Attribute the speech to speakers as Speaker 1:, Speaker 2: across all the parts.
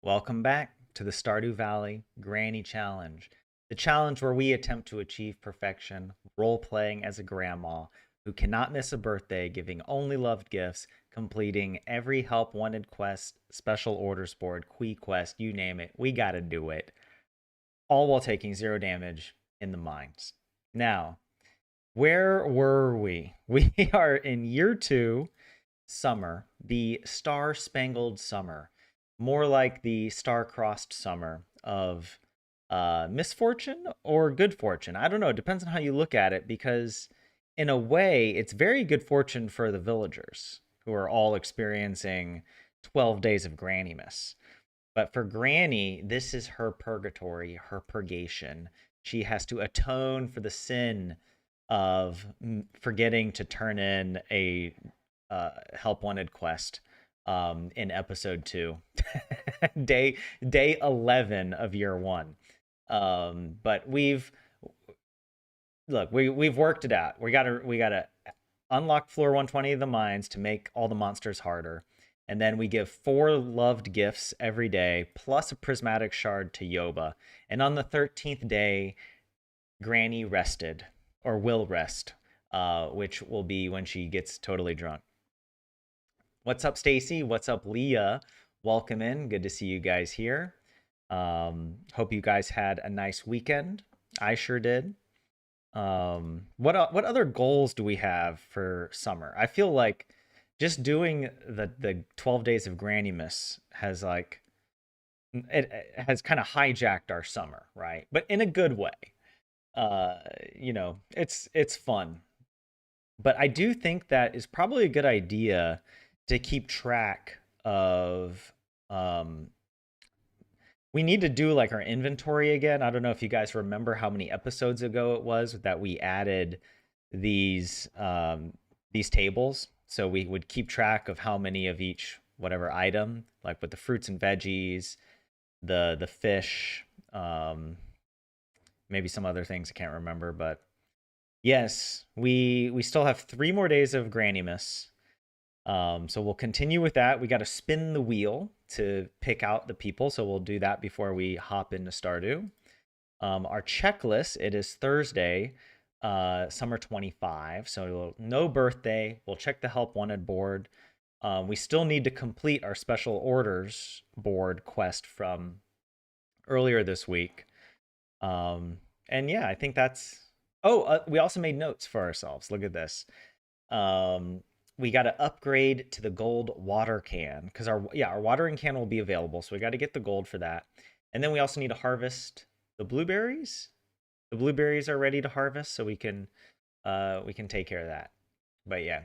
Speaker 1: Welcome back to the Stardew Valley Granny Challenge, the challenge where we attempt to achieve perfection, role playing as a grandma who cannot miss a birthday, giving only loved gifts, completing every help wanted quest, special orders board, quest, you name it, we gotta do it, all while taking zero damage in the mines. Now, where were we? We are in year two, summer, the star spangled summer, more like the star crossed summer of misfortune or good fortune. I don't know. It depends on how you look at it, because in a way, it's very good fortune for the villagers who are all experiencing 12 days of Grannymas. But for Granny, this is her purgatory, her purgation. She has to atone for the sin of forgetting to turn in a help wanted quest in episode 2, day 11 of year 1. But we've worked it out. We gotta unlock floor 120 of the mines to make all the monsters harder, and then we give 4 loved gifts every day plus a prismatic shard to Yoba. And on the 13th day, Granny rested, or will rest, which will be when she gets totally drunk. What's up, Stacy? What's up, Leah? Welcome in. Good to see you guys here. Hope you guys had a nice weekend. I sure did. What other goals do we have for summer? I feel like just doing the 12 days of Grannymas has it has kind of hijacked our summer, right? But in a good way. It's fun. But I do think that is probably a good idea to keep track of. We need to do like our inventory again. I don't know if you guys remember how many episodes ago it was that we added these tables, so we would keep track of how many of each whatever item, like with the fruits and veggies, the fish, maybe some other things I can't remember. But yes, we still have 3 more days of Grannymas. So we'll continue with that. We got to spin the wheel to pick out the people, so we'll do that before we hop into Stardew. Our checklist, it is Thursday, summer 25, so no birthday. We'll check the help wanted board. We still need to complete our special orders board quest from earlier this week. And yeah, I think that's... Oh, we also made notes for ourselves. Look at this. We got to upgrade to the gold water can, because our watering can will be available, so we got to get the gold for that. And then we also need to harvest the blueberries. The blueberries are ready to harvest, so we can take care of that. But yeah,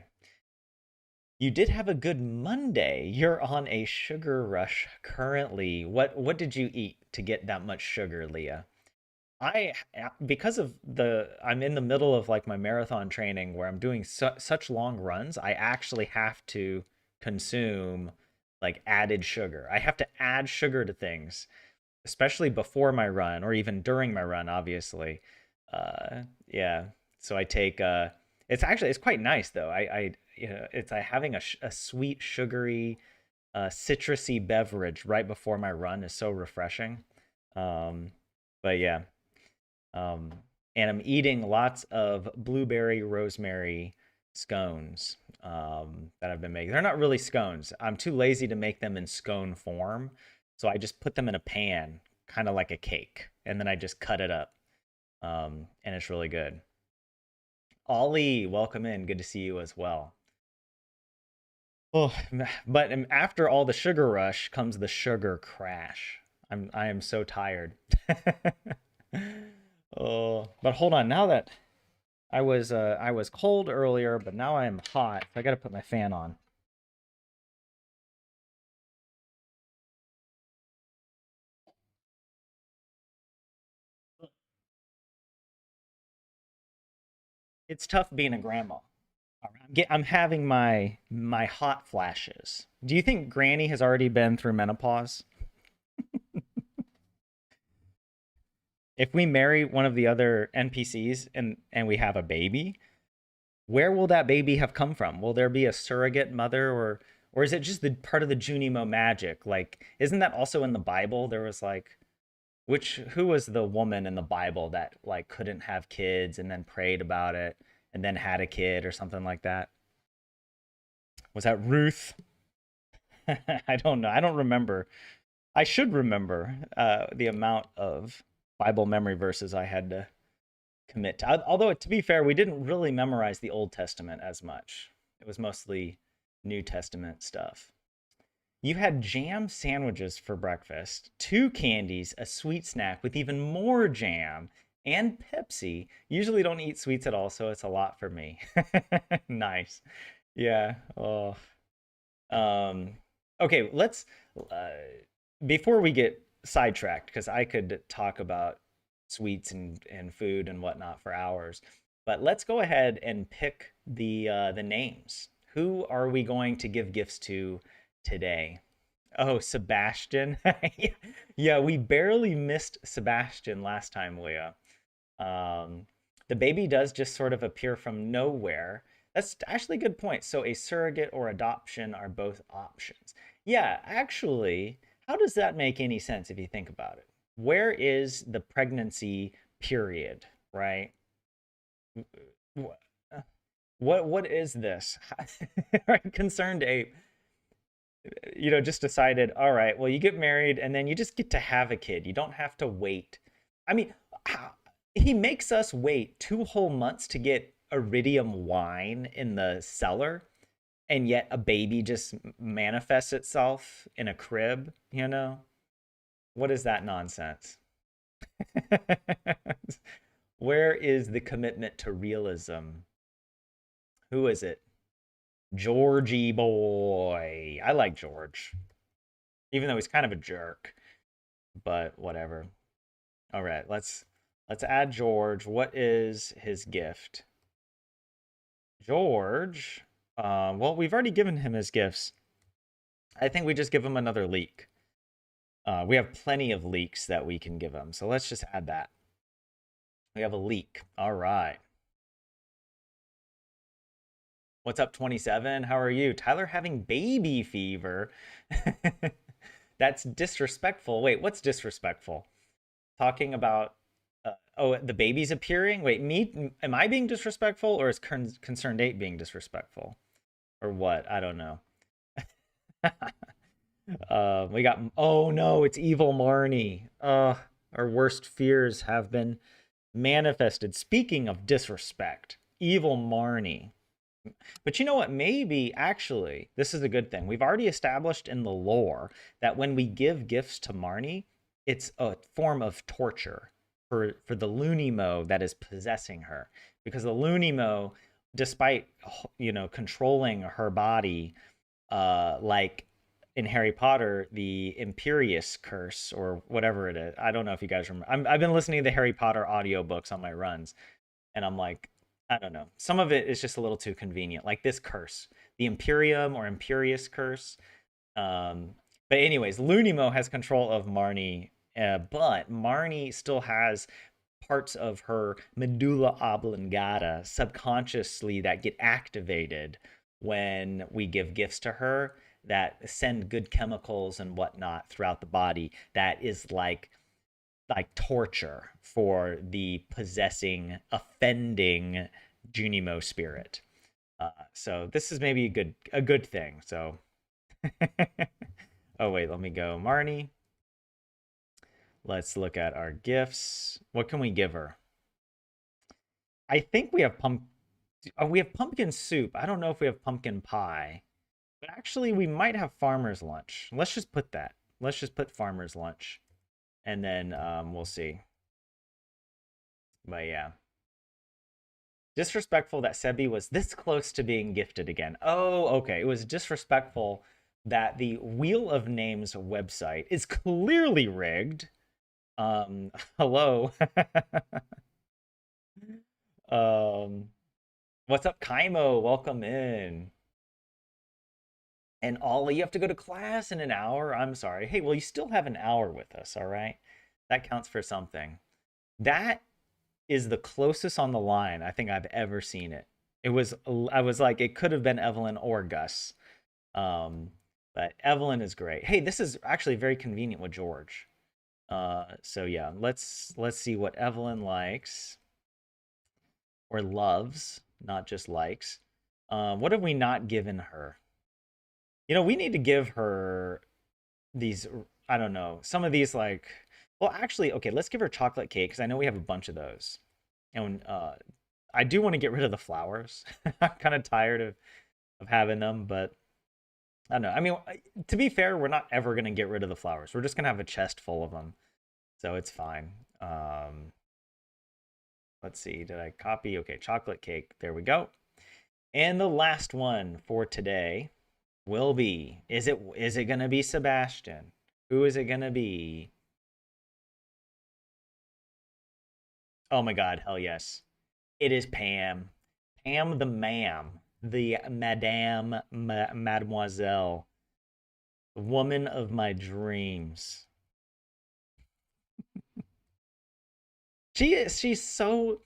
Speaker 1: you did have a good Monday. You're on a sugar rush currently. What did you eat to get that much sugar, Leah? Because of I'm in the middle of like my marathon training where I'm doing such long runs, I actually have to consume like added sugar. I have to add sugar to things, especially before my run or even during my run, obviously. Yeah. So I take it's quite nice though. It's having a sweet, sugary, citrusy beverage right before my run is so refreshing. But yeah. And I'm eating lots of blueberry rosemary scones that I've been making. They're not really scones. I'm too lazy to make them in scone form, so I just put them in a pan, kind of like a cake, and then I just cut it up, and it's really good. Ollie, welcome in. Good to see you as well. Oh, but after all the sugar rush comes the sugar crash. I am so tired. Oh, but hold on. Now that I was cold earlier, but now I am hot. So I got to put my fan on. It's tough being a grandma. I'm having my hot flashes. Do you think Granny has already been through menopause? If we marry one of the other NPCs and we have a baby, where will that baby have come from? Will there be a surrogate mother, Or is it just the part of the Junimo magic? Like, isn't that also in the Bible? There was like, who was the woman in the Bible that like couldn't have kids and then prayed about it and then had a kid or something like that? Was that Ruth? I don't know. I don't remember. I should remember the amount of Bible memory verses I had to commit to. Although, to be fair, we didn't really memorize the Old Testament as much. It was mostly New Testament stuff. You had jam sandwiches for breakfast, two candies, a sweet snack with even more jam, and Pepsi. Usually don't eat sweets at all, so it's a lot for me. Nice. Yeah. Oh. Um, okay, let's uh, before we get sidetracked, because I could talk about sweets and food and whatnot for hours, but let's go ahead and pick the names. Who are we going to give gifts to today? Oh, Sebastian. Yeah, yeah, we barely missed Sebastian last time, Leah. Um, the baby does just sort of appear from nowhere. That's actually a good point. So a surrogate or adoption are both options. Yeah, actually, how does that make any sense if you think about it? Where is the pregnancy period, right? Wh- what is this? Right, concerned ape, just decided, all right, well, you get married and then you just get to have a kid. You don't have to wait. I mean, how, he makes us wait 2 whole months to get iridium wine in the cellar, and yet a baby just manifests itself in a crib, you know? What is that nonsense? Where is the commitment to realism? Who is it? Georgie boy. I like George, even though he's kind of a jerk, but whatever. All right, let's add George. What is his gift? George. Well, we've already given him his gifts. I think we just give him another leek. We have plenty of leeks that we can give him, so let's just add that. We have a leek. All right. What's up, 27? How are you? Tyler having baby fever. That's disrespectful. Wait, what's disrespectful? Talking about oh, the baby's appearing. Wait, me? Am I being disrespectful, or is concerned ape being disrespectful, or what? I don't know. We got. Oh no, it's evil Marnie. Our worst fears have been manifested. Speaking of disrespect, evil Marnie. But you know what? Maybe actually, this is a good thing. We've already established in the lore that when we give gifts to Marnie, it's a form of torture for the Lunimo that is possessing her. Because the Lunimo, despite controlling her body, like in Harry Potter, the Imperious curse or whatever it is. I don't know if you guys remember. I've been listening to the Harry Potter audiobooks on my runs, and I'm like, I don't know. Some of it is just a little too convenient, like this curse, the Imperium or Imperious curse. Um, but anyways, Lunimo has control of Marnie, but Marnie still has parts of her medulla oblongata subconsciously that get activated when we give gifts to her that send good chemicals and whatnot throughout the body. That is like torture for the possessing, offending Junimo spirit. So this is maybe a good thing. So, oh wait, let me go, Marnie. Let's look at our gifts. What can we give her? I think we have we have pumpkin soup. I don't know if we have pumpkin pie, but actually we might have farmer's lunch. Let's just put that. Let's just put farmer's lunch, and then we'll see. But yeah. Disrespectful that Sebi was this close to being gifted again. Oh, okay. It was disrespectful that the Wheel of Names website is clearly rigged. Hello. um, what's up, Kaimo? Welcome in. And Ollie, you have to go to class in an hour. I'm sorry. Hey, well, you still have an hour with us, all right? That counts for something. That is the closest on the line I think I've ever seen it. I was like, it could have been Evelyn or Gus. Um, but Evelyn is great. Hey, this is actually very convenient with George. So yeah, let's see what Evelyn likes or loves, not just likes. What have we not given her? We need to give her these. I don't know, some of these like. Well, actually, okay, let's give her chocolate cake because I know we have a bunch of those, and I do want to get rid of the flowers. I'm kind of tired of having them, but I don't know. I mean, to be fair, we're not ever gonna get rid of the flowers. We're just gonna have a chest full of them, so it's fine. Let's see. Did I copy? Okay, chocolate cake. There we go. And the last one for today will be, is it gonna be Sebastian? Who is it gonna be? Oh my god, hell yes. It is Pam. Pam the ma'am. The mademoiselle. The woman of my dreams. She's so,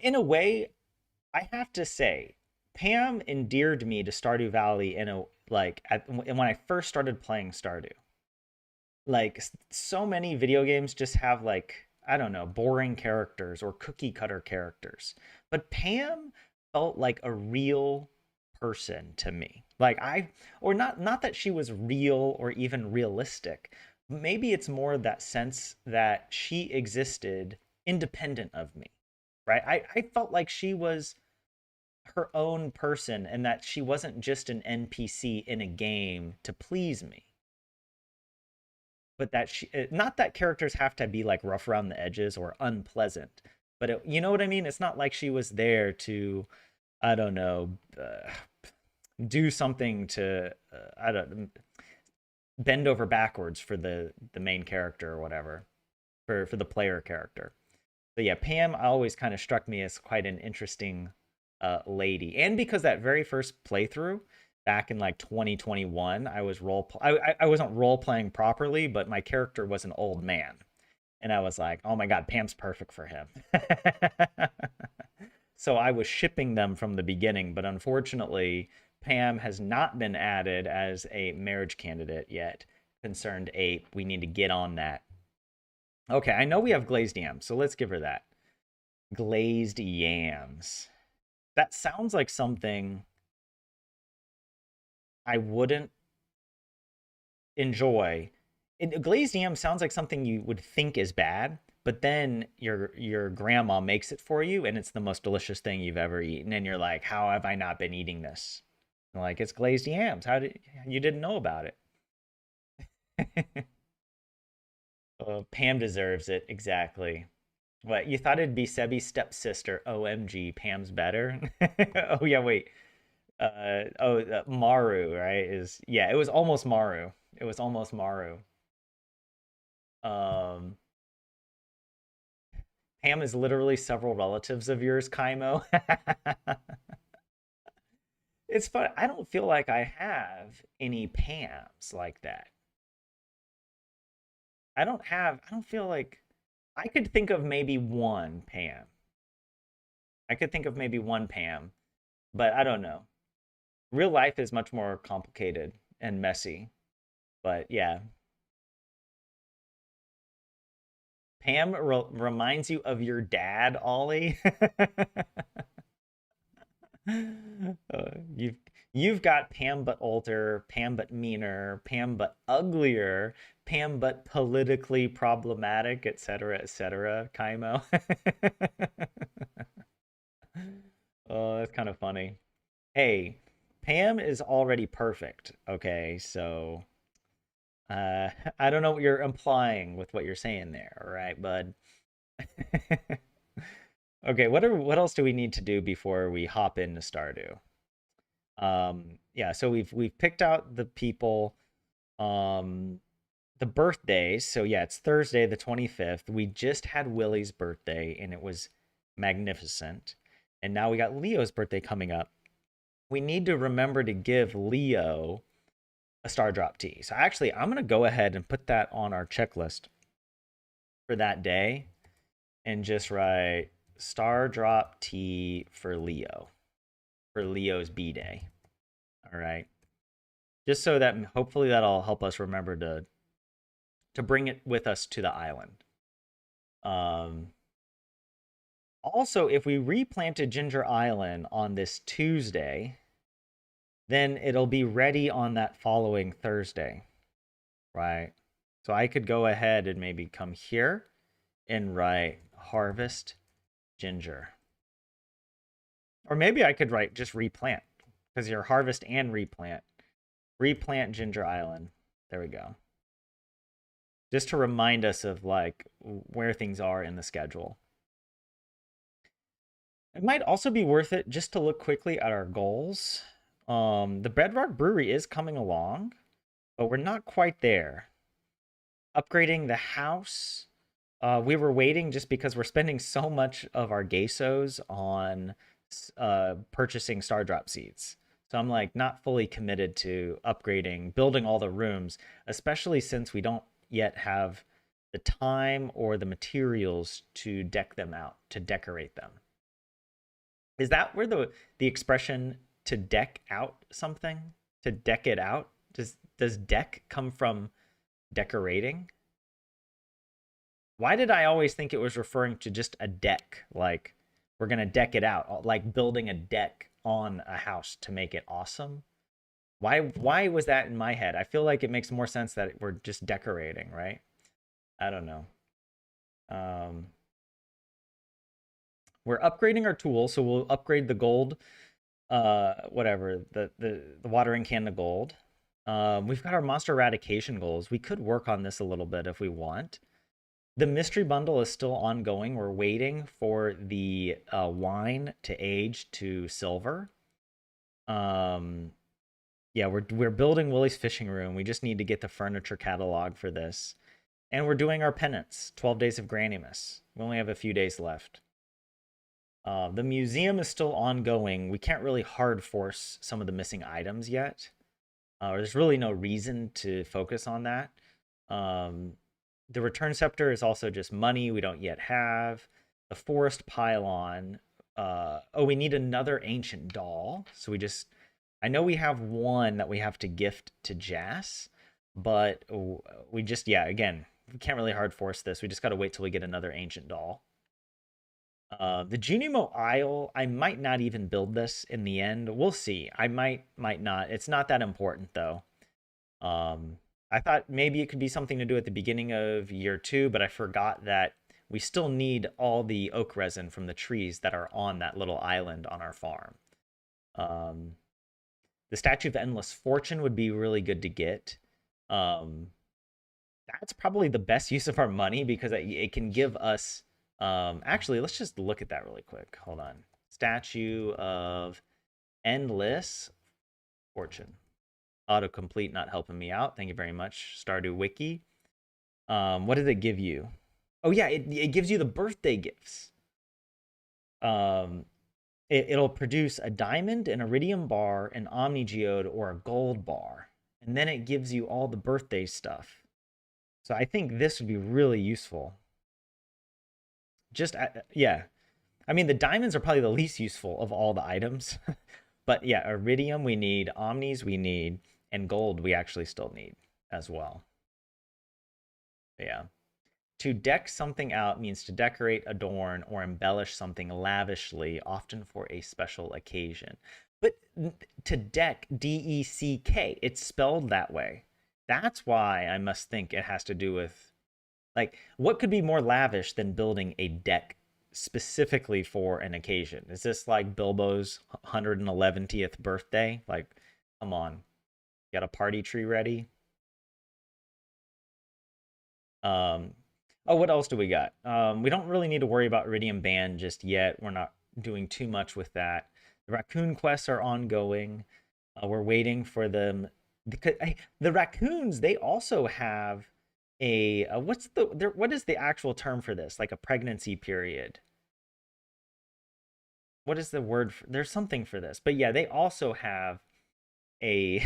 Speaker 1: in a way, I have to say, Pam endeared me to Stardew Valley in a like when I first started playing Stardew. Like so many video games just have like, I don't know, boring characters or cookie cutter characters. But Pam felt like a real person to me. Like or not that she was real or even realistic. Maybe it's more that sense that she existed independent of me. Right? I felt like she was her own person and that she wasn't just an NPC in a game to please me, but that not that characters have to be like rough around the edges or unpleasant, but you know what I mean? It's not like she was there to, I don't know, do something to, I don't, bend over backwards for the main character or whatever, for the player character. But yeah, Pam always kind of struck me as quite an interesting lady, and because that very first playthrough back in like 2021, I was I wasn't role playing properly, but my character was an old man, and I was like, oh my god, Pam's perfect for him. So I was shipping them from the beginning, but unfortunately, Pam has not been added as a marriage candidate yet. Concerned ape, we need to get on that. Okay, I know we have glazed yams, so let's give her that. Glazed yams. That sounds like something I wouldn't enjoy. Glazed yam sounds like something you would think is bad, but then your grandma makes it for you and it's the most delicious thing you've ever eaten and you're like, "How have I not been eating this?" And like, "It's glazed yams. How did you didn't know about it?" Pam deserves it exactly. What, you thought it'd be Sebi's stepsister? OMG, Pam's better. Oh yeah, wait. Maru, right? Is Yeah, it was almost Maru. It was almost Maru. Um Pam is literally several relatives of yours, Kaimo. It's fun. I don't feel like I have any Pams like that. I don't feel like I could think of maybe one Pam. I could think of maybe one Pam, but I don't know. Real life is much more complicated and messy. But yeah, Pam reminds you of your dad, Ollie. You've got Pam but older, Pam but meaner, Pam but uglier, Pam but politically problematic, etc., Kaimo. Oh, that's kind of funny. Hey, Pam is already perfect. Okay, so I don't know what you're implying with what you're saying there, all right, bud? Okay, what else do we need to do before we hop into Stardew? Yeah, so we've picked out the people, um, the birthdays. So yeah, it's Thursday the 25th. We just had Willie's birthday and it was magnificent. And now we got Leo's birthday coming up. We need to remember to give Leo a star drop tea. So actually, I'm gonna go ahead and put that on our checklist for that day and just write star drop tea for Leo, for Leo's B day. All right. just so that hopefully that'll help us remember to bring it with us to the island. Um, Also, if we replanted Ginger Island on this Tuesday, then it'll be ready on that following Thursday, right? So I could go ahead and maybe come here and write harvest ginger. Or maybe I could write just replant because you're harvest and replant. Replant Ginger Island. There we go. Just to remind us of like where things are in the schedule. It might also be worth it just to look quickly at our goals. The Bedrock Brewery is coming along, but we're not quite there. Upgrading the house. We were waiting just because we're spending so much of our gesos on purchasing Star Drop seeds. So I'm like not fully committed to upgrading, building all the rooms, especially since we don't yet have the time or the materials to deck them out, to decorate them. Is that where the expression to deck out something, to deck it out? Does deck come from decorating? Why did I always think it was referring to just a deck? Like we're gonna deck it out, like building a deck on a house to make it awesome. Why was that in my head? I feel like it makes more sense that we're just decorating, right? I don't know. Um, we're upgrading our tools, so we'll upgrade the gold, whatever the watering can to gold. We've got our monster eradication goals. We could work on this a little bit if we want. The mystery bundle is still ongoing. We're waiting for the wine to age to silver. Um, yeah, we're building Willie's fishing room. We just need to get the furniture catalog for this, and we're doing our penance. 12 days of Granimus. We only have a few days left. The museum is still ongoing. We can't really hard force some of the missing items yet. There's really no reason to focus on that. Um, the return scepter is also just money we don't yet have. The forest pylon. Oh, we need another ancient doll. So I know we have one that we have to gift to Jas, but we just, yeah, again, we can't really hard force this. We just got to wait till we get another ancient doll. The Junimo Isle, I might not even build this in the end. We'll see. I might not. It's not that important though. Um, I thought maybe it could be something to do at the beginning of year two, but I forgot that we still need all the oak resin from the trees that are on that little island on our farm. Um, the Statue of Endless Fortune would be really good to get. Um, that's probably the best use of our money because it can give us. Actually, let's just look at that really quick. Hold on. Statue of Endless Fortune. Autocomplete not helping me out. Thank you very much, Stardew Wiki. What does it give you? Oh yeah, it gives you the birthday gifts. Um, it'll produce a diamond, an iridium bar, an omni geode, or a gold bar, and then it gives you all the birthday stuff. So I think this would be really useful. Just yeah, I mean the diamonds are probably the least useful of all the items, but yeah, iridium we need, omnis we need, and gold we actually still need as well. Yeah. To deck something out means to decorate, adorn, or embellish something lavishly, often for a special occasion. But to deck, D-E-C-K, it's spelled that way. That's why I must think it has to do with, like, what could be more lavish than building a deck specifically for an occasion? Is this like Bilbo's 111th birthday? Like, come on. Got a party tree ready? Um, oh, what else do we got? We don't really need to worry about Iridium Band just yet. We're not doing too much with that. The raccoon quests are ongoing. We're waiting for them. The raccoons, they also have a what is the actual term for this? Like a pregnancy period. What is the word for, there's something for this. But yeah, they also have a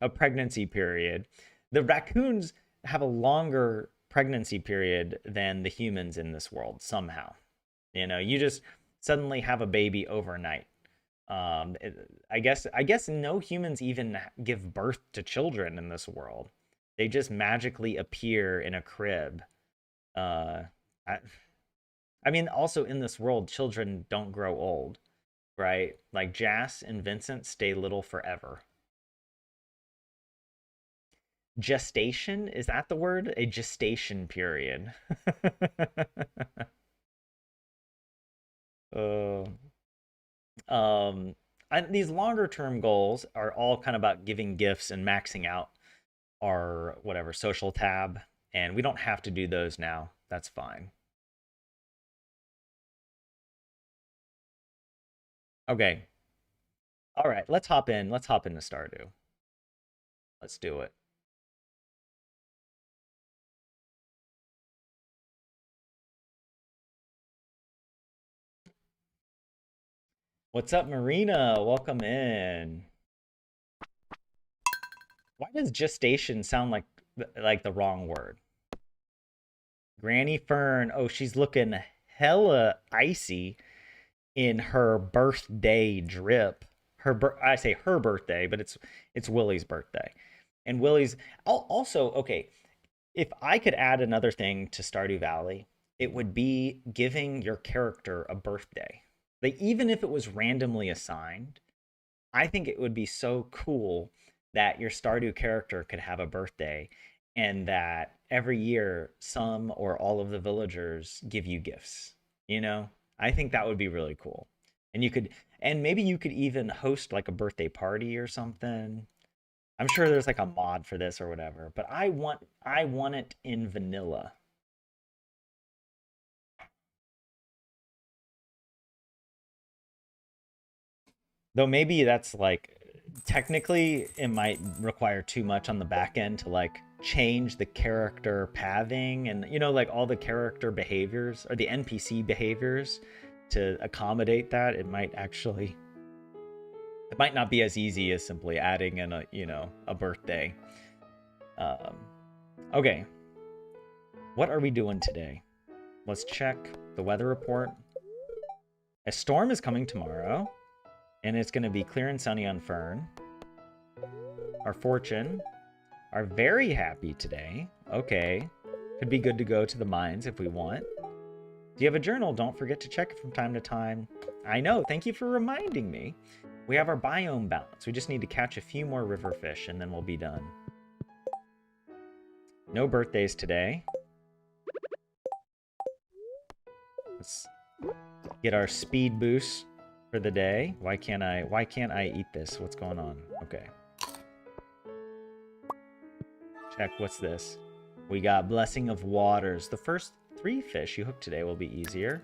Speaker 1: a pregnancy period. The raccoons have a longer pregnancy period than the humans in this world somehow. You know, you just suddenly have a baby overnight. I guess no humans even give birth to children in this world. They just magically appear in a crib. Uh, I, I mean, also in this world, children don't grow old, right? Like Jas and Vincent stay little forever. Gestation, is that the word? A gestation period. uh, these longer term goals are all kind of about giving gifts and maxing out our whatever social tab, and we don't have to do those now. That's fine. Okay. All right, let's hop in. Let's hop into Stardew. Let's do it. What's up, Marina? Welcome in. Why does gestation sound like the wrong word? Granny Fern. Oh, she's looking hella icy in her birthday drip. I say her birthday, but it's Willie's birthday. And Willie's also okay. If I could add another thing to Stardew Valley, it would be giving your character a birthday. Like even if it was randomly assigned, I think it would be so cool that your Stardew character could have a birthday and that every year some or all of the villagers give you gifts. You know? I think that would be really cool. And you could and maybe you could even host like a birthday party or something. I'm sure there's like a mod for this or whatever, but I want it in vanilla. Though maybe that's like technically it might require too much on the back end to like change the character pathing and like all the character behaviors or the NPC behaviors to accommodate that. It might not be as easy as simply adding in a birthday. Um, okay, what are we doing today? Let's check the weather report. A storm is coming tomorrow, and it's going to be clear and sunny on Fern. Our fortune are very happy today. Okay, could be good to go to the mines if we want. Do you have a journal? Don't forget to check it from time to time. I know, thank you for reminding me. We have our biome balance. We just need to catch a few more river fish and then we'll be done. No birthdays today. Let's get our speed boost for the day. Why can't I eat this? What's going on? Okay. Check, what's this? We got Blessing of Waters. The first 3 fish you hook today will be easier.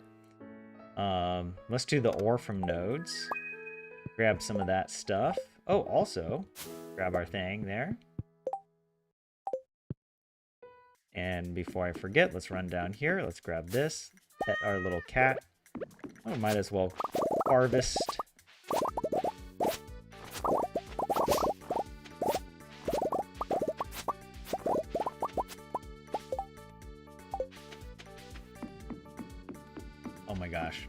Speaker 1: Let's do the ore from nodes. Grab some of that stuff. Oh, also, grab our thing there. And before I forget, let's run down here. Let's grab this. Pet our little cat. Oh, might as well harvest. Oh my gosh.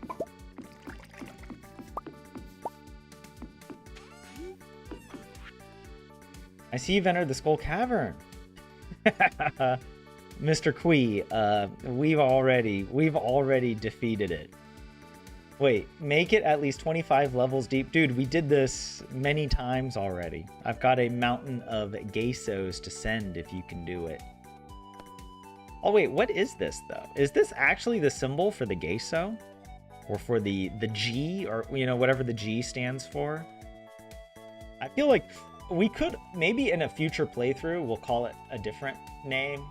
Speaker 1: I see you've entered the Skull Cavern. Mr. Quee, we've already defeated it. Wait, make it at least 25 levels deep. Dude, we did this many times already. I've got a mountain of geishos to send if you can do it. Oh wait, what is this though? Is this actually the symbol for the geisho? Or for the G, or whatever the G stands for? I feel like we could, maybe in a future playthrough, we'll call it a different name,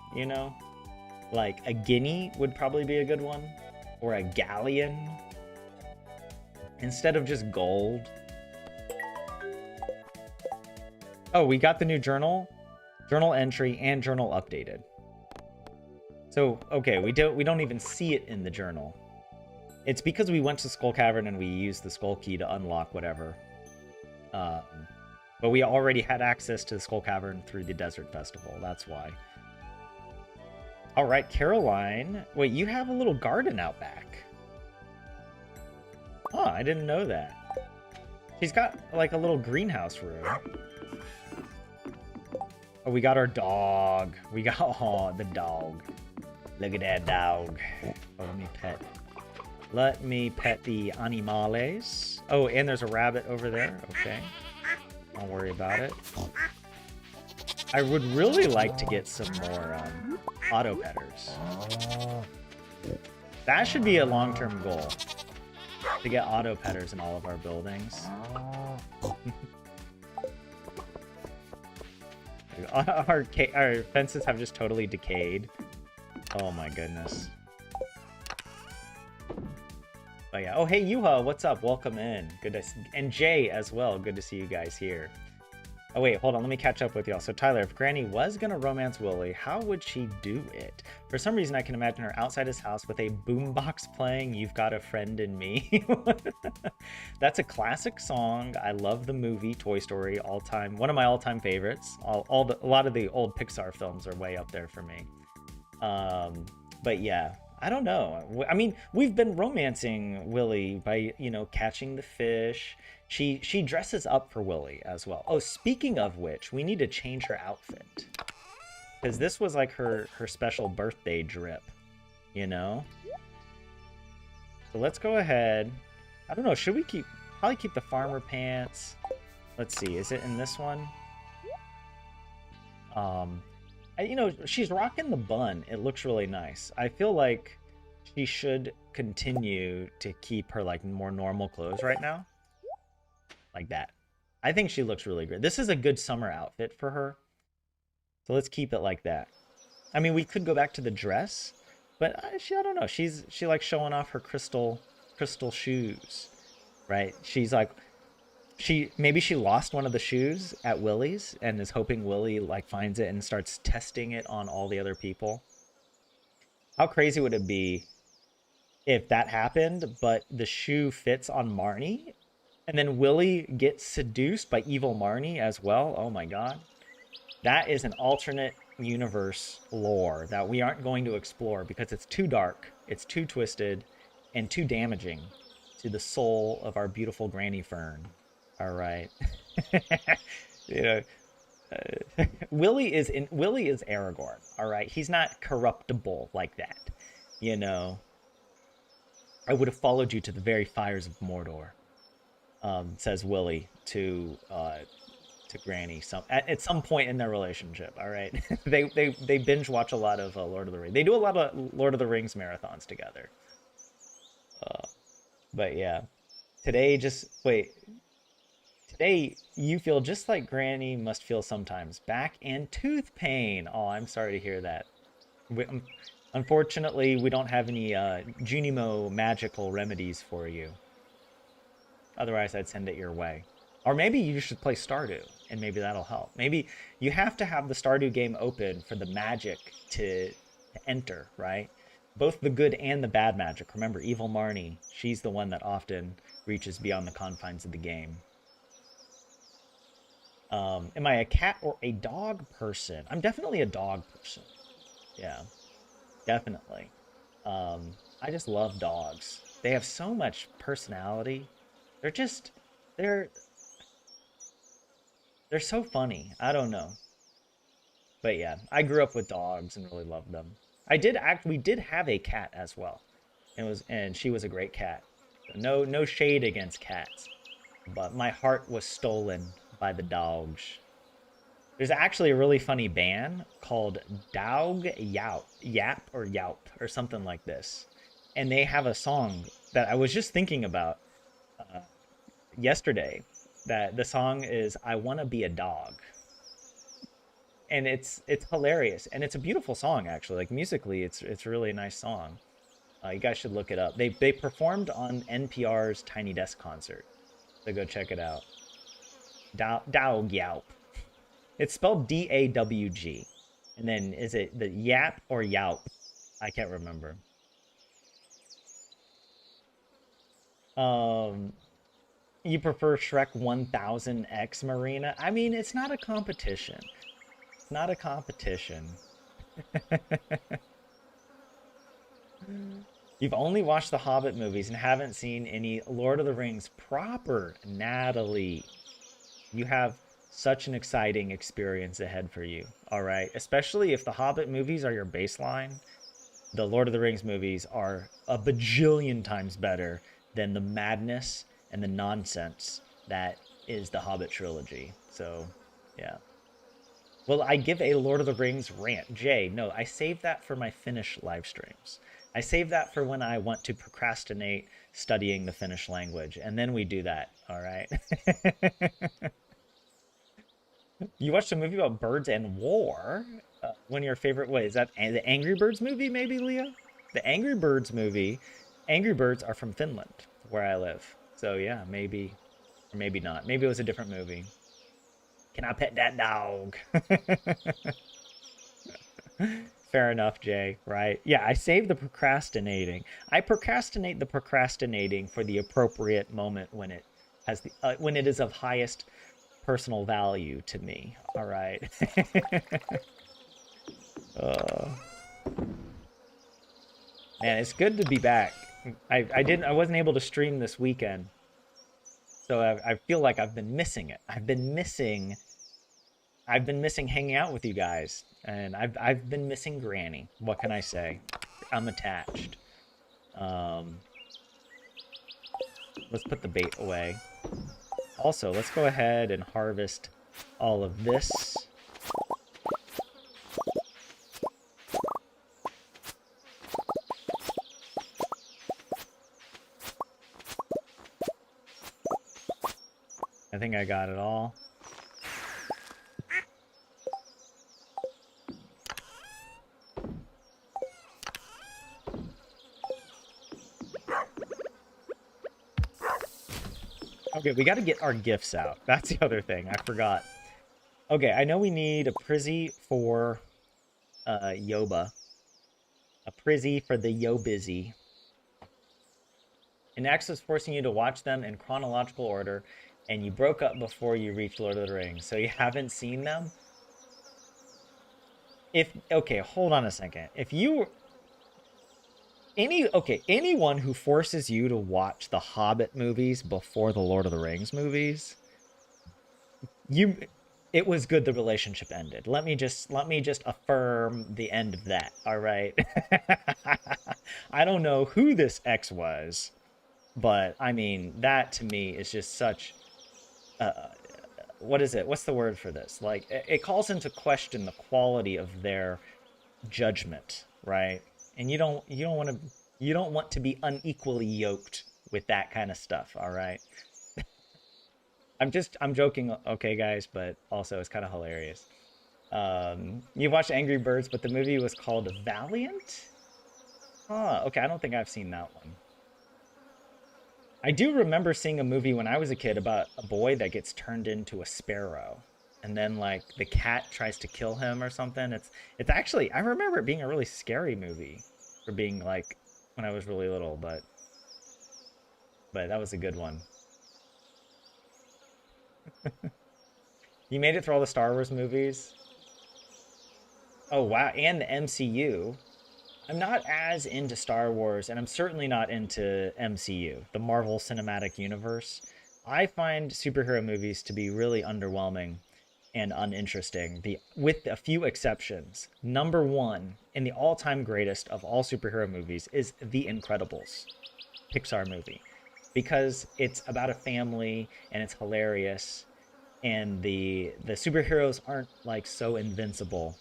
Speaker 1: Like a guinea would probably be a good one. Or a galleon. Instead of just gold. Oh, we got the new journal. Journal entry and journal updated. So, okay, we don't even see it in the journal. It's because we went to Skull Cavern and we used the Skull Key to unlock whatever. But we already had access to the Skull Cavern through the Desert Festival. That's why. All right, Caroline. Wait, you have a little garden out back. Oh, I didn't know that. She's got like a little greenhouse room. Oh, we got our dog. We got oh, the dog. Look at that dog. Oh, let me pet. Let me pet the animales. Oh, and there's a rabbit over there. Okay. Don't worry about it. I would really like to get some more auto petters. That should be a long-term goal. To get auto petters in all of our buildings. our fences have just totally decayed. Oh my goodness. Oh yeah. Oh hey Yuha, what's up? Welcome in. Good to see, and Jay as well. Good to see you guys here. Oh wait, hold on. Let me catch up with y'all. So Tyler, if Granny was gonna romance Willy, how would she do it? For some reason, I can imagine her outside his house with a boombox playing "You've Got a Friend in Me." That's a classic song. I love the movie Toy Story, all time. One of my all-time favorites. A lot of the old Pixar films are way up there for me. But yeah, I don't know. I mean, we've been romancing Willy by, you know, catching the fish. She dresses up for Willy as well. Oh, speaking of which, we need to change her outfit. Because this was like her special birthday drip, you know? So let's go ahead. I don't know, should we probably keep the farmer pants? Let's see, is it in this one? You know, she's rocking the bun. It looks really nice. I feel like she should continue to keep her like more normal clothes right now. Like that. I think she looks really good. This is a good summer outfit for her. So let's keep it like that. I mean, we could go back to the dress, but I don't know. She likes showing off her crystal shoes, right? She's like, maybe she lost one of the shoes at Willy's and is hoping Willy like finds it and starts testing it on all the other people. How crazy would it be if that happened, but the shoe fits on Marnie, and then Willy gets seduced by evil Marnie as well? Oh my god. That is an alternate universe lore that we aren't going to explore because it's too dark, it's too twisted, and too damaging to the soul of our beautiful Granny Fern. All right. You know, Willy is Aragorn. All right, he's not corruptible like that. You know, I would have followed you to the very fires of Mordor. Says Willy to Granny at some point in their relationship. All right, they binge watch a lot of Lord of the Rings. They do a lot of Lord of the Rings marathons together. But yeah, today you feel just like Granny must feel sometimes. Back and tooth pain. Oh, I'm sorry to hear that. Unfortunately, we don't have any Junimo magical remedies for you. Otherwise, I'd send it your way. Or maybe you should play Stardew, and maybe that'll help. Maybe you have to have the Stardew game open for the magic to enter, right? Both the good and the bad magic. Remember, evil Marnie, she's the one that often reaches beyond the confines of the game. Am I a cat or a dog person? I'm definitely a dog person. Yeah, definitely. I just love dogs. They have so much personality. They're they're so funny. I don't know. But yeah, I grew up with dogs and really loved them. We did have a cat as well. And she was a great cat. No shade against cats. But my heart was stolen by the dogs. There's actually a really funny band called Dog Yap or something like this. And they have a song that I was just thinking about yesterday. That the song is "I Want to Be a Dog," and it's hilarious and it's a beautiful song actually. Like musically, it's a really nice song. You guys should look it up. They performed on NPR's Tiny Desk concert, so go check it out. Dawg Yaup. It's spelled D-A-W-G. And then is it the Yap or Yaup? I can't remember. You prefer Shrek 1000X Marina? I mean, it's not a competition. It's not a competition. You've only watched the Hobbit movies and haven't seen any Lord of the Rings proper. Natalie, you have such an exciting experience ahead for you. All right. Especially if the Hobbit movies are your baseline, the Lord of the Rings movies are a bajillion times better than the madness and the nonsense that is the Hobbit trilogy. So, yeah. Well, I give a Lord of the Rings rant. Jay, no, I save that for my Finnish live streams. I save that for when I want to procrastinate studying the Finnish language, and then we do that. All right. You watched a movie about birds and war. One of your favorite ways. That the Angry Birds movie, maybe, Leah? The Angry Birds movie. Angry Birds are from Finland, where I live. So yeah, maybe or maybe not. Maybe it was a different movie. Can I pet that dog? Fair enough, Jay, right? Yeah, I save the procrastinating. I procrastinate the procrastinating for the appropriate moment when it has the when it is of highest personal value to me. All right. uh, man, it's good to be back. I wasn't able to stream this weekend, so I feel like I've been missing it. I've been missing hanging out with you guys, and I've been missing Granny. What can I say? I'm attached. Um, let's put the bait away. Also, let's go ahead and harvest all of this. I think I got it all. Okay, we got to get our gifts out. That's the other thing. I forgot. Okay, I know we need a prizzy for Yoba. A prizzy for the Yo Busy. And X is forcing you to watch them in chronological order, and you broke up before you reached Lord of the Rings, so you haven't seen them? If okay, hold on a second. If you anyone who forces you to watch the Hobbit movies before the Lord of the Rings movies, you it was good the relationship ended. Let me just affirm the end of that. All right. I don't know who this X was, but I mean that to me is just such uh, what is it? What's the word for this? Like it calls into question the quality of their judgment, right? And you don't want to be unequally yoked with that kind of stuff, all right? I'm joking, okay guys, but also it's kind of hilarious. You watched Angry Birds, but the movie was called Valiant? Huh, okay, I don't think I've seen that one. I do remember seeing a movie when I was a kid about a boy that gets turned into a sparrow. And then like the cat tries to kill him or something. It's actually I remember it being a really scary movie for being like when I was really little, but that was a good one. You made it through all the Star Wars movies. Oh wow, and the MCU. I'm not as into Star Wars, and I'm certainly not into MCU, the Marvel Cinematic Universe. I find superhero movies to be really underwhelming and uninteresting. The with a few exceptions. Number one, and the all-time greatest of all superhero movies is The Incredibles, Pixar movie, because it's about a family and it's hilarious, and the superheroes aren't like so invincible.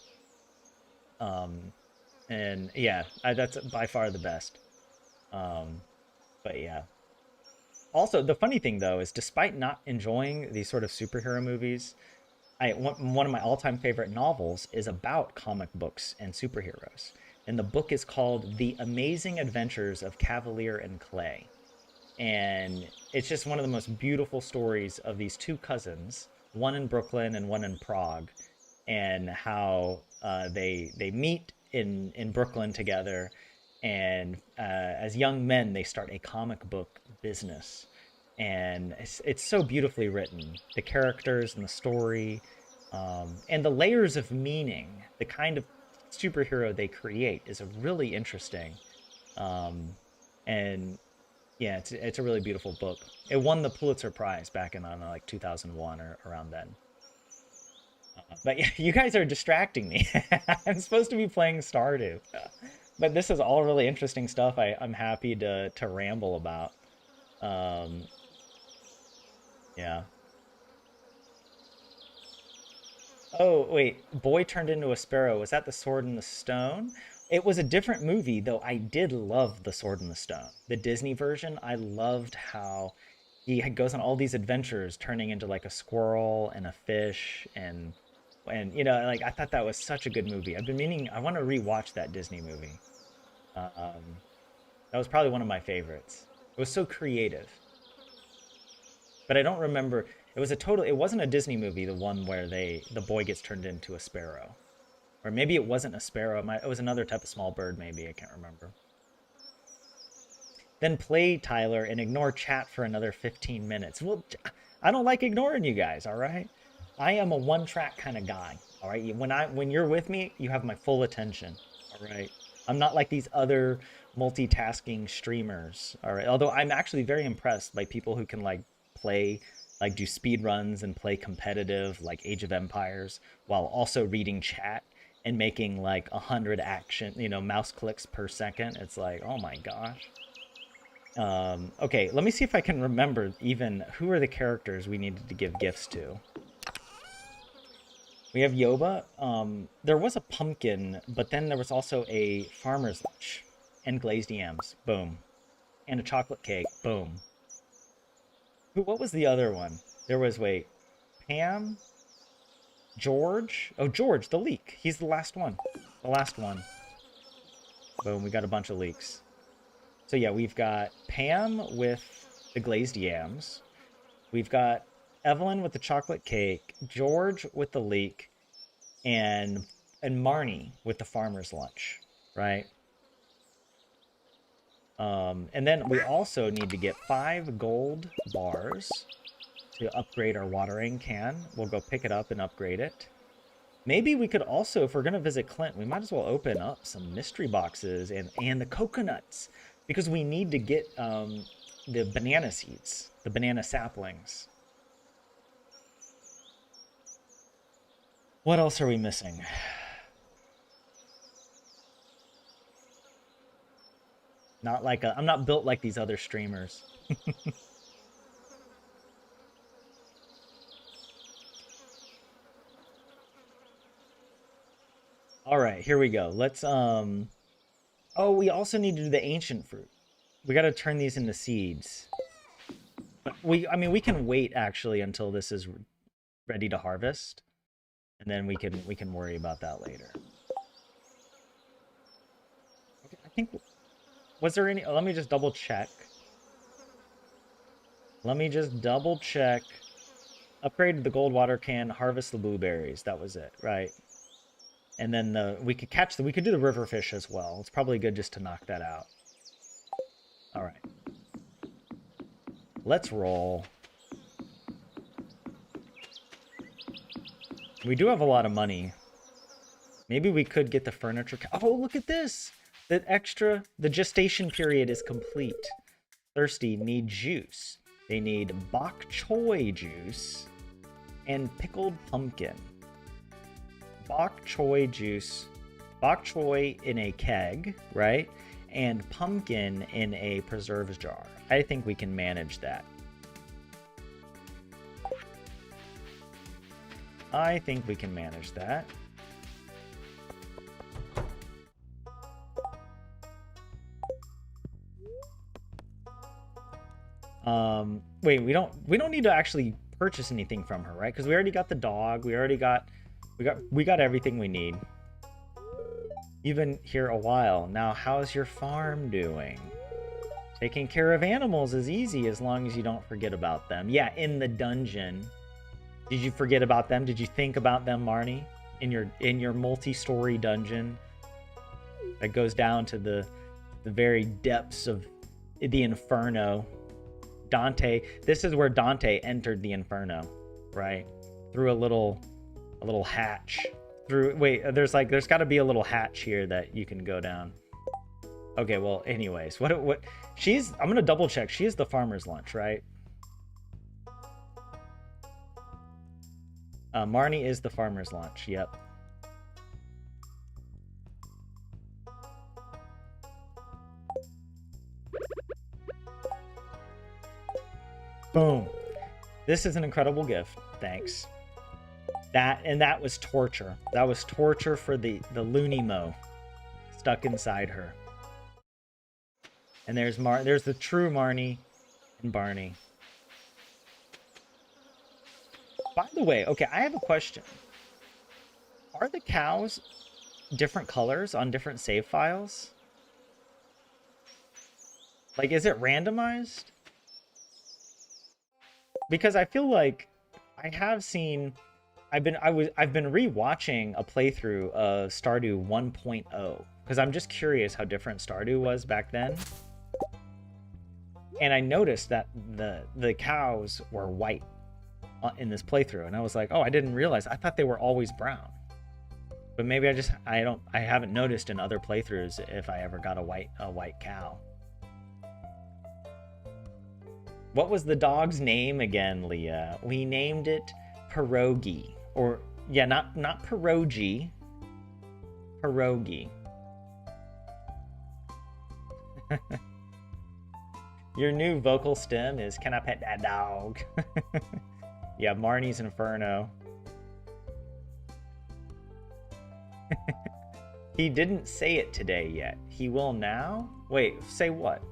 Speaker 1: Um, and yeah, that's by far the best. Um, but yeah. Also, the funny thing though is, despite not enjoying these sort of superhero movies, one of my all-time favorite novels is about comic books and superheroes, and the book is called The Amazing Adventures of Cavalier and Clay, and it's just one of the most beautiful stories of these two cousins, one in Brooklyn and one in Prague, and how they meet in Brooklyn together, and as young men they start a comic book business, and it's so beautifully written. The characters and the story, and the layers of meaning, the kind of superhero they create is a really interesting. And yeah, it's a really beautiful book. It won the Pulitzer Prize back in like 2001 or around then. But yeah, you guys are distracting me. I'm supposed to be playing Stardew. But this is all really interesting stuff I'm happy to ramble about. Um, yeah. Oh, wait. Boy Turned into a Sparrow. Was that The Sword in the Stone? It was a different movie, though I did love The Sword in the Stone. The Disney version, I loved how goes on all these adventures turning into like a squirrel and a fish and like I thought that was such a good movie. I've been meaning I want to rewatch that Disney movie. Um, that was probably one of my favorites. It was so creative. But I don't remember. It wasn't a Disney movie, the one where the boy gets turned into a sparrow. Or maybe it wasn't a sparrow. It was another type of small bird, maybe. I can't remember. Then play, Tyler, and ignore chat for another 15 minutes. Well, I don't like ignoring you guys, all right? I am a one-track kind of guy, all right? When you're with me, you have my full attention, all right? I'm not like these other multitasking streamers, all right? Although I'm actually very impressed by people who can like play, like do speed runs and play competitive, like Age of Empires, while also reading chat and making like 100 action, mouse clicks per second. It's like, oh my gosh. Okay, let me see if I can remember even who are the characters we needed to give gifts to. We have Yoba. There was a pumpkin, but then there was also a farmer's lunch and glazed yams. Boom. And a chocolate cake. Boom. What was the other one? There was, wait, Pam, George. Oh, George, the leek. He's the last one. The last one. Boom, we got a bunch of leeks. So yeah, we've got Pam with the glazed yams. We've got Evelyn with the chocolate cake, George with the leek, and Marnie with the farmer's lunch, right? And then we also need to get 5 gold bars to upgrade our watering can. We'll go pick it up and upgrade it. Maybe we could also, if we're going to visit Clint, we might as well open up some mystery boxes and the coconuts, because we need to get the banana seeds, the banana saplings. What else are we missing? I'm not built like these other streamers. All right, here we go. Let's oh, we also need to do the ancient fruit. We got to turn these into seeds. But I mean, we can wait actually until this is ready to harvest, and then we can worry about that later. Okay, I think was there any? Let me just double check. Let me just double check. Upgrade the gold water can, harvest the blueberries. That was it, right? And then we could do the river fish as well. It's probably good just to knock that out. All right. Let's roll. We do have a lot of money. Maybe we could get the furniture. Oh, look at this. The gestation period is complete. Thirsty need juice. They need bok choy juice and pickled pumpkin. Bok choy juice, bok choy in a keg, right? And pumpkin in a preserves jar. I think we can manage that. I think we can manage that. Wait, we don't need to actually purchase anything from her, right? Because we already got the dog. We got everything we need. You've been here a while. Now, how's your farm doing? Taking care of animals is easy as long as you don't forget about them. Yeah, in the dungeon. Did you forget about them? Did you think about them, Marnie? In your multi-story dungeon that goes down to the very depths of the inferno. Dante, this is where Dante entered the inferno, right? Through a little hatch. There's got to be a little hatch here that you can go down. Okay, well, anyways, what she's, I'm gonna double check. She is the farmer's lunch, right? Marnie is the farmer's lunch. Yep. Boom. This is an incredible gift. Thanks. That was torture. That was torture for the loony mo stuck inside her. And there's the true Marnie and Barney. By the way, okay, I have a question. Are the cows different colors on different save files? Like, is it randomized? Because I feel like I have seen, I've been rewatching a playthrough of Stardew 1.0 because I'm just curious how different Stardew was back then. And I noticed that the cows were white in this playthrough, and I was like, oh, I didn't realize. I thought they were always brown. But maybe I haven't noticed in other playthroughs if I ever got a white cow. What was the dog's name again, Leah? We named it Pierogi. Or, yeah, not pierogi. Pierogi. Your new vocal stem is, can I pet that dog? Yeah, Marnie's Inferno. He didn't say it today yet. He will now? Wait, say what?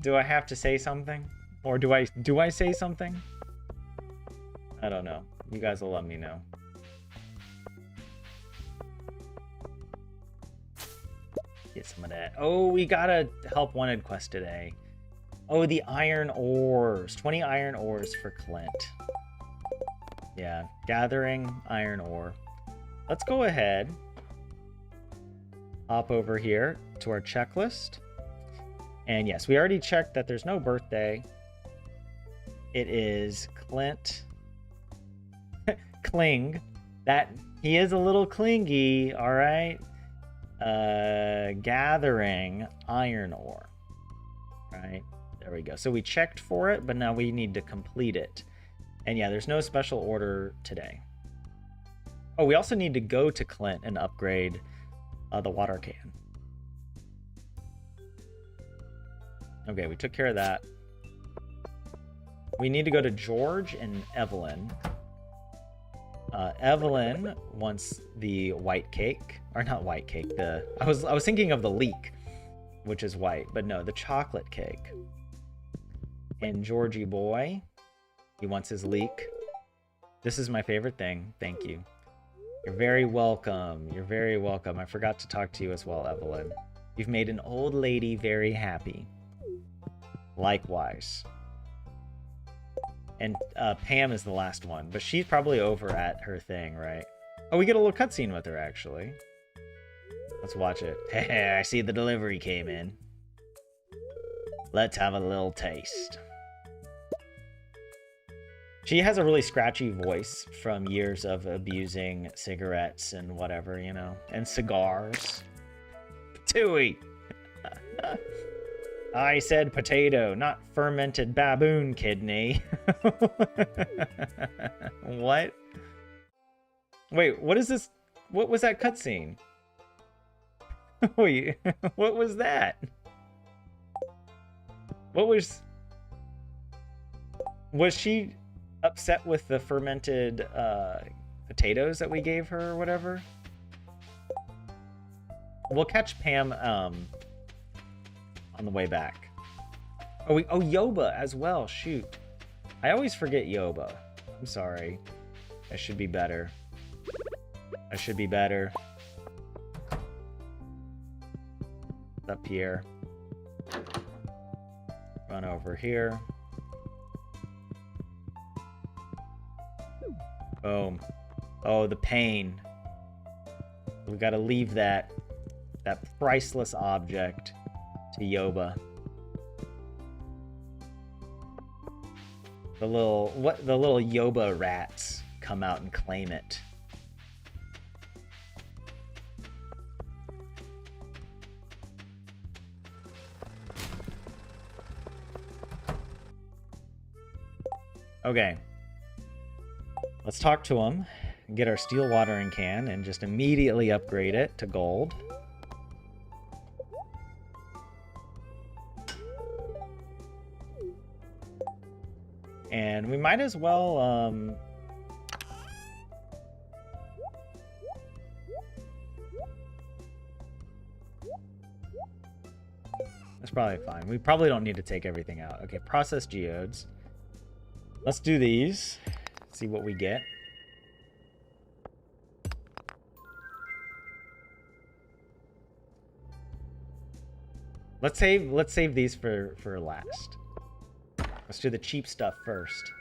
Speaker 1: Do I have to say something? Or do I say something? I don't know. You guys will let me know. Get some of that. Oh, we got a help wanted quest today. Oh, the iron ores. 20 iron ores for Clint. Yeah, gathering iron ore. Let's go ahead. Hop over here to our checklist. And yes, we already checked that there's no birthday. It is Clint Kling. That he is a little clingy, all right? Gathering iron ore. Right? There we go. So we checked for it, but now we need to complete it. And yeah, there's no special order today. Oh, we also need to go to Clint and upgrade the water can. Okay, we took care of that. We need to go to George and Evelyn. Evelyn wants the white cake, or not white cake. I was thinking of the leek, which is white, but no, the chocolate cake. And Georgie boy, he wants his leek. This is my favorite thing. Thank you. You're very welcome. You're very welcome. I forgot to talk to you as well, Evelyn. You've made an old lady very happy. Likewise. And Pam is the last one, but she's probably over at her thing, right? Oh, we get a little cutscene with her, actually. Let's watch it. Hey, I see the delivery came in. Let's have a little taste. She has a really scratchy voice from years of abusing cigarettes and whatever, you know, and cigars. Tooey! I said potato, not fermented baboon kidney. What? Wait, what is this? What was that cutscene? Wait, what was that? What was... Was she upset with the fermented potatoes that we gave her or whatever? We'll catch Pam on the way back. Oh, Yoba as well. Shoot. I always forget Yoba. I'm sorry. I should be better. I should be better. Up here. Run over here. Boom. Oh, the pain. We gotta leave that priceless object to Yoba. The little Yoba rats come out and claim it. Okay. Let's talk to him. Get our steel watering can and just immediately upgrade it to gold. And we might as well, that's probably fine. We probably don't need to take everything out. Okay, process geodes. Let's do these. See what we get. Let's save these for last. Let's do the cheap stuff first.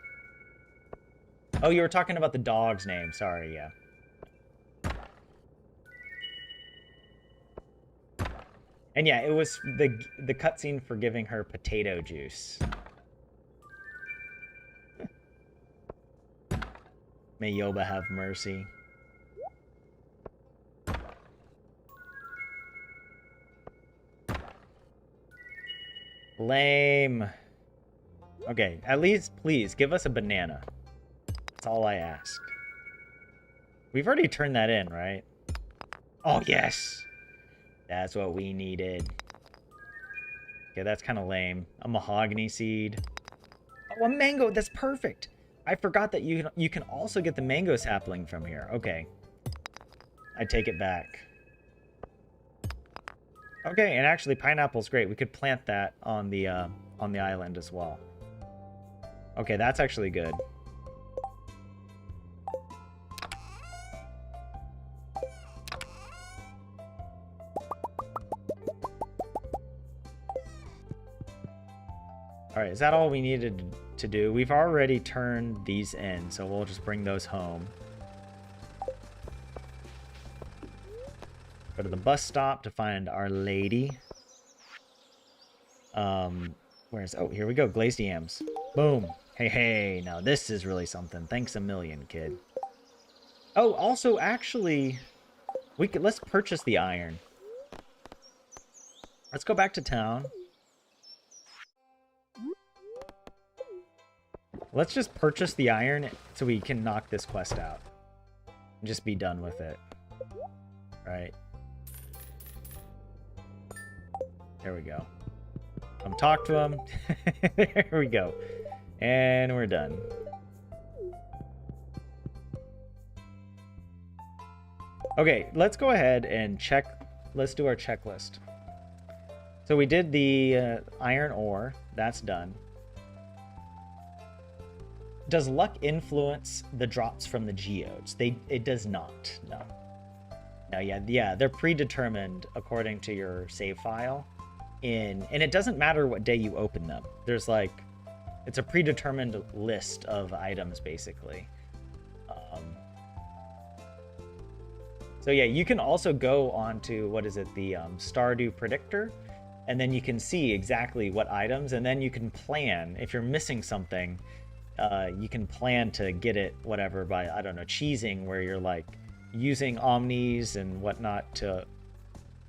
Speaker 1: Oh, you were talking about the dog's name. Sorry, yeah. And yeah, it was the cutscene for giving her potato juice. May Yoba have mercy. Lame. Okay, at least please give us a banana. That's all I ask. We've already turned that in, right? Oh, yes. That's what we needed. Okay, that's kind of lame. A mahogany seed. Oh, a mango. That's perfect. I forgot that you can also get the mango sapling from here. Okay. I take it back. Okay, and actually pineapple's great. We could plant that on the island as well. Okay, that's actually good. All right, is that all we needed to do? We've already turned these in, so we'll just bring those home. Go to the bus stop to find Our Lady. Where's... Oh, here we go. Glazed yams. Boom. Hey, hey. Now this is really something. Thanks a million, kid. Oh, also, actually, let's purchase the iron. Let's go back to town. Let's just purchase the iron so we can knock this quest out. And just be done with it. Right. There we go. Come talk to him. There we go. And we're done. Okay, let's go ahead and check. Let's do our checklist. So we did the iron ore. That's done. Does luck influence the drops from the geodes? It does not. No. No, yeah, they're predetermined according to your save file. And it doesn't matter what day you open them. There's like, it's a predetermined list of items basically. So yeah, you can also go on to, what is it, the Stardew Predictor, and then you can see exactly what items, and then you can plan if you're missing something. You can plan to get it, whatever, by, I don't know, cheesing, where you're like using omnis and whatnot to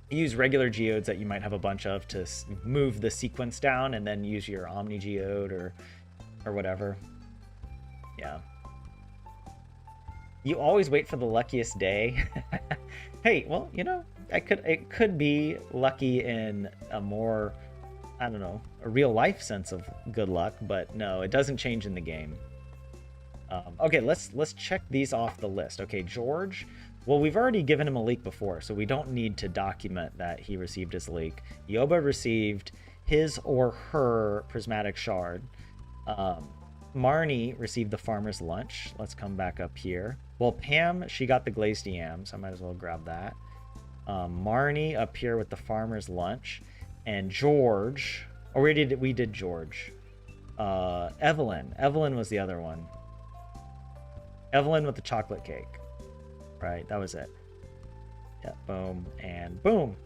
Speaker 1: use regular geodes that you might have a bunch of to move the sequence down, and then use your omni geode or whatever. Yeah. You always wait for the luckiest day. Hey, well, you know, it could be lucky in a more, I don't know, a real life sense of good luck, but no, it doesn't change in the game. Okay, let's check these off the list. Okay, George. Well, we've already given him a leak before, so we don't need to document that he received his leak. Yoba received his or her prismatic shard. Marnie received the farmer's lunch. Let's come back up here. Well, Pam, she got the glazed yams. I might as well grab that. Marnie up here with the farmer's lunch. And George... Oh, we did George. Evelyn. Evelyn was the other one. Evelyn with the chocolate cake. Right, that was it. Yeah, boom, and boom.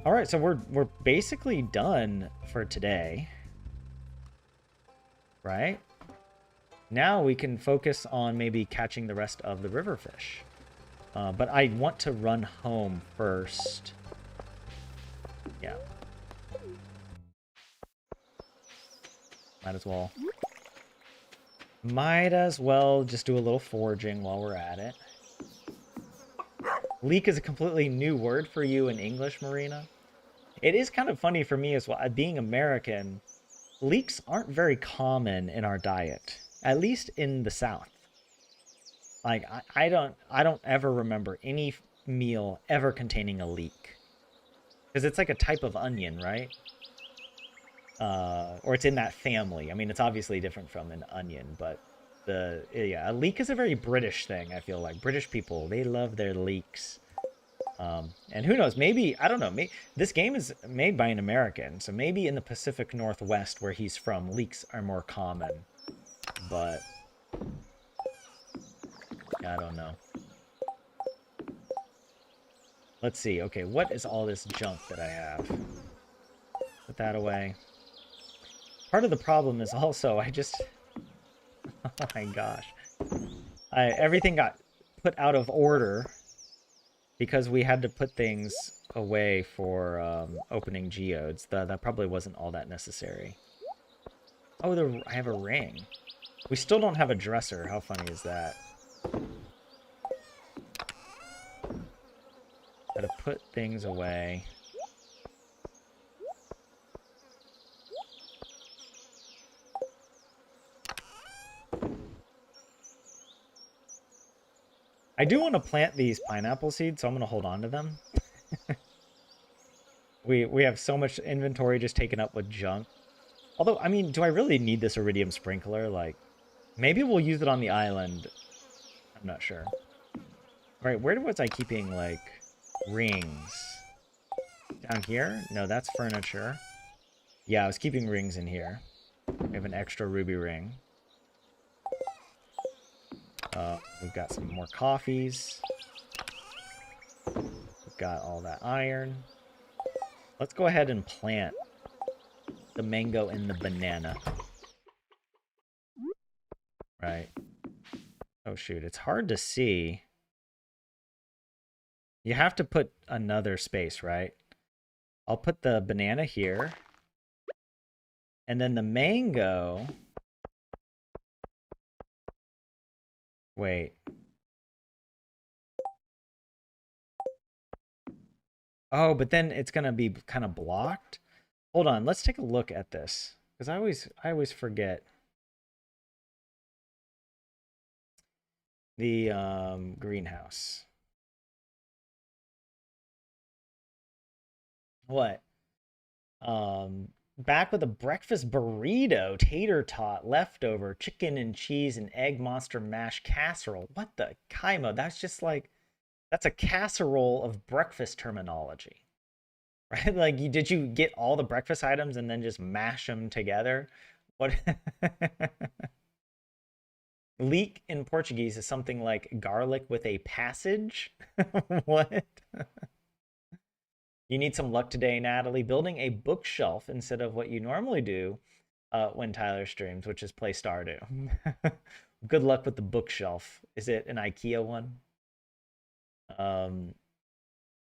Speaker 1: All right, so we're basically done for today. Right? Now we can focus on maybe catching the rest of the river fish. But I want to run home first. Yeah. Might as well. Might as well just do a little foraging while we're at it. Leek is a completely new word for you in English, Marina. It is kind of funny for me as well. Being American, leeks aren't very common in our diet, at least in the South. Like I don't ever remember any meal ever containing a leek. Because it's like a type of onion, right? Or it's in that family. I mean, it's obviously different from an onion, but yeah, a leek is a very British thing. I feel like British people, they love their leeks. And who knows? Maybe I don't know. Maybe this game is made by an American, so maybe in the Pacific Northwest, where he's from, leeks are more common. But I don't know. Let's see. Okay, what is all this junk that I have? Put that away. Part of the problem is also I just oh my gosh. Everything got put out of order because we had to put things away for opening geodes. That probably wasn't all that necessary. Oh, I have a ring. We still don't have a dresser. How funny is that? Gotta put things away. I do want to plant these pineapple seeds, so I'm going to hold on to them. We have so much inventory just taken up with junk. Although, I mean, do I really need this iridium sprinkler? Like, maybe we'll use it on the island. I'm not sure. All right, where was I keeping, like, rings? Down here? No, that's furniture. Yeah, I was keeping rings in here. We have an extra ruby ring. We've got some more coffees. We've got all that iron. Let's go ahead and plant the mango and the banana. Right. Oh, shoot. It's hard to see. You have to put another space, right? I'll put the banana here. And then the mango... Wait. Oh, but then it's going to be kind of blocked. Hold on. Let's take a look at this. Because I always forget. The greenhouse. What? Back with a breakfast burrito, tater tot, leftover, chicken and cheese and egg monster mash casserole. What the Kaimo? That's just like, that's a casserole of breakfast terminology, right? Like, did you get all the breakfast items and then just mash them together? What? Leek in Portuguese is something like garlic with a passage. What? You need some luck today, Natalie. Building a bookshelf instead of what you normally do when Tyler streams, which is play Stardew. Good luck with the bookshelf. Is it an IKEA one?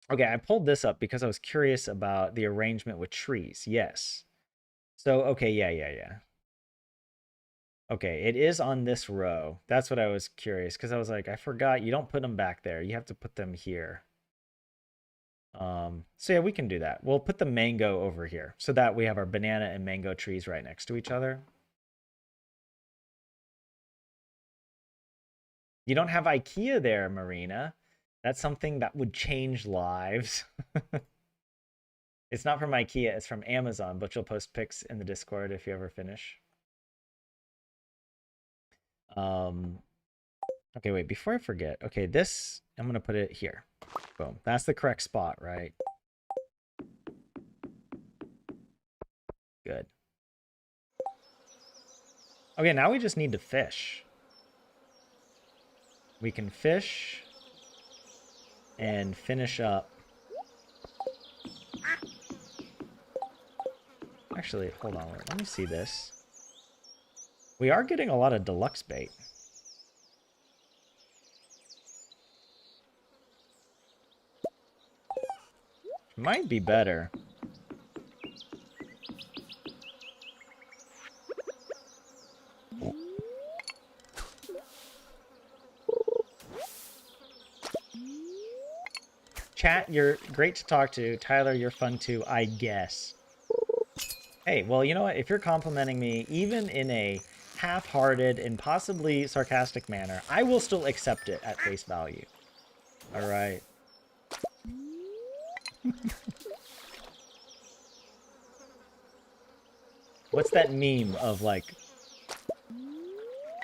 Speaker 1: Okay, I pulled this up because I was curious about the arrangement with trees. Yes. So, okay, yeah. Okay, it is on this row. That's what I was curious because I was like, I forgot you don't put them back there. You have to put them here. So yeah, we can do that. We'll put the mango over here so that we have our banana and mango trees right next to each other. You don't have IKEA there, Marina. That's something that would change lives. It's not from IKEA, it's from Amazon, but you'll post pics in the Discord if you ever finish. Okay, wait, before I forget. Okay, this, I'm going to put it here. Boom. That's the correct spot, right? Good. Okay, now we just need to fish. We can fish and finish up. Actually, hold on. Let me see this. We are getting a lot of deluxe bait. Might be better. Chat, you're great to talk to. Tyler, you're fun too, I guess. Hey, well, you know what? If you're complimenting me, even in a half-hearted and possibly sarcastic manner, I will still accept it at face value. All right. What's that meme of, like,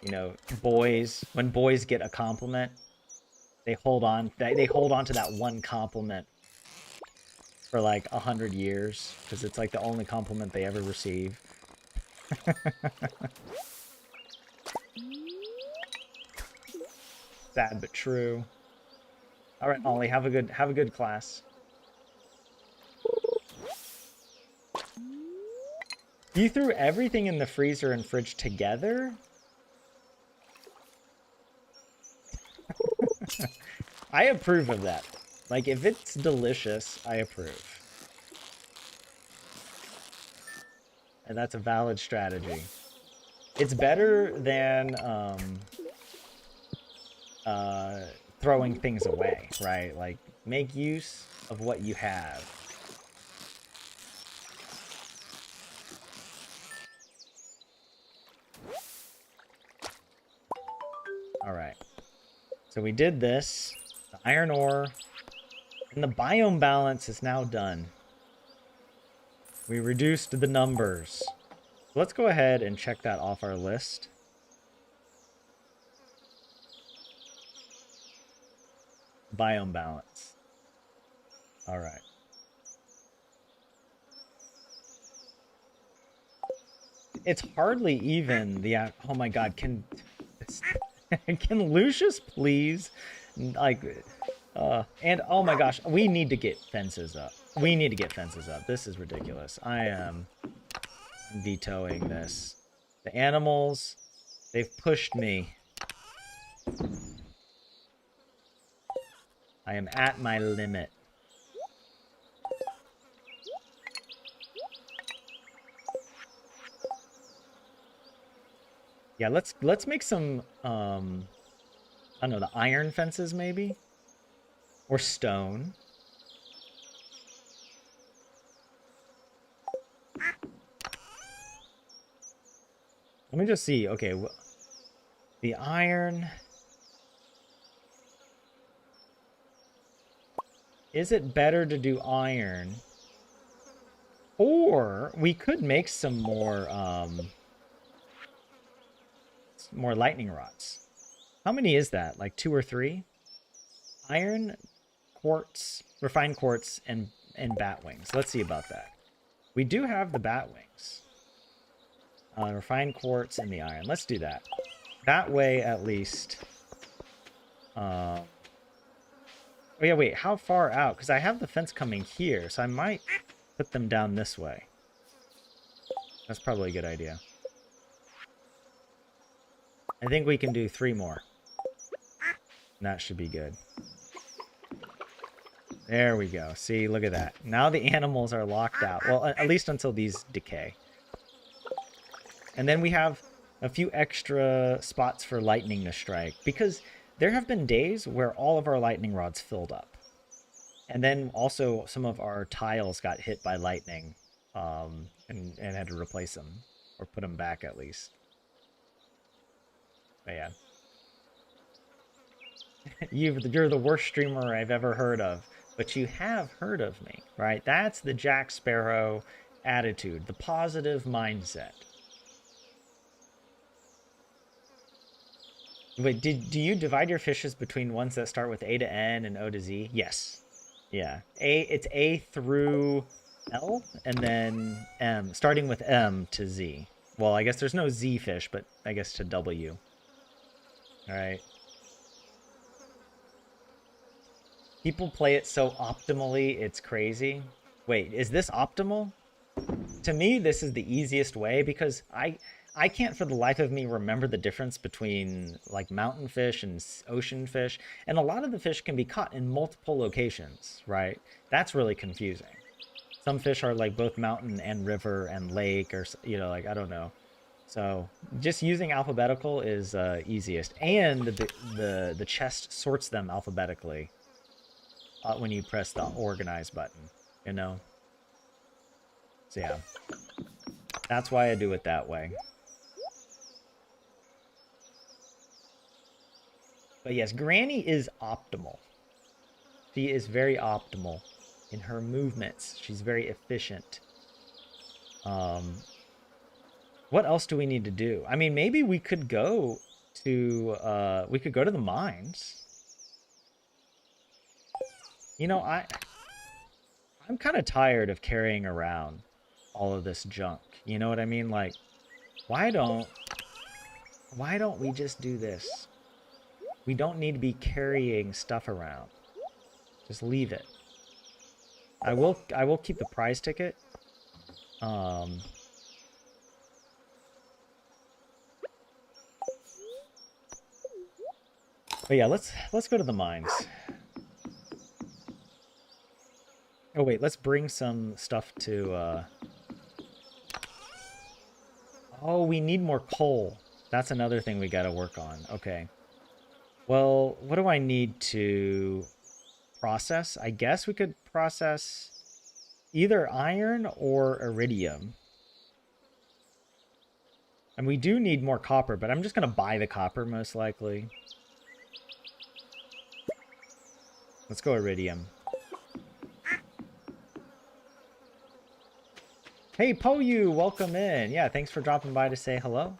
Speaker 1: you know, boys, when boys get a compliment, they hold on to that one compliment for like 100 years because it's like the only compliment they ever receive. Sad but true. All right, Ollie, have a good class. You threw everything in the freezer and fridge together? I approve of that. Like, if it's delicious, I approve. And that's a valid strategy. It's better than throwing things away, right? Like, make use of what you have. All right. So we did this. The iron ore. And the biome balance is now done. We reduced the numbers. Let's go ahead and check that off our list. Biome balance. All right. It's hardly even the... Oh my god, can Lucius please... Like... and oh my gosh, we need to get fences up. We need to get fences up. This is ridiculous. I am vetoing this. The animals, they've pushed me. I am at my limit. Yeah, let's make some I don't know, the iron fences maybe? Or stone. Let me just see. Okay, the iron. Is it better to do iron? Or we could make some more lightning rods. How many is that? Like 2 or 3? Iron, quartz, refined quartz, and bat wings. Let's see about that. We do have the bat wings. Refined quartz and the iron. Let's do that. That way, at least. Oh yeah, wait. How far out? Because I have the fence coming here, so I might put them down this way. That's probably a good idea. I think we can do 3 more. And that should be good. There we go. See, look at that. Now the animals are locked out. Well, at least until these decay. And then we have a few extra spots for lightning to strike. Because there have been days where all of our lightning rods filled up. And then also some of our tiles got hit by lightning. And had to replace them. Or put them back at least. But yeah. You're the worst streamer I've ever heard of. But you have heard of me, right? That's the Jack Sparrow attitude. The positive mindset. Wait, do you divide your fishes between ones that start with A to N and O to Z? Yes. Yeah. It's A through L, and then M, starting with M to Z. Well, I guess there's no Z fish, but I guess to W. All right. People play it so optimally, it's crazy. Wait, is this optimal? To me, this is the easiest way because I can't for the life of me remember the difference between like mountain fish and ocean fish. And a lot of the fish can be caught in multiple locations, right? That's really confusing. Some fish are like both mountain and river and lake or, you know, like, I don't know. So just using alphabetical is easiest. And the chest sorts them alphabetically. when you press the organize button, you know? So yeah, that's why I do it that way. But yes, Granny is optimal. She is very optimal in her movements. She's very efficient. What else do we need to do? I mean, maybe we could go to the mines. You know, I'm kind of tired of carrying around all of this junk. You know what I mean? Like, why don't we just do this? We don't need to be carrying stuff around. Just leave it. I will keep the prize ticket. But yeah, let's go to the mines. Oh wait, let's bring some stuff to Oh, we need more coal. That's another thing we gotta work on. Okay. Well, what do I need to process? I guess we could process either iron or iridium. And we do need more copper, but I'm just gonna buy the copper most likely. Let's go iridium. Hey, Poyu, welcome in. Yeah, thanks for dropping by to say hello.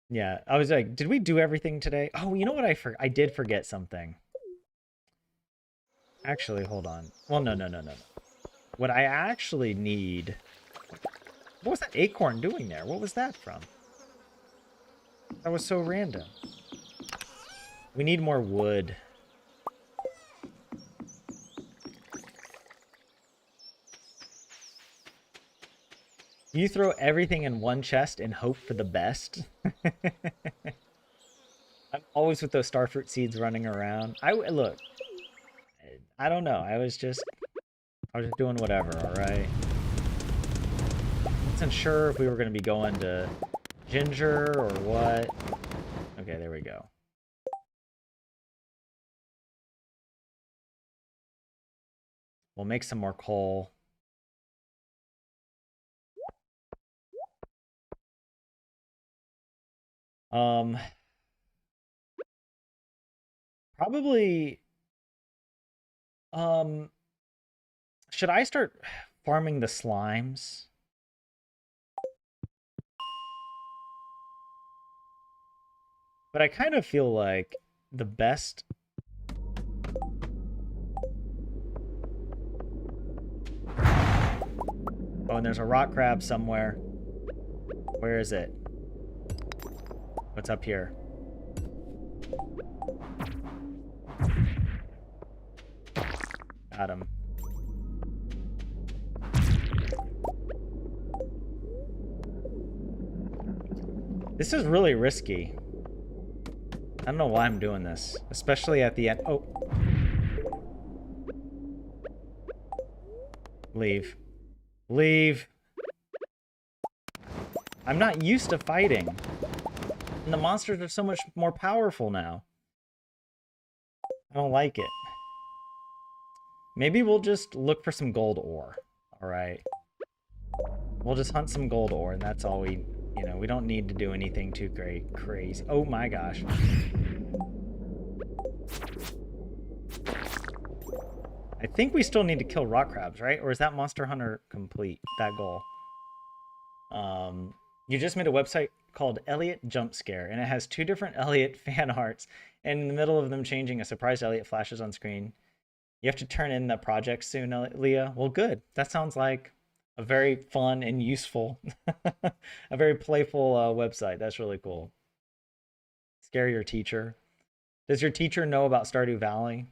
Speaker 1: Yeah, I was like, did we do everything today? Oh, you know what I did forget something. Actually, hold on. Well, no. What I actually need... What was that acorn doing there? What was that from? That was so random. We need more wood. You throw everything in one chest and hope for the best. I'm always with those starfruit seeds running around. Look, I don't know. I was just doing whatever, all right? Wasn't sure if we were going to be going to Ginger or what. Okay, there we go. We'll make some more coal. Probably, should I start farming the slimes? But I kind of feel like the best... Oh, and there's a rock crab somewhere. Where is it? What's up here? Got him. This is really risky. I don't know why I'm doing this, especially at the end. Oh. Leave. Leave. I'm not used to fighting. And the monsters are so much more powerful now. I don't like it. Maybe we'll just look for some gold ore. Alright. We'll just hunt some gold ore, and that's all we... You know, we don't need to do anything too great, crazy. Oh my gosh. I think we still need to kill rock crabs, right? Or is that Monster Hunter complete, that goal? You just made a website called Elliot Jump Scare, and it has 2 different Elliot fan arts, and in the middle of them changing, a surprised Elliot flashes on screen. You have to turn in the project soon, Leah. Well, good. That sounds like a very fun and useful, a very playful website. That's really cool. Scare your teacher. Does your teacher know about Stardew Valley?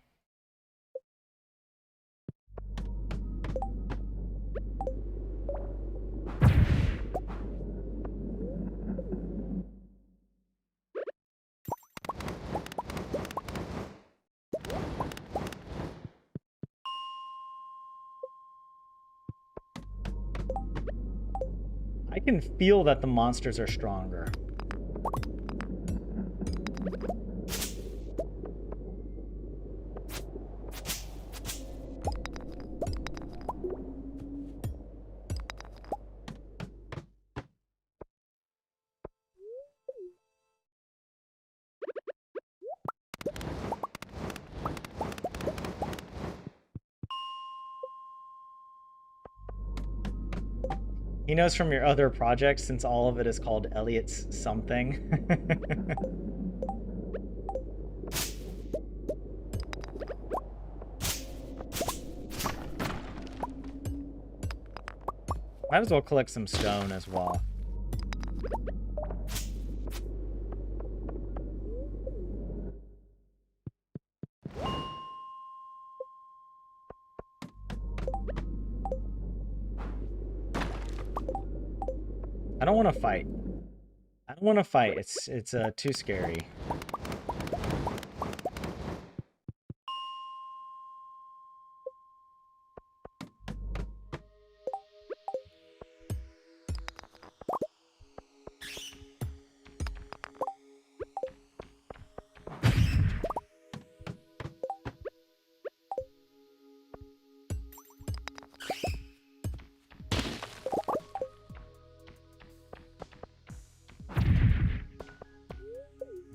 Speaker 1: I can feel that the monsters are stronger. He knows from your other projects since all of it is called Elliot's something. Might as well collect some stone as well. I don't want to fight. I don't want to fight. It's too scary.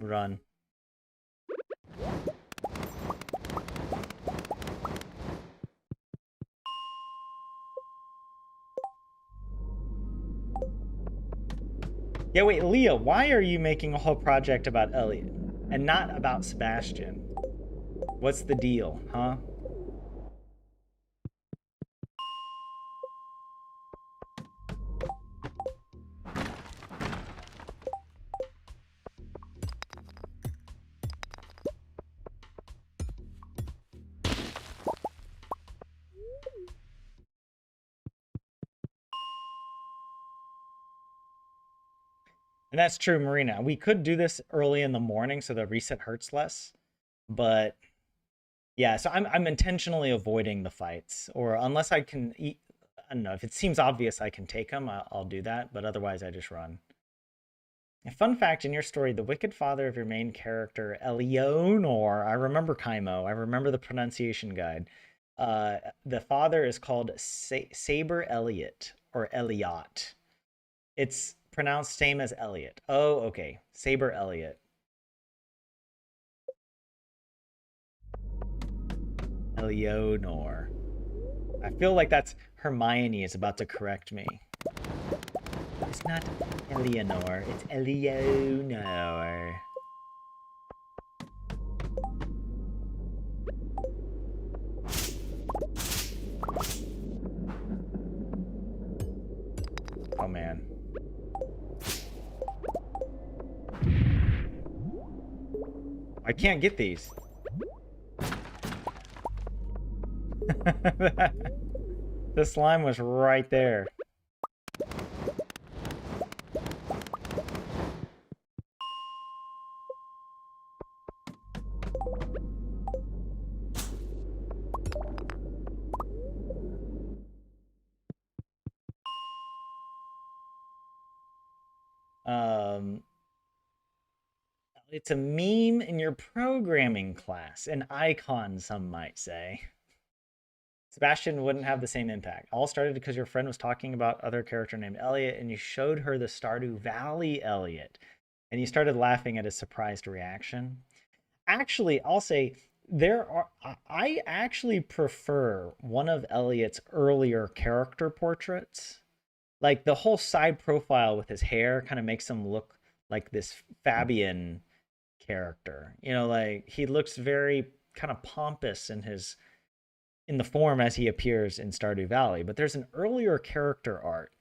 Speaker 1: Run. Yeah, wait, Leah, why are you making a whole project about Elliot and not about Sebastian? What's the deal, huh? And that's true, Marina. We could do this early in the morning so the reset hurts less, but yeah, so I'm intentionally avoiding the fights, or unless I can eat. I don't know if it seems obvious I can take them, I'll do that, but otherwise I just run. A fun fact in your story: the wicked father of your main character, Eleonor. I remember Kaimo. I remember the pronunciation guide. The father is called Saber Elliot or Eliot. It's pronounced same as Elliot. Oh, okay. Saber Elliot. Eleonor. I feel like that's Hermione is about to correct me. It's not Eleanor, it's Eleonor. Oh man. I can't get these. The slime was right there. Um, it's a meme in your programming class, an icon, some might say. Sebastian wouldn't have the same impact. All started because your friend was talking about other character named Elliot, and you showed her the Stardew Valley Elliot, and you started laughing at his surprised reaction. Actually, I'll say I actually prefer one of Elliot's earlier character portraits. Like the whole side profile with his hair kind of makes him look like this Fabian character. You know, like he looks very kind of pompous in the form as he appears in Stardew Valley. But there's an earlier character art.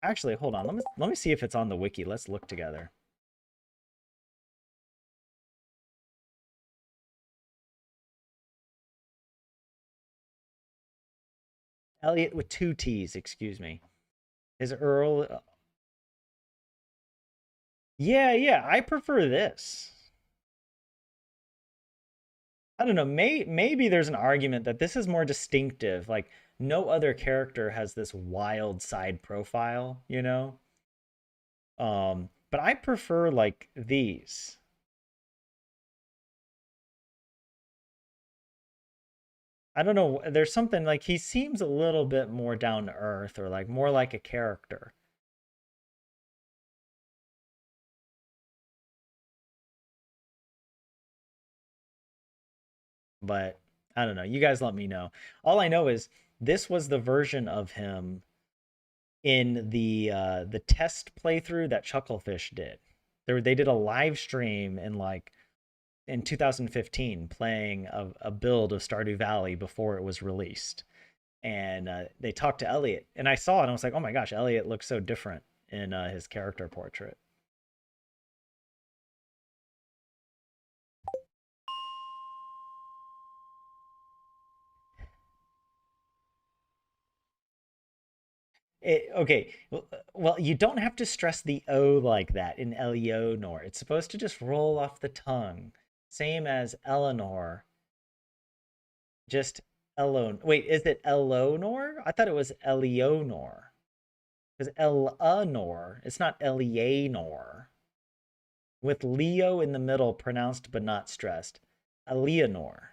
Speaker 1: Actually, hold on. Let me see if it's on the wiki. Let's look together. Elliot with two T's, excuse me. His Earl. Yeah, yeah, I prefer this. I don't know. Maybe there's an argument that this is more distinctive. Like no other character has this wild side profile, you know? But I prefer like these. I don't know. There's something like he seems a little bit more down to earth or like more like a character. But I don't know. You guys let me know. All I know is this was the version of him in the test playthrough that Chucklefish did. They did a live stream in like in 2015 playing a build of Stardew Valley before it was released. And they talked to Elliot, and I saw it and I was like, oh my gosh, Elliot looks so different in his character portrait. Okay, well, you don't have to stress the O like that in Eleonor. It's supposed to just roll off the tongue. Same as Eleanor, just Elon. Wait, is it Eleanor? I thought it was Eleonor. Because Eleanor, it's not Eleanor. With Leo in the middle, pronounced but not stressed. Eleanor.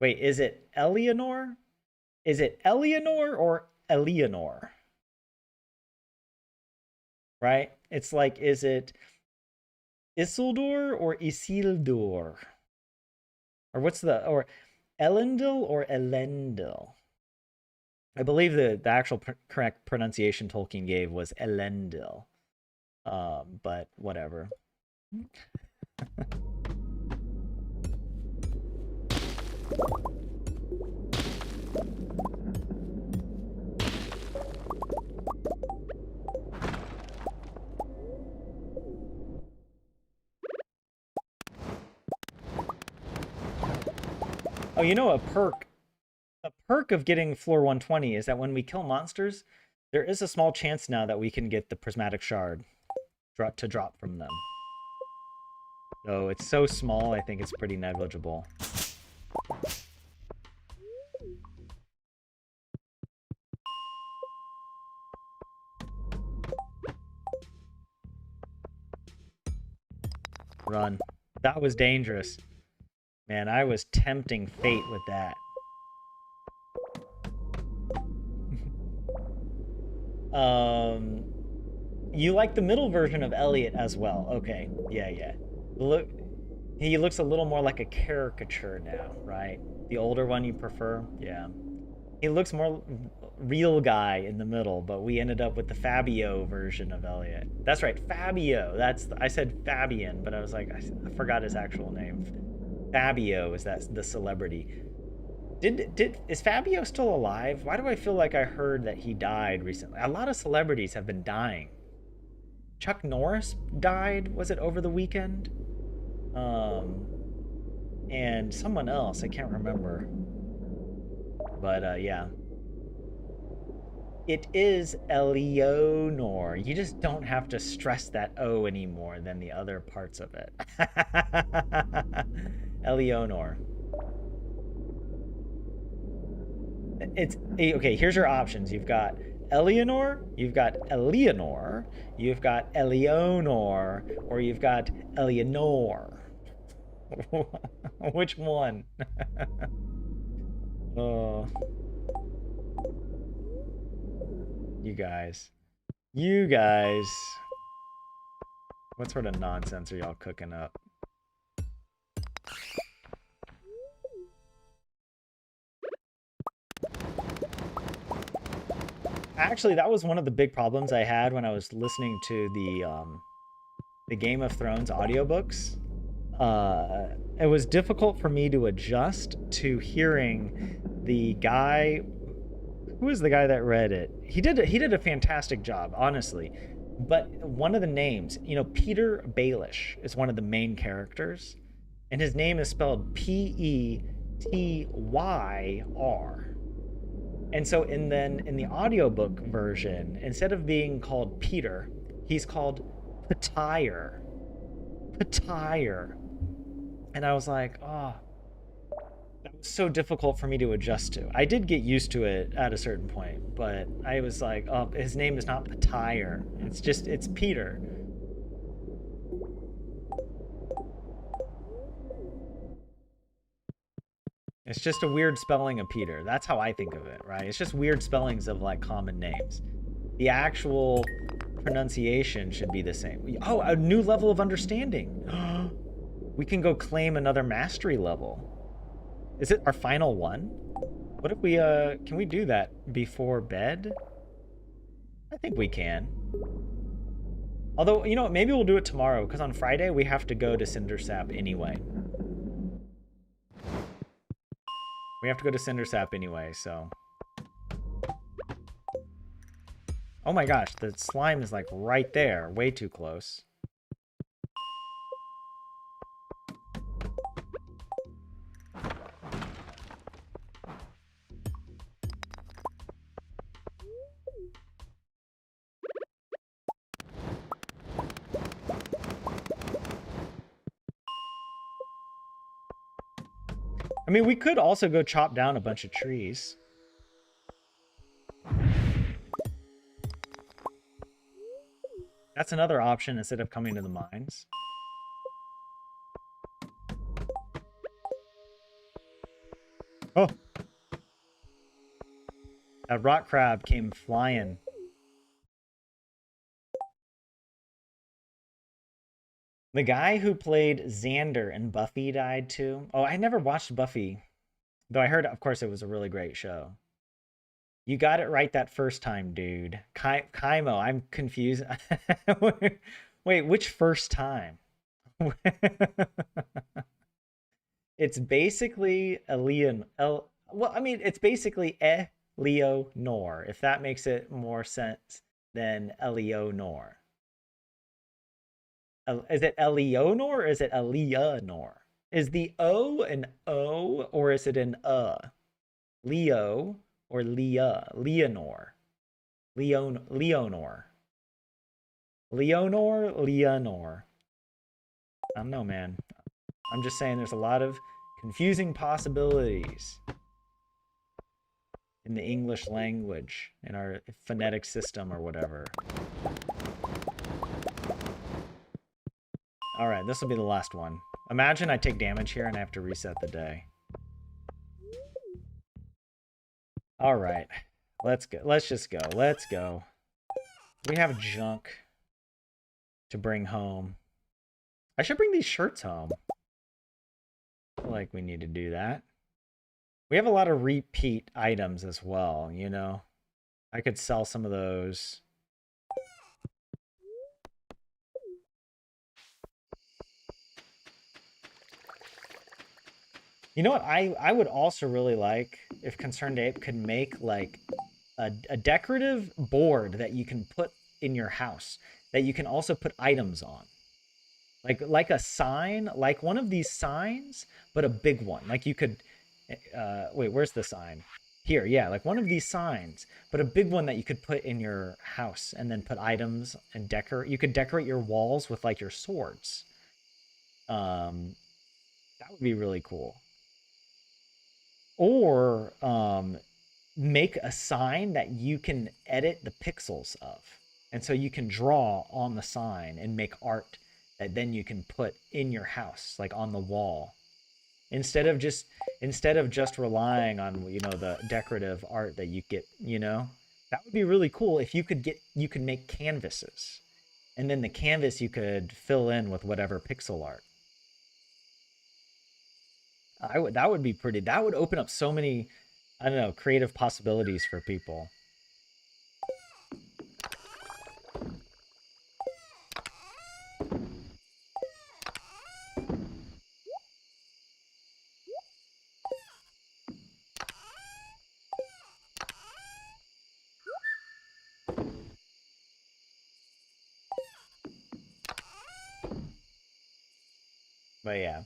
Speaker 1: Wait, is it Eleanor? Is it Eleanor or Eleanor? Right? It's like, is it Isildur or Isildur? Or what's the, or Elendil or Elendil? I believe the actual correct pronunciation Tolkien gave was Elendil. But whatever. Oh, you know, a perk of getting floor 120 is that when we kill monsters, there is a small chance now that we can get the prismatic shard to drop from them. Though it's so small, I think it's pretty negligible. Run. That was dangerous. Man, I was tempting fate with that. You like the middle version of Elliot as well. Okay. Yeah, yeah. Look, he looks a little more like a caricature now, right? The older one you prefer? Yeah. He looks more real guy in the middle, but we ended up with the Fabio version of Elliot. That's right, Fabio. I said Fabian, but I was like, I forgot his actual name. Fabio is that the celebrity. Is Fabio still alive? Why do I feel like I heard that he died recently? A lot of celebrities have been dying. Chuck Norris died, was it over the weekend? Um and someone else, I can't remember. But yeah. It is Eleonor. You just don't have to stress that O anymore than the other parts of it. Eleonor. It's okay. Here's your options. You've got Eleanor, you've got Eleanor, you've got Eleonor, or you've got Eleanor. Which one? Oh, you guys. You guys. What sort of nonsense are y'all cooking up? Actually, that was one of the big problems I had when I was listening to the Game of Thrones audiobooks. It was difficult for me to adjust to hearing the guy. Who was the guy that read it? He did a fantastic job, honestly. But one of the names, Peter Baelish is one of the main characters, and his name is spelled Petyr. And so in the audiobook version, instead of being called Peter, he's called Petyr. Petyr. And I was like, oh, that was so difficult for me to adjust to. I did get used to it at a certain point, but I was like, oh, his name is not Petyr. It's Peter. It's just a weird spelling of Peter. That's how I think of it, right? It's just weird spellings of like common names. The actual pronunciation should be the same. Oh, a new level of understanding. We can go claim another mastery level. Is it our final one? What if we, can we do that before bed? I think we can. Although, you know what, maybe we'll do it tomorrow, because on Friday we have to go to Cindersap anyway. We have to go to Cindersap anyway, so. Oh my gosh, the slime is like right there. Way too close. I mean, we could also go chop down a bunch of trees. That's another option instead of coming to the mines. Oh! That rock crab came flying. The guy who played Xander in Buffy died too. Oh, I never watched Buffy. Though I heard, of course, it was a really great show. You got it right that first time, dude. Kaimo, I'm confused. Wait, which first time? It's basically a Leon. Well, I mean, it's basically Leonor, if that makes it more sense than Eleonor. Is it Eleonor or is it Eleanor? Is the O an O or is it an Leo or Leah? Leonor. Leonor. Leonor. I don't know, man. I'm just saying there's a lot of confusing possibilities in the English language, in our phonetic system or whatever. All right, this will be the last one. Imagine I take damage here and I have to reset the day. All right, let's go. Let's just go. Let's go. We have junk to bring home. I should bring these shirts home. I feel like we need to do that. We have a lot of repeat items as well, you know? I could sell some of those. You know what I would also really like if Concerned Ape could make like a decorative board that you can put in your house that you can also put items on. Like a sign, like one of these signs, but a big one. Like you could wait, where's the sign? Here, yeah, like one of these signs, but a big one that you could put in your house and then put items and decorate. You could decorate your walls with like your swords. That would be really cool. Or make a sign that you can edit the pixels of. And so you can draw on the sign and make art that then you can put in your house, like on the wall. Instead of just relying on, you know, the decorative art that you get, you know? That would be really cool if you could make canvases. And then the canvas you could fill in with whatever pixel art. That would be pretty. That would open up so many, I don't know, creative possibilities for people. But yeah.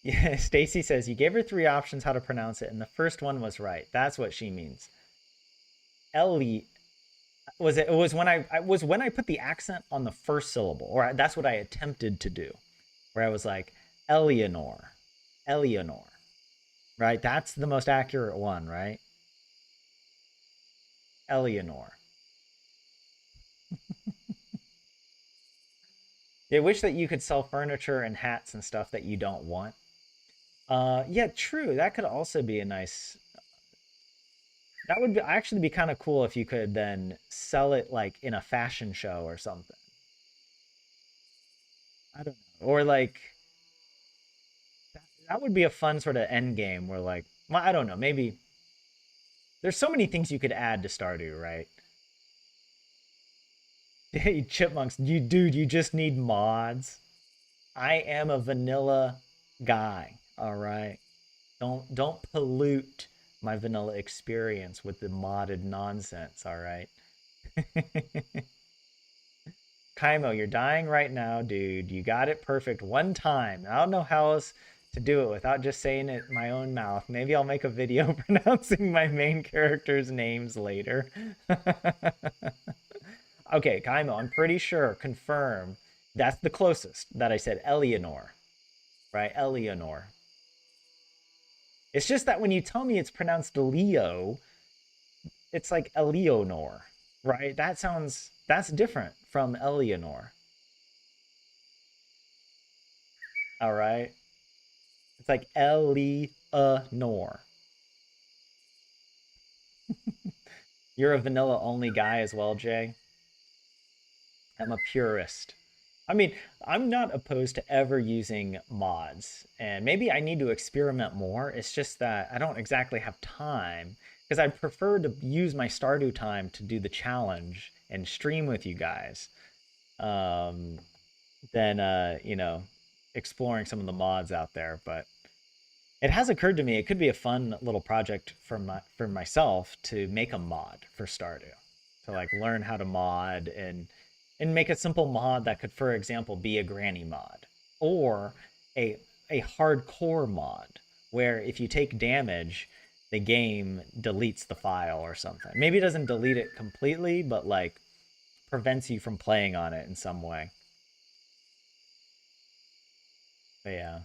Speaker 1: Yeah, Stacy says you gave her three options how to pronounce it, and the first one was right. That's what she means. Ellie was it? It was when I was when I put the accent on the first syllable, or that's what I attempted to do, where I was like Eleanor, Eleanor, right? That's the most accurate one, right? Eleanor. I wish that you could sell furniture and hats and stuff that you don't want. Yeah, true. That could also be a nice. That would actually be kind of cool if you could then sell it like in a fashion show or something. I don't know. Or like that would be a fun sort of end game where like, well, I don't know, maybe there's so many things you could add to Stardew, right? Hey, chipmunks, you just need mods. I am a vanilla guy, all right? Don't pollute my vanilla experience with the modded nonsense, all right? Kaimo, you're dying right now, dude. You got it perfect one time. I don't know how else to do it without just saying it in my own mouth. Maybe I'll make a video pronouncing my main character's names later. Okay, Kaimo, I'm pretty sure, confirm. That's the closest that I said. Eleanor, right? Eleanor. It's just that when you tell me it's pronounced Leo, it's like Eleonor, right? That's different from Eleanor. All right. It's like Eleanor. You're a vanilla only guy as well, Jay. I'm a purist. I mean, I'm not opposed to ever using mods, and maybe I need to experiment more. It's just that I don't exactly have time because I prefer to use my Stardew time to do the challenge and stream with you guys um, than, exploring some of the mods out there. But it has occurred to me it could be a fun little project for myself to make a mod for Stardew, to like learn how to mod and make a simple mod that could, for example, be a granny mod or a a hardcore mod where if you take damage, the game deletes the file or something. Maybe it doesn't delete it completely, but like prevents you from playing on it in some way. But yeah.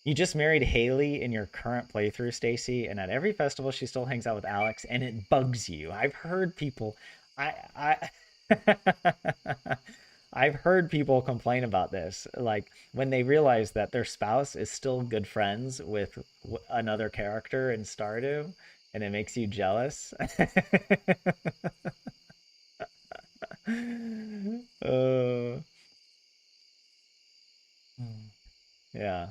Speaker 1: You just married Haley in your current playthrough, Stacy, and at every festival she still hangs out with Alex, and it bugs you. I've heard people, I I've heard people complain about this, like when they realize that their spouse is still good friends with another character in Stardew, and it makes you jealous. uh, yeah.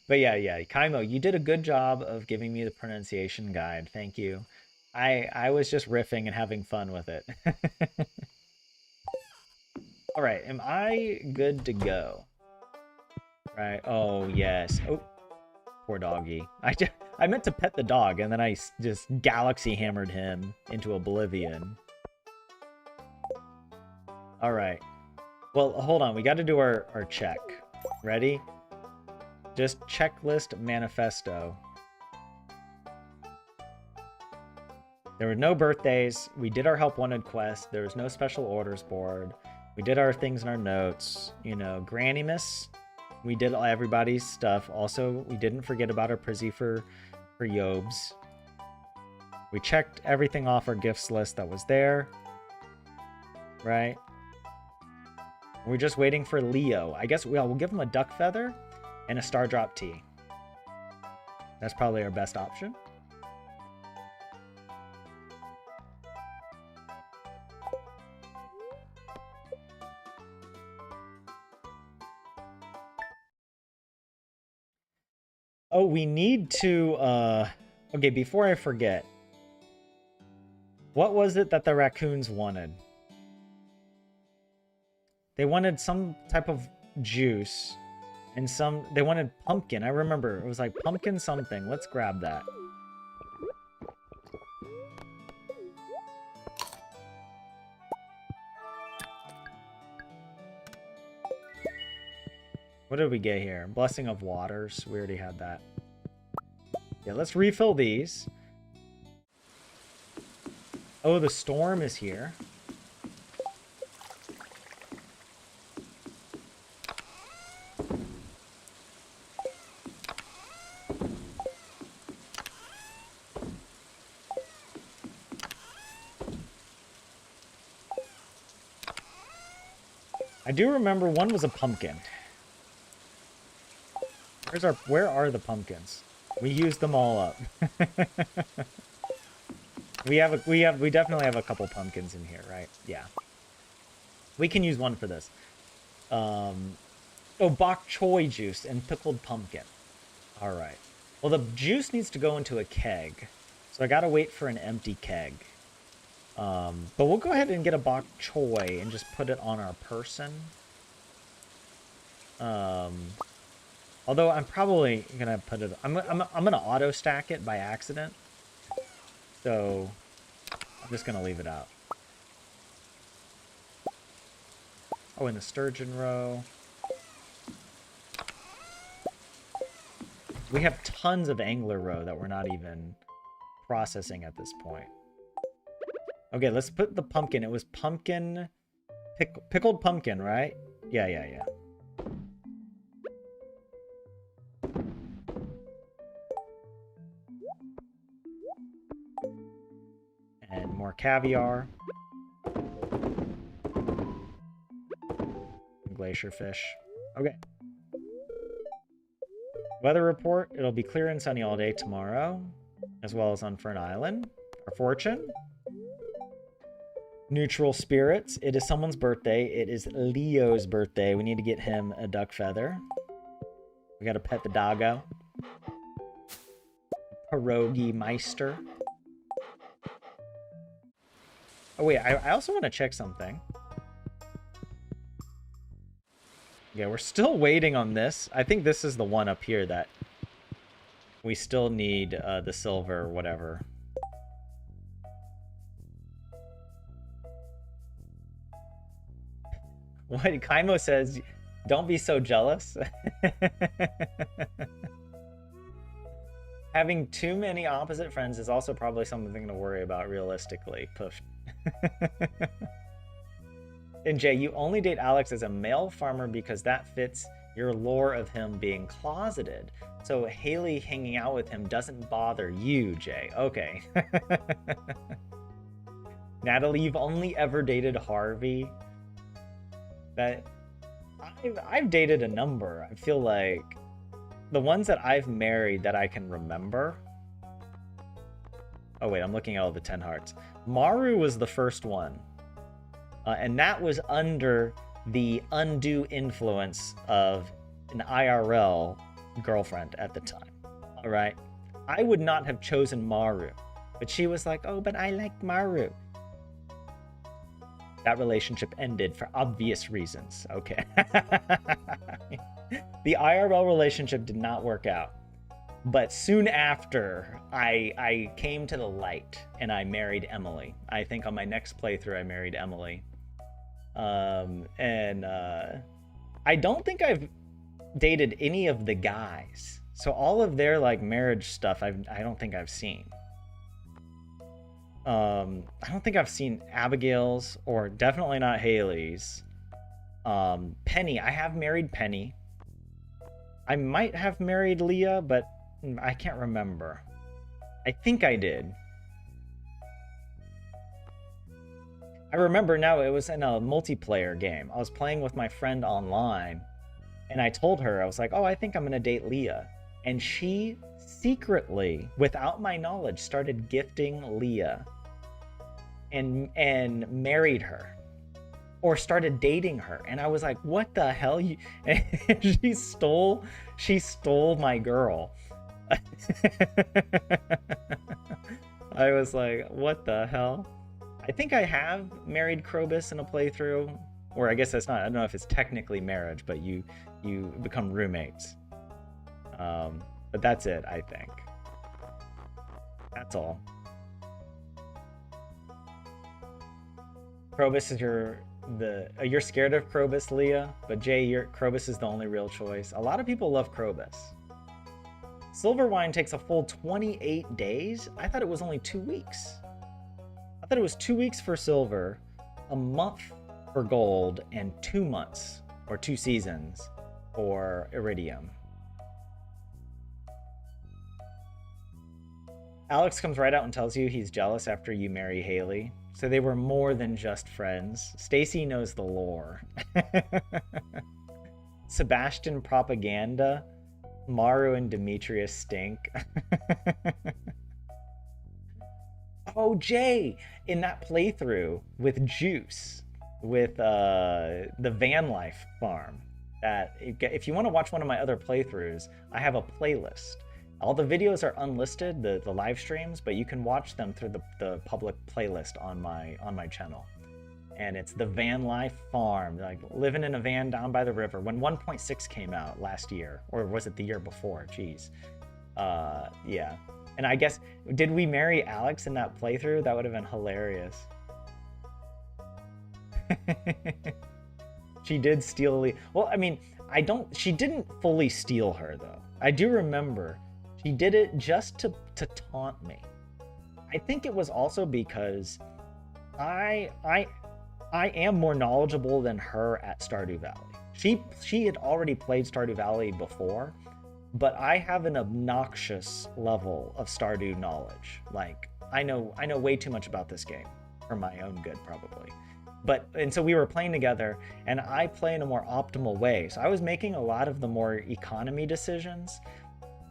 Speaker 1: But yeah, Kaimo, you did a good job of giving me the pronunciation guide. Thank you. I was just riffing and having fun with it. All right, am I good to go? Right. Oh, yes. Oh, poor doggy. I meant to pet the dog and then I just galaxy hammered him into oblivion. All right. Well, hold on. We got to do our check. Ready? Just checklist manifesto. There were no birthdays. We did our help wanted quest. There was no special orders board. We did our things in our notes. You know, Grannymas. We did everybody's stuff. Also, we didn't forget about our Prizzy for Yobes. We checked everything off our gifts list that was there. Right? We're just waiting for Leo. I guess we'll give him a duck feather and a star drop tea. That's probably our best option. Oh, we need to, okay, before I forget, what was it that the raccoons wanted? They wanted some type of juice and they wanted pumpkin. I remember it was like pumpkin something. Let's grab that. What did we get here? Blessing of Waters. We already had that. Yeah, let's refill these. Oh, the storm is here. I do remember one was a pumpkin. Where are the pumpkins? We used them all up. we definitely have a couple pumpkins in here, right? Yeah. We can use one for this. Oh, bok choy juice and pickled pumpkin. All right. Well, the juice needs to go into a keg. So I got to wait for an empty keg. But we'll go ahead and get a bok choy and just put it on our person. Although I'm probably gonna put it. I'm gonna auto stack it by accident. So I'm just gonna leave it out. Oh, in the sturgeon row. We have tons of angler row that we're not even processing at this point. Okay, let's put the pumpkin. It was pumpkin, pickled pumpkin, right? Yeah. And more caviar. Glacier fish. Okay. Weather report. It'll be clear and sunny all day tomorrow, as well as on Fern Island. Our fortune. Neutral spirits. It is someone's birthday. It is Leo's birthday. We need to get him a duck feather. We got to pet the doggo. Pierogi Meister. Oh, wait. I also want to check something. Yeah, we're still waiting on this. I think this is the one up here that we still need the silver or whatever. What Kaimo says, don't be so jealous. Having too many opposite friends is also probably something to worry about realistically. Push. And Jay, you only date Alex as a male farmer because that fits your lore of him being closeted. So Haley hanging out with him doesn't bother you, Jay. Okay. Natalie, you've only ever dated Harvey. That I've dated a number. I feel like the ones that I've married that I can remember. Oh wait, I'm looking at all the 10 hearts. Maru was the first one. And that was under the undue influence of an IRL girlfriend at the time. All right. I would not have chosen Maru, but she was like, oh, but I like Maru. That relationship ended for obvious reasons. Okay. The IRL relationship did not work out. But soon after, I came to the light and I married Emily. I think on my next playthrough, I married Emily. I don't think I've dated any of the guys. So all of their like marriage stuff, I don't think I've seen. I don't think I've seen Abigail's or definitely not Haley's. Penny, I have married Penny. I might have married Leah, but I can't remember. I think I did. I remember now, it was in a multiplayer game. I was playing with my friend online, and I told her, I was like, oh, I think I'm going to date Leah. And she secretly, without my knowledge, started gifting Leah and married her. Or started dating her. And I was like, what the hell? And she stole my girl. I was like, what the hell? I think I have married Krobus in a playthrough, or I guess that's not, I don't know if it's technically marriage, but you become roommates. But that's it, I think. That's all. Krobus is you're scared of Krobus, Leah, but Jay, Krobus is the only real choice. A lot of people love Krobus. Silver wine takes a full 28 days? I thought it was only 2 weeks. I thought it was 2 weeks for silver, a month for gold, and 2 months, or 2 seasons, for iridium. Alex comes right out and tells you he's jealous after you marry Haley. So they were more than just friends. Stacy knows the lore. Sebastian propaganda. Maru and Demetrius stink. Oh, Jay, in that playthrough with Juice, with the van life farm, that if you want to watch one of my other playthroughs, I have a playlist. All the videos are unlisted, the live streams, but you can watch them through the public playlist on my channel. And it's the van life farm, like living in a van down by the river. When 1.6 came out last year, or was it the year before? Jeez. Yeah. And I guess, did we marry Alex in that playthrough? That would have been hilarious. She did steal Lee. Well, I mean, she didn't fully steal her though. I do remember she did it just to taunt me. I think it was also because I am more knowledgeable than her at Stardew Valley. She had already played Stardew Valley before, but I have an obnoxious level of Stardew knowledge. Like I know way too much about this game for my own good probably. And so we were playing together, and I play in a more optimal way. So I was making a lot of the more economy decisions.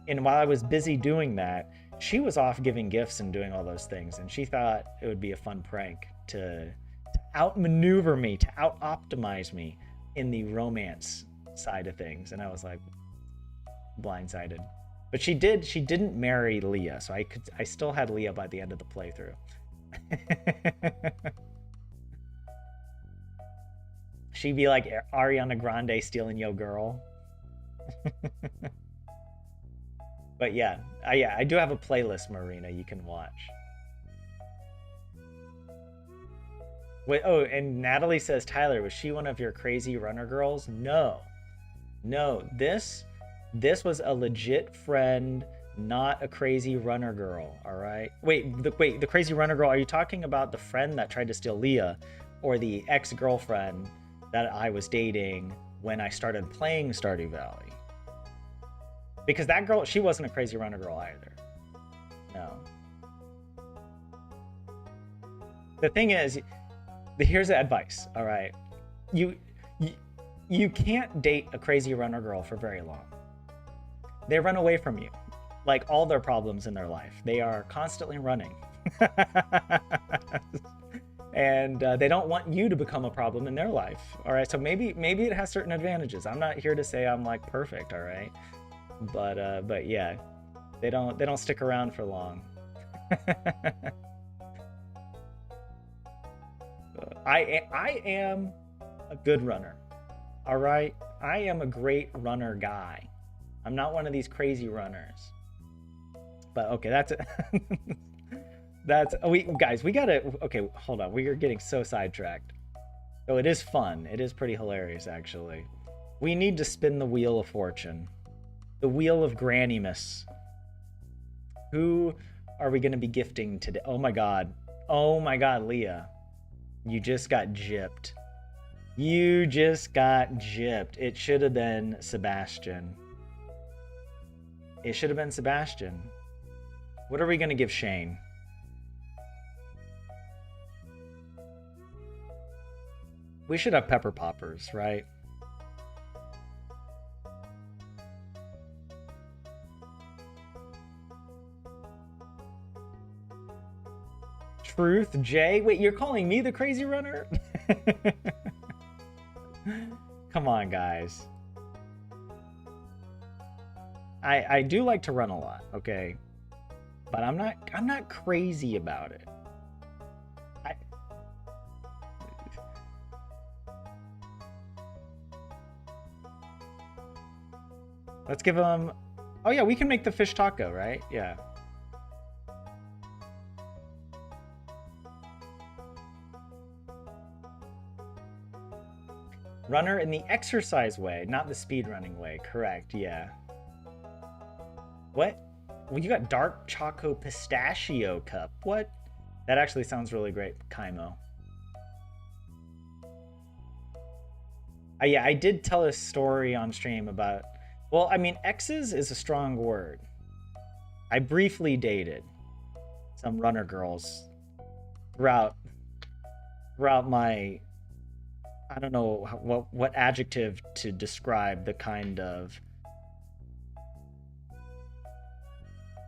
Speaker 1: And while I was busy doing that, she was off giving gifts and doing all those things. And she thought it would be a fun prank to outmaneuver me, to out-optimize me in the romance side of things. And I was like, blindsided. But she didn't marry Leah, so I still had Leah by the end of the playthrough. She'd be like Ariana Grande stealing yo girl. But yeah, I do have a playlist, Marina, you can watch. Wait, oh, and Natalie says, Tyler, was she one of your crazy runner girls? No. This was a legit friend, not a crazy runner girl, all right? Wait, the crazy runner girl, are you talking about the friend that tried to steal Leah, or the ex-girlfriend that I was dating when I started playing Stardew Valley? Because that girl, she wasn't a crazy runner girl either. No. The thing is, here's the advice, all right? You can't date a crazy runner girl for very long. They run away from you. Like all their problems in their life. They are constantly running. And they don't want you to become a problem in their life. All right, so maybe it has certain advantages. I'm not here to say I'm like perfect, all right? But yeah, they don't stick around for long. I am a good runner. All right, I am a great runner guy. I'm not one of these crazy runners. But okay, that's it. Guys, we gotta, okay, hold on. We are getting so sidetracked. So it is fun. It is pretty hilarious, actually. We need to spin the wheel of fortune. The wheel of Grannymas. Who are we gonna be gifting today? Oh my god. Oh my god, Leah. You just got gypped. You just got gypped. It should have been Sebastian. It should have been Sebastian. What are we gonna give Shane? We should have pepper poppers, right? Truth, Jay? Wait, you're calling me the crazy runner? Come on, guys. I do like to run a lot, okay? But I'm not crazy about it. Let's give them... Oh yeah, we can make the fish taco, right? Yeah. Runner in the exercise way, not the speed running way. Correct, yeah. What? Well, you got dark choco pistachio cup. What? That actually sounds really great, Kaimo. Yeah, I did tell a story on stream about... Well, I mean, exes is a strong word. I briefly dated some runner girls throughout my... I don't know what adjective to describe the kind of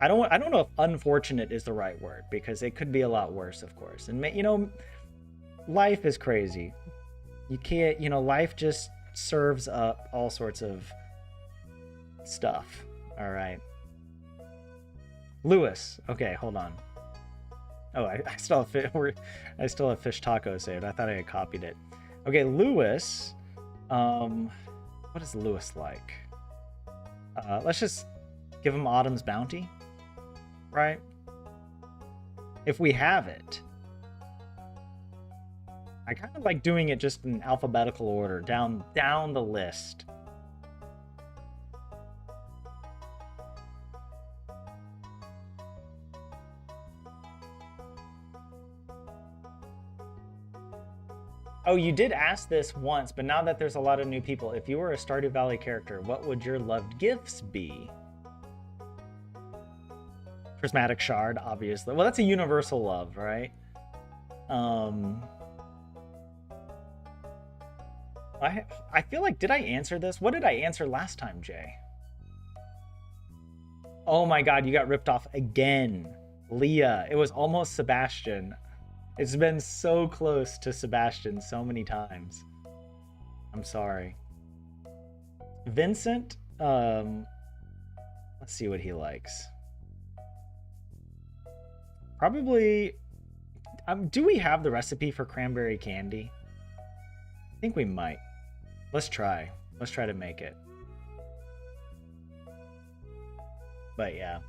Speaker 1: I don't know if unfortunate is the right word, because it could be a lot worse, of course. And you know, life is crazy. You can't, you know, life just serves up all sorts of stuff. All right. Lewis. Okay, hold on. Oh, I still have I still have fish taco saved. I thought I had copied it. Okay, Lewis. What is Lewis like? Let's just give him Autumn's Bounty, right? If we have it. I kind of like doing it just in alphabetical order, down the list. Oh, you did ask this once, but now that there's a lot of new people, if you were a Stardew Valley character, what would your loved gifts be? Prismatic Shard, obviously. Well, that's a universal love, right? I feel like, did I answer this? What did I answer last time, Jay? Oh my god, you got ripped off again. Leah, it was almost Sebastian. It's been so close to Sebastian so many times. I'm sorry. Vincent, let's see what he likes. Probably, do we have the recipe for cranberry candy? I think we might. Let's try. Let's try to make it. But yeah.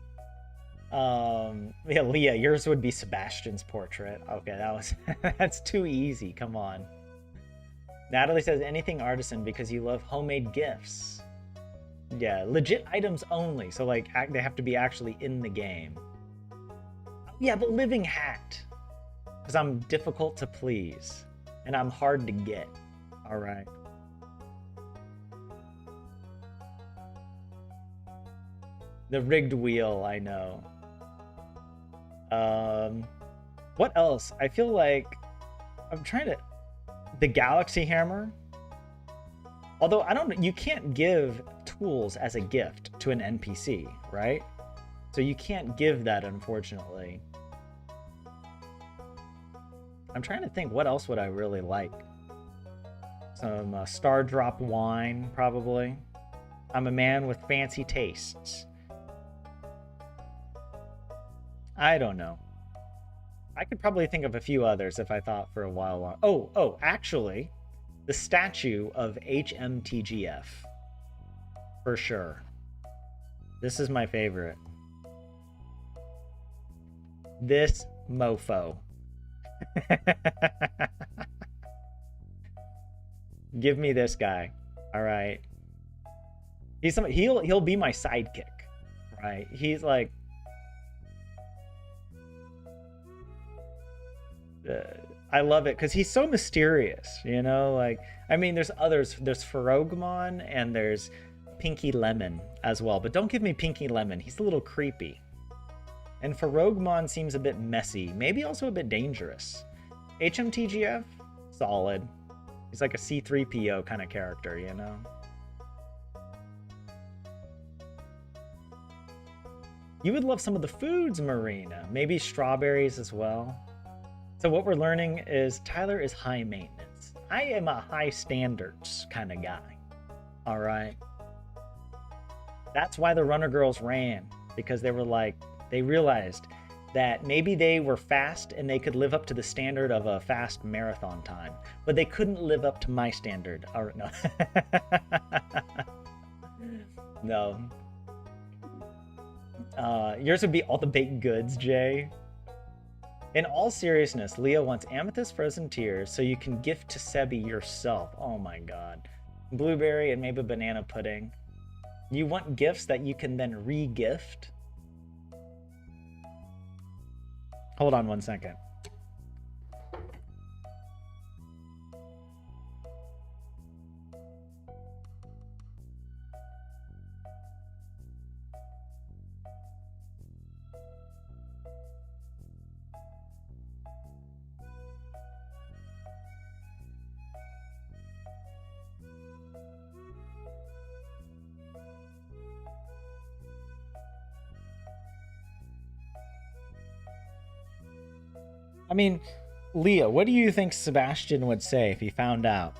Speaker 1: Yeah, Leah, yours would be Sebastian's portrait. Okay, that was that's too easy. Come on. Natalie says anything artisan because you love homemade gifts. Yeah, legit items only. So like they have to be actually in the game. Yeah, the living hat. Because I'm difficult to please. And I'm hard to get. All right. The rigged wheel, I know. What else? I feel like I'm trying to... The Galaxy Hammer. Although I don't... You can't give tools as a gift to an NPC, right? So you can't give that, unfortunately. I'm trying to think, what else would I really like? Some Star Drop wine, probably. I'm a man with fancy tastes. I don't know. I could probably think of a few others if I thought for a while long. Oh, actually, the statue of HMTGF. For sure. This is my favorite. This mofo. Give me this guy. All right. He'll be my sidekick, right? He's like I love it because he's so mysterious, you know? Like, I mean, there's others. There's Ferogmon and there's Pinky Lemon as well. But don't give me Pinky Lemon. He's a little creepy. And Ferogmon seems a bit messy. Maybe also a bit dangerous. HMTGF? Solid. He's like a C3PO kind of character, you know? You would love some of the foods, Marina. Maybe strawberries as well. So what we're learning is Tyler is high maintenance. I am a high standards kind of guy. All right. That's why the Runner Girls ran, because they were like, they realized that maybe they were fast and they could live up to the standard of a fast marathon time, but they couldn't live up to my standard. All right, no. No. Yours would be all the baked goods, Jay. In all seriousness, Leah wants amethyst frozen tears so you can gift to Sebi yourself. Oh my god. Blueberry and maybe banana pudding. You want gifts that you can then re-gift? Hold on one second. I mean, Leah, what do you think Sebastian would say if he found out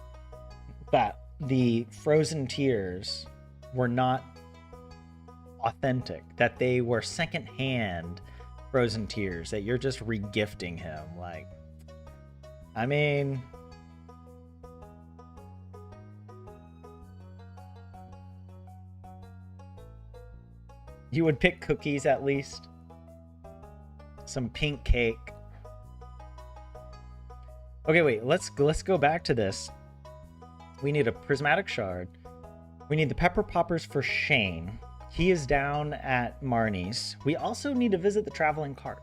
Speaker 1: that the frozen tears were not authentic, that they were secondhand frozen tears, that you're just regifting him? Like, I mean, you would pick cookies at least, some pink cake. Okay, wait, let's go back to this. We need a prismatic shard. We need the pepper poppers for Shane. He is down at Marnie's. We also need to visit the traveling cart.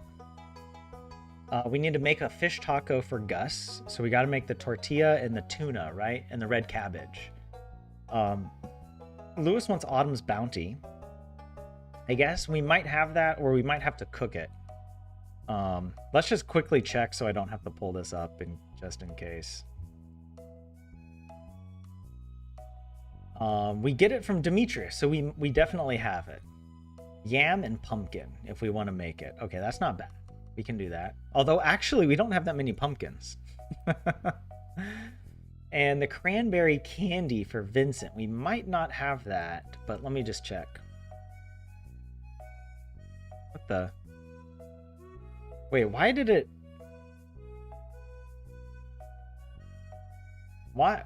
Speaker 1: We need to make a fish taco for Gus. So we got to make the tortilla and the tuna, right? And the red cabbage. Lewis wants Autumn's bounty. I guess we might have that, or we might have to cook it. Let's just quickly check so I don't have to pull this up just in case. We get it from Demetrius, so we definitely have it. Yam and pumpkin, if we want to make it. Okay, that's not bad. We can do that. Although, actually, we don't have that many pumpkins. And the cranberry candy for Vincent. We might not have that, but let me just check. What the... Wait, why did it... Why?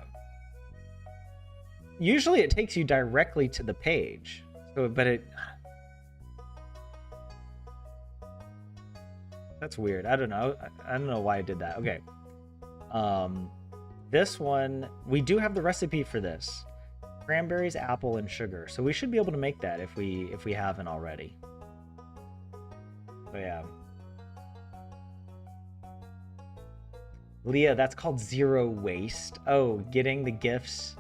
Speaker 1: Usually it takes you directly to the page. So, but it... That's weird. I don't know. I don't know why I did that. Okay. This one, we do have the recipe for this. Cranberries, apple, and sugar. So we should be able to make that if we haven't already. So yeah. Leah, that's called zero waste. Oh, getting the gifts.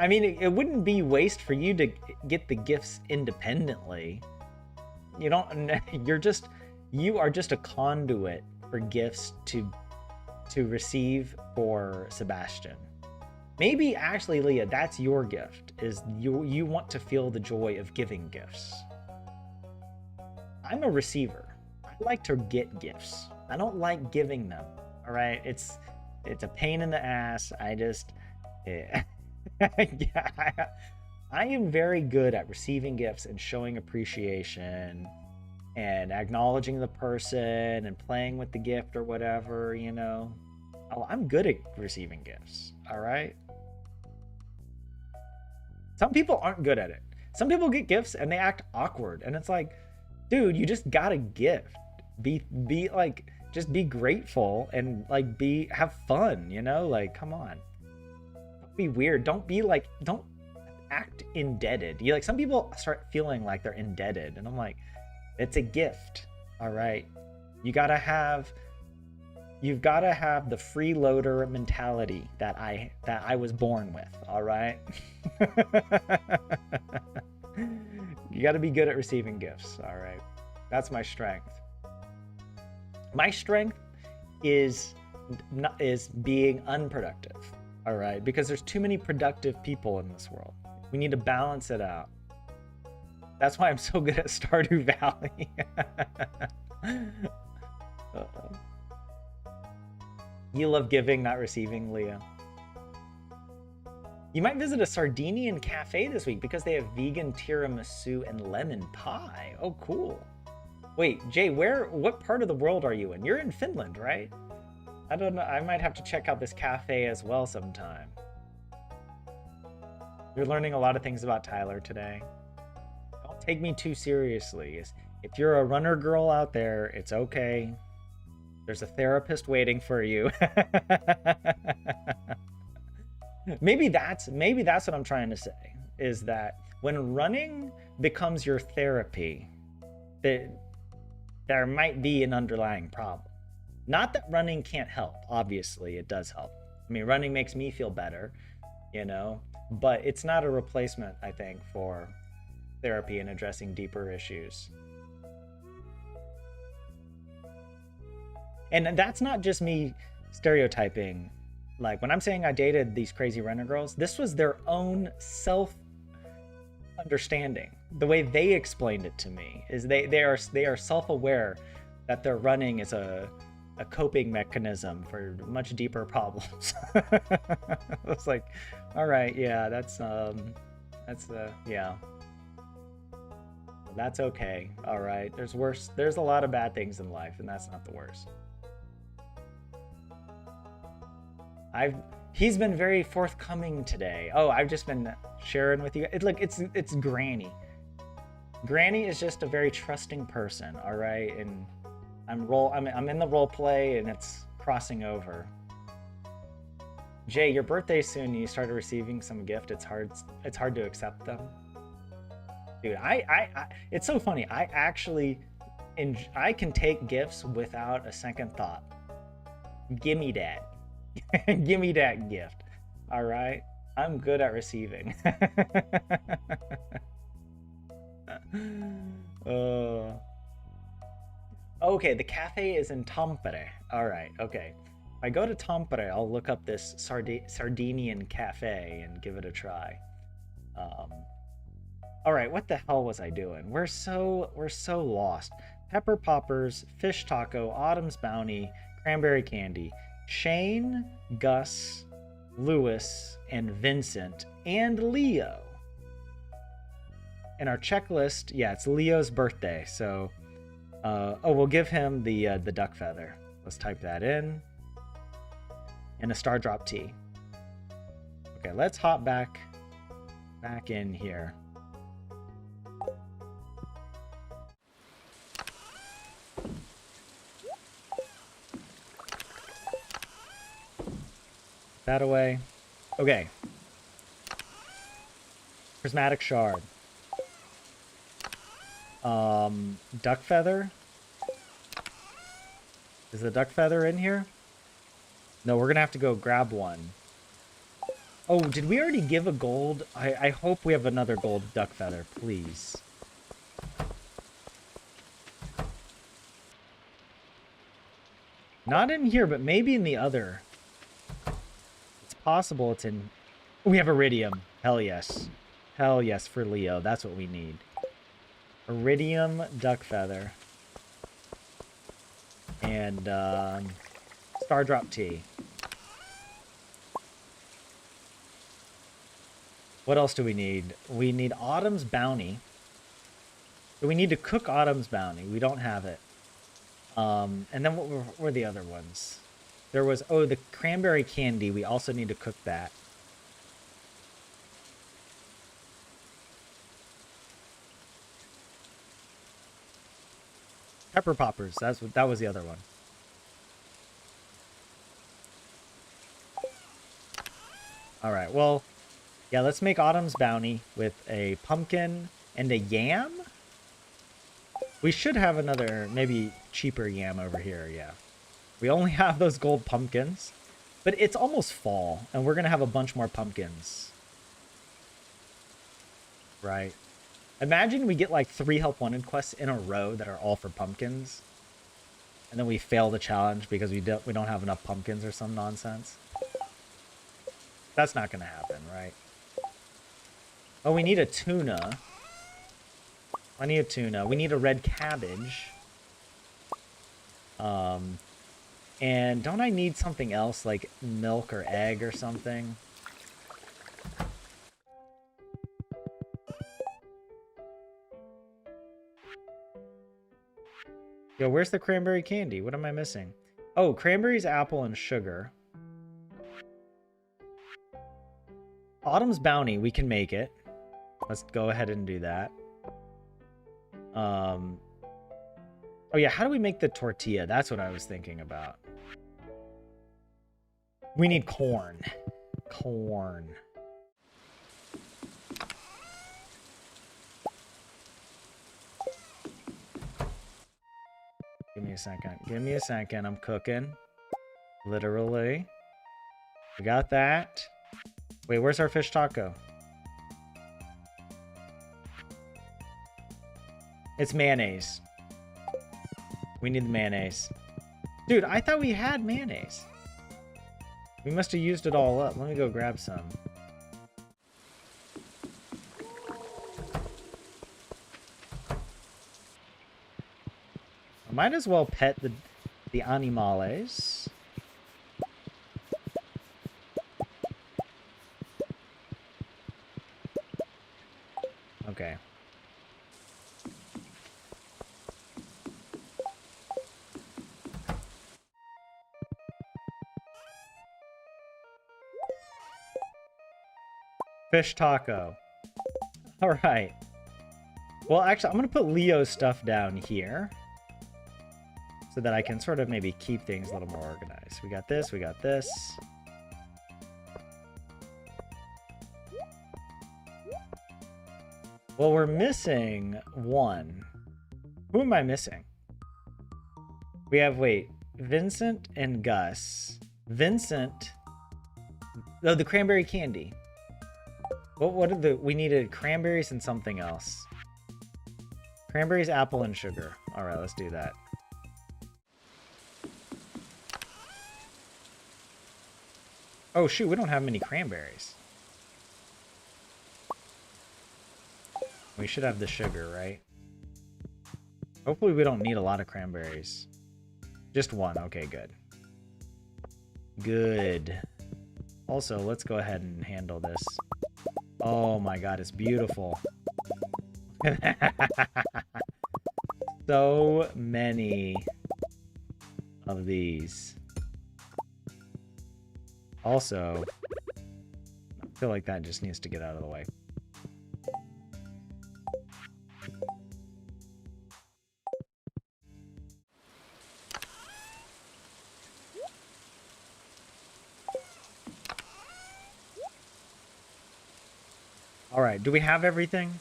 Speaker 1: I mean, it wouldn't be waste for you to get the gifts independently. You don't, you are just a conduit for gifts to receive for Sebastian. Maybe actually, Leah, that's your gift, is you want to feel the joy of giving gifts. I'm a receiver. I like to get gifts. I don't like giving them. All right, it's a pain in the ass. Yeah, I am very good at receiving gifts and showing appreciation and acknowledging the person and playing with the gift or whatever, you know. Oh, I'm good at receiving gifts. All right. Some people aren't good at it. Some people get gifts and they act awkward, and it's like, dude, you just got a gift. Be like, just be grateful and like have fun, you know? Like, come on. Don't be weird. Don't act indebted. You like, some people start feeling like they're indebted, and I'm like, it's a gift. All right. You've got to have the freeloader mentality that I was born with. All right. You got to be good at receiving gifts. All right. That's my strength. My strength is being unproductive. All right. Because there's too many productive people in this world. We need to balance it out. That's why I'm so good at Stardew Valley. You love giving, not receiving, Leah. You might visit a Sardinian cafe this week because they have vegan tiramisu and lemon pie. Oh, cool. Wait, Jay, what part of the world are you in? You're in Finland, right? I don't know. I might have to check out this cafe as well sometime. You're learning a lot of things about Tyler today. Don't take me too seriously. If you're a runner girl out there, it's okay. There's a therapist waiting for you. Maybe that's what I'm trying to say, is that when running becomes your therapy, there might be an underlying problem. Not that running can't help. Obviously, it does help. I mean, running makes me feel better, you know, but it's not a replacement, I think, for therapy and addressing deeper issues. And that's not just me stereotyping. Like, when I'm saying I dated these crazy runner girls, this was their own self-understanding. The way they explained it to me is they are self-aware that their running is a a coping mechanism for much deeper problems. It's like, all right, yeah, yeah, that's okay. All right, there's worse. There's a lot of bad things in life, and that's not the worst. He's been very forthcoming today. Oh, I've just been sharing with you. It's Granny. Granny is just a very trusting person, all right? And I'm in the role play and it's crossing over. Jay, your birthday's soon. You started receiving some gift. It's hard to accept them. Dude, it's so funny. I can take gifts without a second thought. Gimme that. Gimme that gift. All right? I'm good at receiving. Okay, the cafe is in Tampere. All right, okay. If I go to Tampere, I'll look up this Sardinian cafe and give it a try. All right, what the hell was I doing? We're so lost. Pepper poppers, fish taco, Autumn's bounty, cranberry candy, Shane, Gus, Lewis, and Vincent, and Leo. In our checklist, yeah, it's Leo's birthday, so we'll give him the duck feather. Let's type that in. And a star drop tea. Okay, let's hop back in here. That away. Okay. Prismatic shard. Duck feather. Is the duck feather in here? No, we're gonna have to go grab one. Oh, did we already give a gold? I hope we have another gold duck feather, please. Not in here, but maybe in the other. It's possible it's in... We have iridium. Hell yes. Hell yes for Leo. That's what we need. Iridium duck feather. And star drop tea. What else do we need? We need Autumn's bounty. So we need to cook Autumn's bounty. We don't have it. And then what were the other ones? There was, oh, the cranberry candy. We also need to cook that. Pepper poppers. That was the other one. All right. Well, yeah, let's make Autumn's bounty with a pumpkin and a yam. We should have another, maybe cheaper yam over here, yeah. We only have those gold pumpkins, but it's almost fall, and we're going to have a bunch more pumpkins. Right. Imagine we get like 3 help wanted quests in a row that are all for pumpkins, and then we fail the challenge because we don't have enough pumpkins or some nonsense. That's not going to happen, right? Oh, we need a tuna. I need a tuna. We need a red cabbage. And don't I need something else, like milk or egg or something? Yo, where's the cranberry candy? What am I missing? Oh, cranberries, apple, and sugar. Autumn's bounty, we can make it. Let's go ahead and do that. Oh yeah, how do we make the tortilla? That's what I was thinking about. We need corn. Corn. Give me a second. Give me a second. I'm cooking. Literally. We got that. Wait, where's our fish taco? It's mayonnaise. We need the mayonnaise. Dude, I thought we had mayonnaise. We must have used it all up. Let me go grab some. I might as well pet the... the animales. Okay. Fish taco. All right. Well, actually, I'm going to put Leo's stuff down here so that I can sort of maybe keep things a little more organized. We got this. We got this. Well, we're missing one. Who am I missing? We have, wait, Vincent and Gus. Vincent. Oh, the cranberry candy. What did we needed cranberries and something else. Cranberries, apple, and sugar. All right, let's do that. Oh, shoot, we don't have many cranberries. We should have the sugar, right? Hopefully we don't need a lot of cranberries. Just one. Okay, good. Good. Also, let's go ahead and handle this. Oh my god, it's beautiful. So many of these. Also, I feel like that just needs to get out of the way. All right, do we have everything?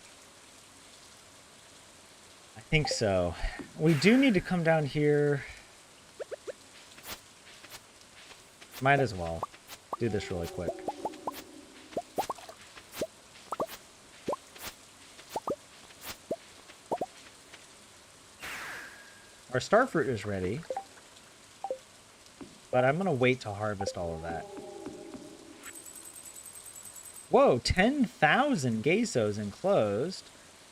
Speaker 1: I think so. We do need to come down here. Might as well do this really quick. Our starfruit is ready, but I'm gonna wait to harvest all of that. Whoa, 10,000 geishos enclosed.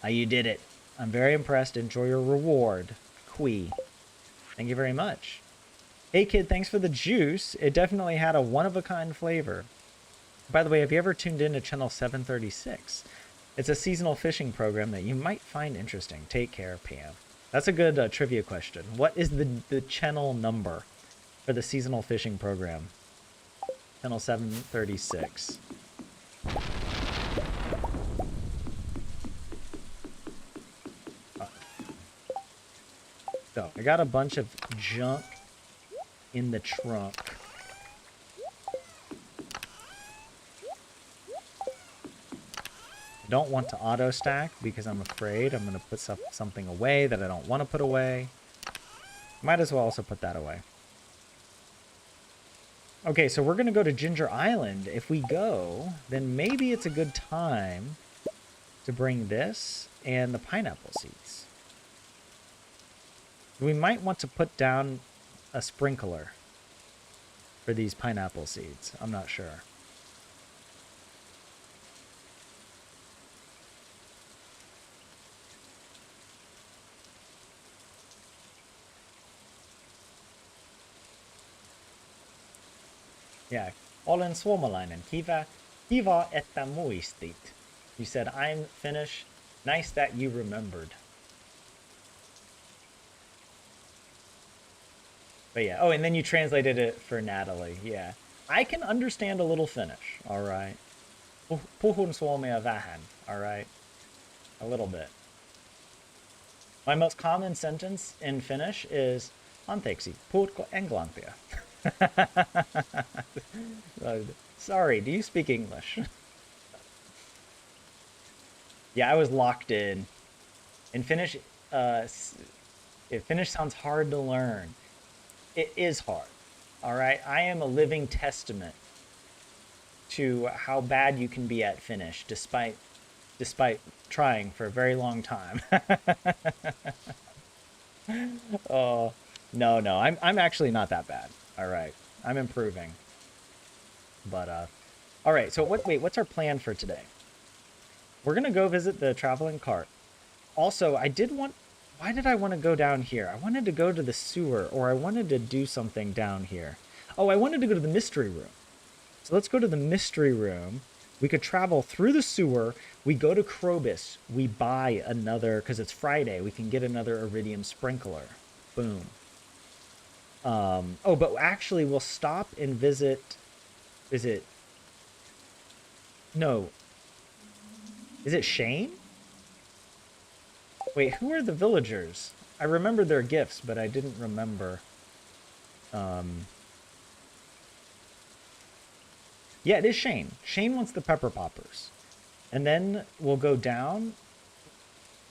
Speaker 1: You did it. I'm very impressed. Enjoy your reward. Kui. Thank you very much. Hey kid, thanks for the juice. It definitely had a one-of-a-kind flavor. By the way, have you ever tuned in to channel 736? It's a seasonal fishing program that you might find interesting. Take care, Pam. That's a good trivia question. What is the channel number for the seasonal fishing program? Channel 736. So, I got a bunch of junk in the trunk. I don't want to auto stack because I'm afraid I'm going to put something away that I don't want to put away. Might as well also put that away. Okay, so we're going to go to Ginger Island. If we go, then maybe it's a good time to bring this and the pineapple seeds. We might want to put down a sprinkler for these pineapple seeds. I'm not sure. Yeah, olen suomalainen. Kiva, että muistit. You said, I'm Finnish. Nice that you remembered. But yeah, oh, and then you translated it for Natalie. Yeah, I can understand a little Finnish, all right. Puhun suomea vähän, all right. A little bit. My most common sentence in Finnish is, anteeksi, puhutko englantia? Sorry, do you speak English? Yeah, I was locked in. In Finnish, Finnish sounds hard to learn. It is hard, all right? I am a living testament to how bad you can be at Finnish, despite trying for a very long time. Oh, no, I'm actually not that bad. All right, I'm improving. But all right. So what's our plan for today? We're gonna go visit the traveling cart. Also, I did want Why did I want to go down here? I wanted to go to the sewer, or I wanted to do something down here. Oh, I wanted to go to the mystery room. So let's go to the mystery room. We could travel through the sewer. We go to Krobus. We buy another, because it's Friday, we can get another iridium sprinkler. Boom. Oh, but actually we'll stop and visit. Is it? No. Is it Shane? Wait, who are the villagers? I remember their gifts, but I didn't remember. Yeah, it is Shane. Shane wants the pepper poppers. And then we'll go down.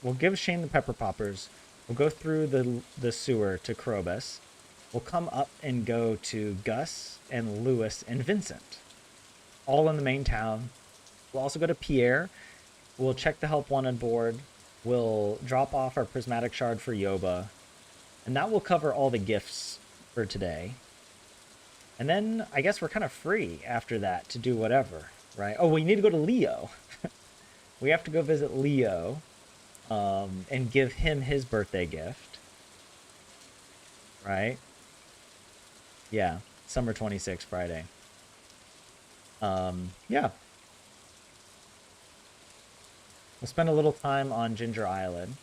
Speaker 1: We'll give Shane the pepper poppers. We'll go through the sewer to Krobus. We'll come up and go to Gus and Lewis and Vincent. All in the main town. We'll also go to Pierre. We'll check the help wanted board. We'll drop off our prismatic shard for Yoba. And that will cover all the gifts for today. And then I guess we're kind of free after that to do whatever, right? Oh, we need to go to Leo. We have to go visit Leo and give him his birthday gift. Right? Yeah, summer 26, Friday. Yeah. We'll spend a little time on Ginger Island.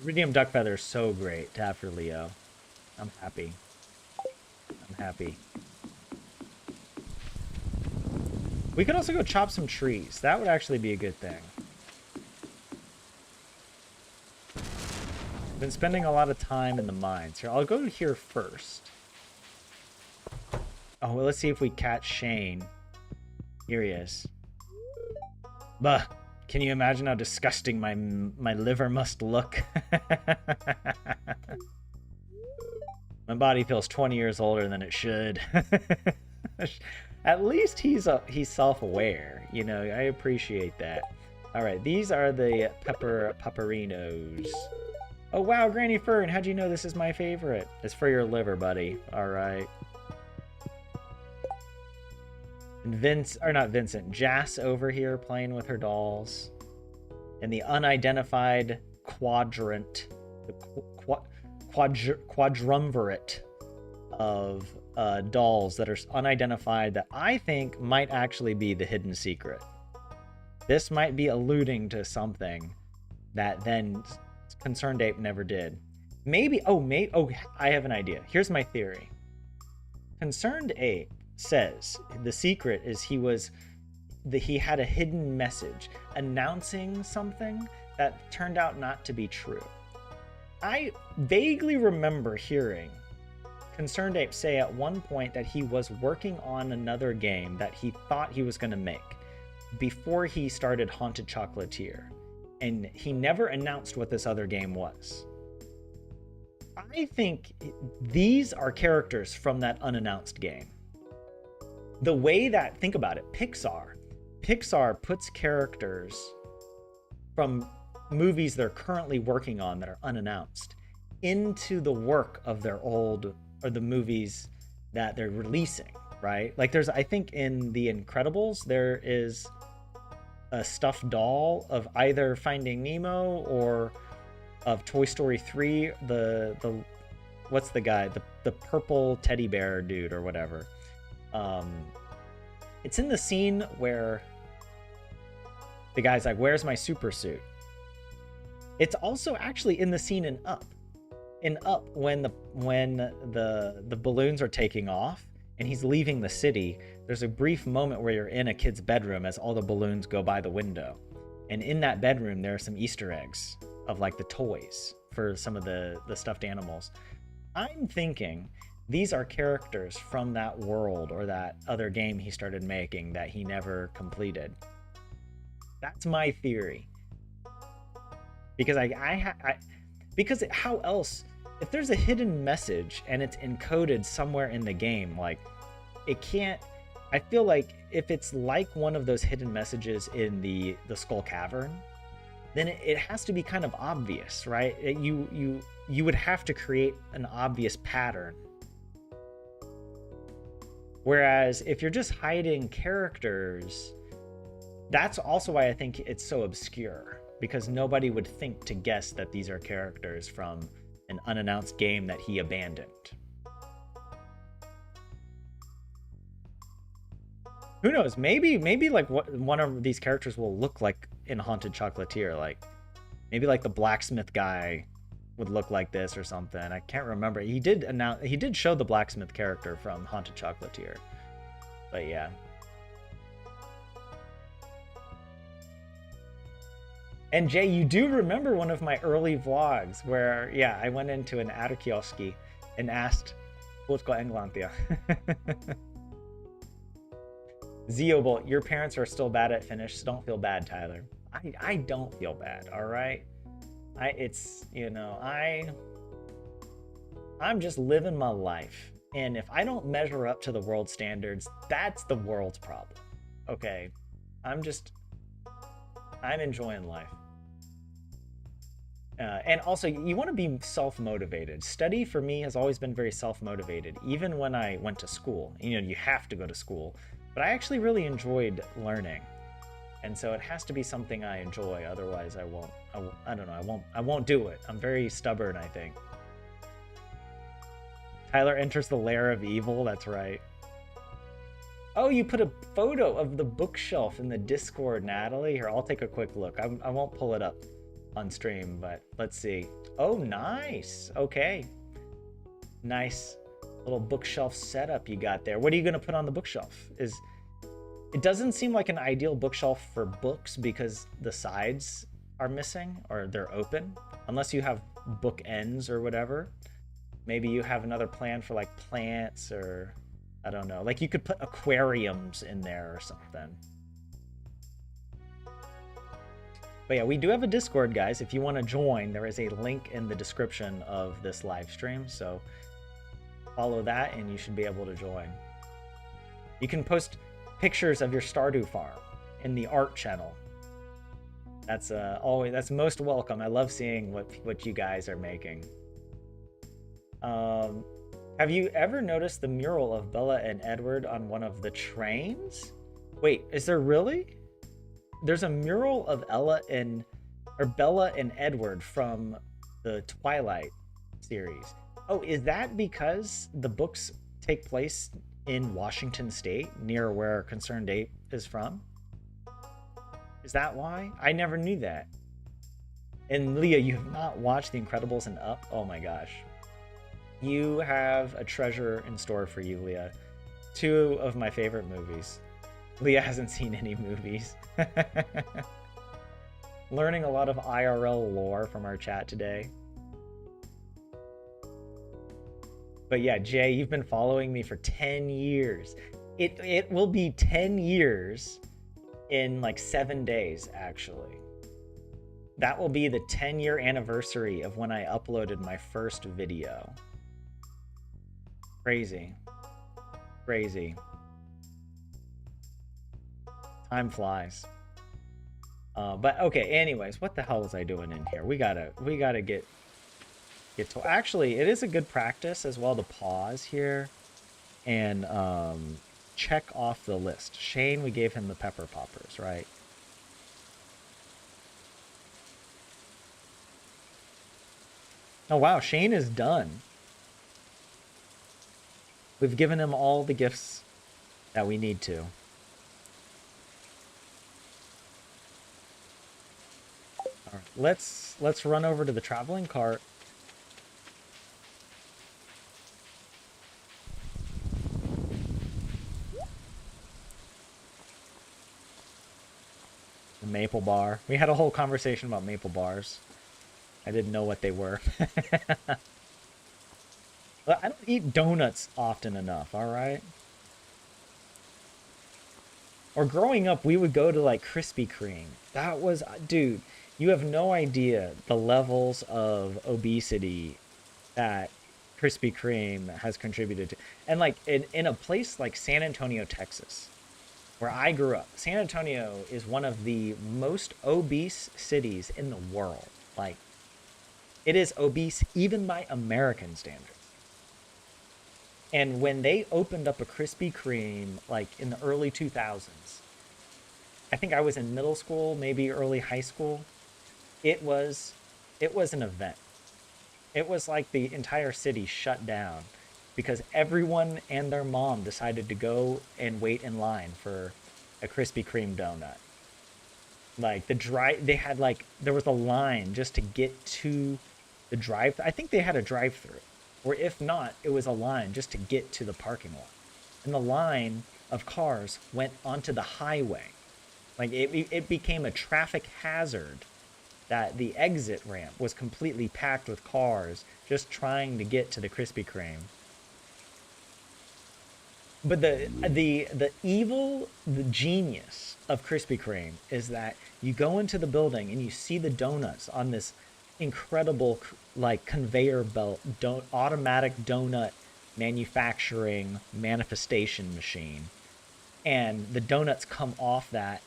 Speaker 1: Iridium duck feather is so great to have for Leo. I'm happy. I'm happy. We could also go chop some trees. That would actually be a good thing. I've been spending a lot of time in the mines. Here, I'll go here first. Oh, well, let's see if we catch Shane. Here he is. Bah. Can you imagine how disgusting my liver must look? My body feels 20 years older than it should. At least he's self-aware. You know, I appreciate that. All right, these are the pepperinos. Oh, wow, Granny Fern, how'd you know this is my favorite? It's for your liver, buddy. All right. And Jas over here playing with her dolls. And the unidentified quadrant, the quadrumvirate of dolls that are unidentified that I think might actually be the hidden secret. This might be alluding to something that then Concerned Ape never did. Maybe, I have an idea. Here's my theory. Concerned Ape says the secret is he had a hidden message announcing something that turned out not to be true. I vaguely remember hearing Concerned Ape say at one point that he was working on another game that he thought he was going to make before he started Haunted Chocolatier, and he never announced what this other game was. I think these are characters from that unannounced game. The way that, think about it, Pixar puts characters from movies they're currently working on that are unannounced into the work of their old, or the movies that they're releasing, right? Like I think in The Incredibles, there is a stuffed doll of either Finding Nemo or of Toy Story 3, the what's the guy? The purple teddy bear dude or whatever. It's in the scene where the guy's like, "Where's my super suit?" It's also actually in the scene in Up. In Up, when the balloons are taking off and he's leaving the city, there's a brief moment where you're in a kid's bedroom as all the balloons go by the window. And in that bedroom, there are some Easter eggs of like the toys for some of the stuffed animals. I'm thinking these are characters from that world or that other game he started making that he never completed. That's my theory. Because because how else, if there's a hidden message and it's encoded somewhere in the game, like it can't, I feel like if it's like one of those hidden messages in the Skull Cavern, then it has to be kind of obvious, right? You would have to create an obvious pattern. Whereas if you're just hiding characters, That's also why I think it's so obscure, because nobody would think to guess that these are characters from an unannounced game that he abandoned. Who knows? Maybe like what one of these characters will look like in Haunted Chocolatier. Like maybe like the blacksmith guy would look like this or something. I can't remember. He did show the blacksmith character from Haunted Chocolatier. But yeah. And Jay, you do remember one of my early vlogs where, yeah, I went into an Arakioski and asked, "What's going Englandia?" Zeobolt, your parents are still bad at Finnish, so don't feel bad, Tyler. I don't feel bad, all right? I'm just living my life. And if I don't measure up to the world standards, that's the world's problem. Okay? I'm enjoying life. And also, you want to be self-motivated. Study, for me, has always been very self-motivated. Even when I went to school. You know, you have to go to school. But I actually really enjoyed learning. And so it has to be something I enjoy. Otherwise, I don't know, I won't do it. I'm very stubborn, I think. Tyler enters the lair of evil. That's right. Oh, you put a photo of the bookshelf in the Discord, Natalie. Here, I'll take a quick look. I won't pull it up on stream, but let's see. Oh, nice. Okay. Nice little bookshelf setup you got there. What are you going to put on the bookshelf? It doesn't seem like an ideal bookshelf for books because the sides are missing or they're open, unless you have bookends or whatever. Maybe you have another plan for like plants or I don't know. Like you could put aquariums in there or something. But yeah, we do have a Discord, guys. If you want to join, there is a link in the description of this live stream. So follow that and you should be able to join. You can post pictures of your Stardew farm in the art channel. That's that's most welcome. I love seeing what you guys are making. Have you ever noticed the mural of Bella and Edward on one of the trains? Wait, is there really? There's a mural of Bella and Edward from the Twilight series. Oh, is that because the books take place in Washington State, near where Concerned Ape is from? Is that why? I never knew that. And Leah, you have not watched The Incredibles and Up? Oh my gosh. You have a treasure in store for you, Leah. 2 of my favorite movies. Leah hasn't seen any movies. Learning a lot of IRL lore from our chat today. But yeah, Jay, you've been following me for 10 years. It will be 10 years in like 7 days, actually. That will be the 10-year anniversary of when I uploaded my first video. Crazy. Crazy. Time flies. But okay, anyways, what the hell was I doing in here? We gotta get to... Actually, it is a good practice as well to pause here and check off the list. Shane, we gave him the pepper poppers, right? Oh wow, Shane is done. We've given him all the gifts that we need to. All right, let's run over to the traveling cart. The maple bar. We had a whole conversation about maple bars. I didn't know what they were. I don't eat donuts often enough, all right? Or growing up, we would go to like Krispy Kreme. That was, dude, you have no idea the levels of obesity that Krispy Kreme has contributed to. And like in a place like San Antonio, Texas, where I grew up, San Antonio is one of the most obese cities in the world. Like, it is obese even by American standards. And when they opened up a Krispy Kreme, like in the early 2000s, I think I was in middle school, maybe early high school. It was it was an event. It was like the entire city shut down because everyone and their mom decided to go and wait in line for a Krispy Kreme donut. Like they had like there was a line just to get to the drive. I think they had a drive-through, or if not, it was a line just to get to the parking lot. And the line of cars went onto the highway. Like it became a traffic hazard that the exit ramp was completely packed with cars just trying to get to the Krispy Kreme. But the genius of Krispy Kreme is that you go into the building and you see the donuts on this incredible like conveyor belt automatic donut manufacturing manifestation machine, and the donuts come off that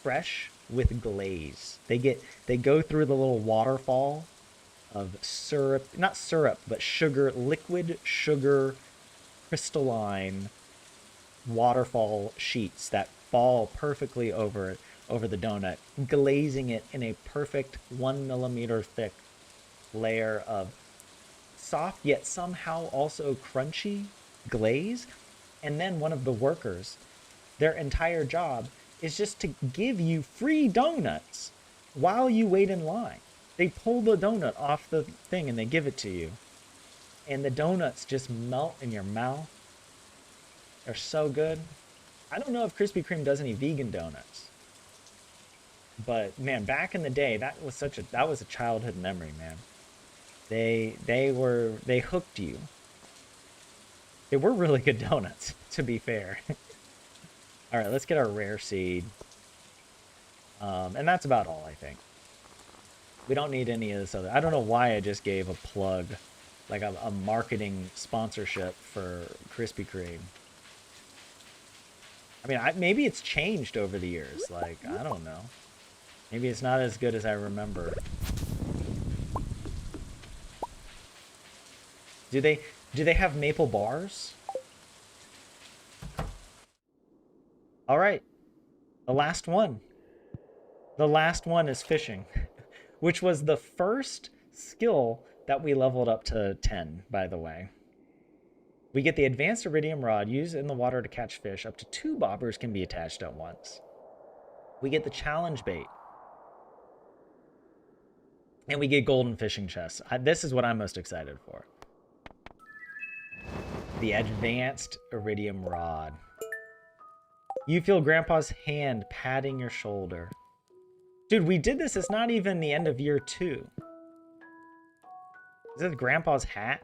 Speaker 1: fresh with glaze. They go through the little waterfall of syrup, not syrup, but sugar, liquid sugar, crystalline waterfall sheets that fall perfectly over the donut, glazing it in a perfect 1 millimeter thick layer of soft yet somehow also crunchy glaze. And then one of the workers, their entire job is just to give you free donuts while you wait in line. They pull the donut off the thing and they give it to you. And the donuts just melt in your mouth. They're so good. I don't know if Krispy Kreme does any vegan donuts. But man, back in the day, that was a childhood memory, man. They hooked you. They were really good donuts, to be fair. All right, let's get our rare seed. And that's about all, I think. We don't need any of this other. I don't know why I just gave a plug, like a marketing sponsorship for Krispy Kreme. I mean, maybe it's changed over the years. Like, I don't know. Maybe it's not as good as I remember. Do they have maple bars? All right. The last one. The last one is fishing, which was the first skill that we leveled up to 10, by the way. We get the advanced iridium rod used in the water to catch fish. Up to 2 bobbers can be attached at once. We get the challenge bait. And we get golden fishing chests. This is what I'm most excited for. The advanced iridium rod. You feel Grandpa's hand patting your shoulder. Dude, we did this. It's not even the end of year 2. Is this Grandpa's hat?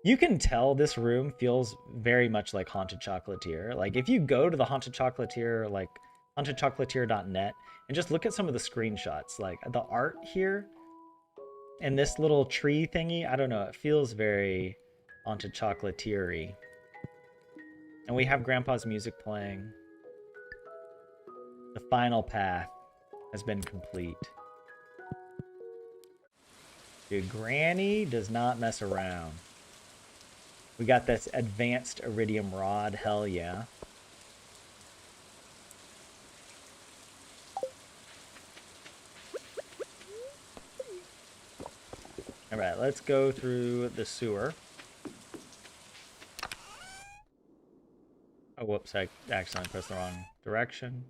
Speaker 1: You can tell this room feels very much like Haunted Chocolatier. Like, if you go to the Haunted Chocolatier, like, hauntedchocolatier.net, and just look at some of the screenshots, like, the art here, and this little tree thingy, I don't know, it feels very Haunted Chocolatier-y. And we have Grandpa's music playing. The final path has been complete. Dude, Granny does not mess around. We got this advanced iridium rod, hell yeah. All right, let's go through the sewer. Oh, whoops, I accidentally pressed the wrong direction.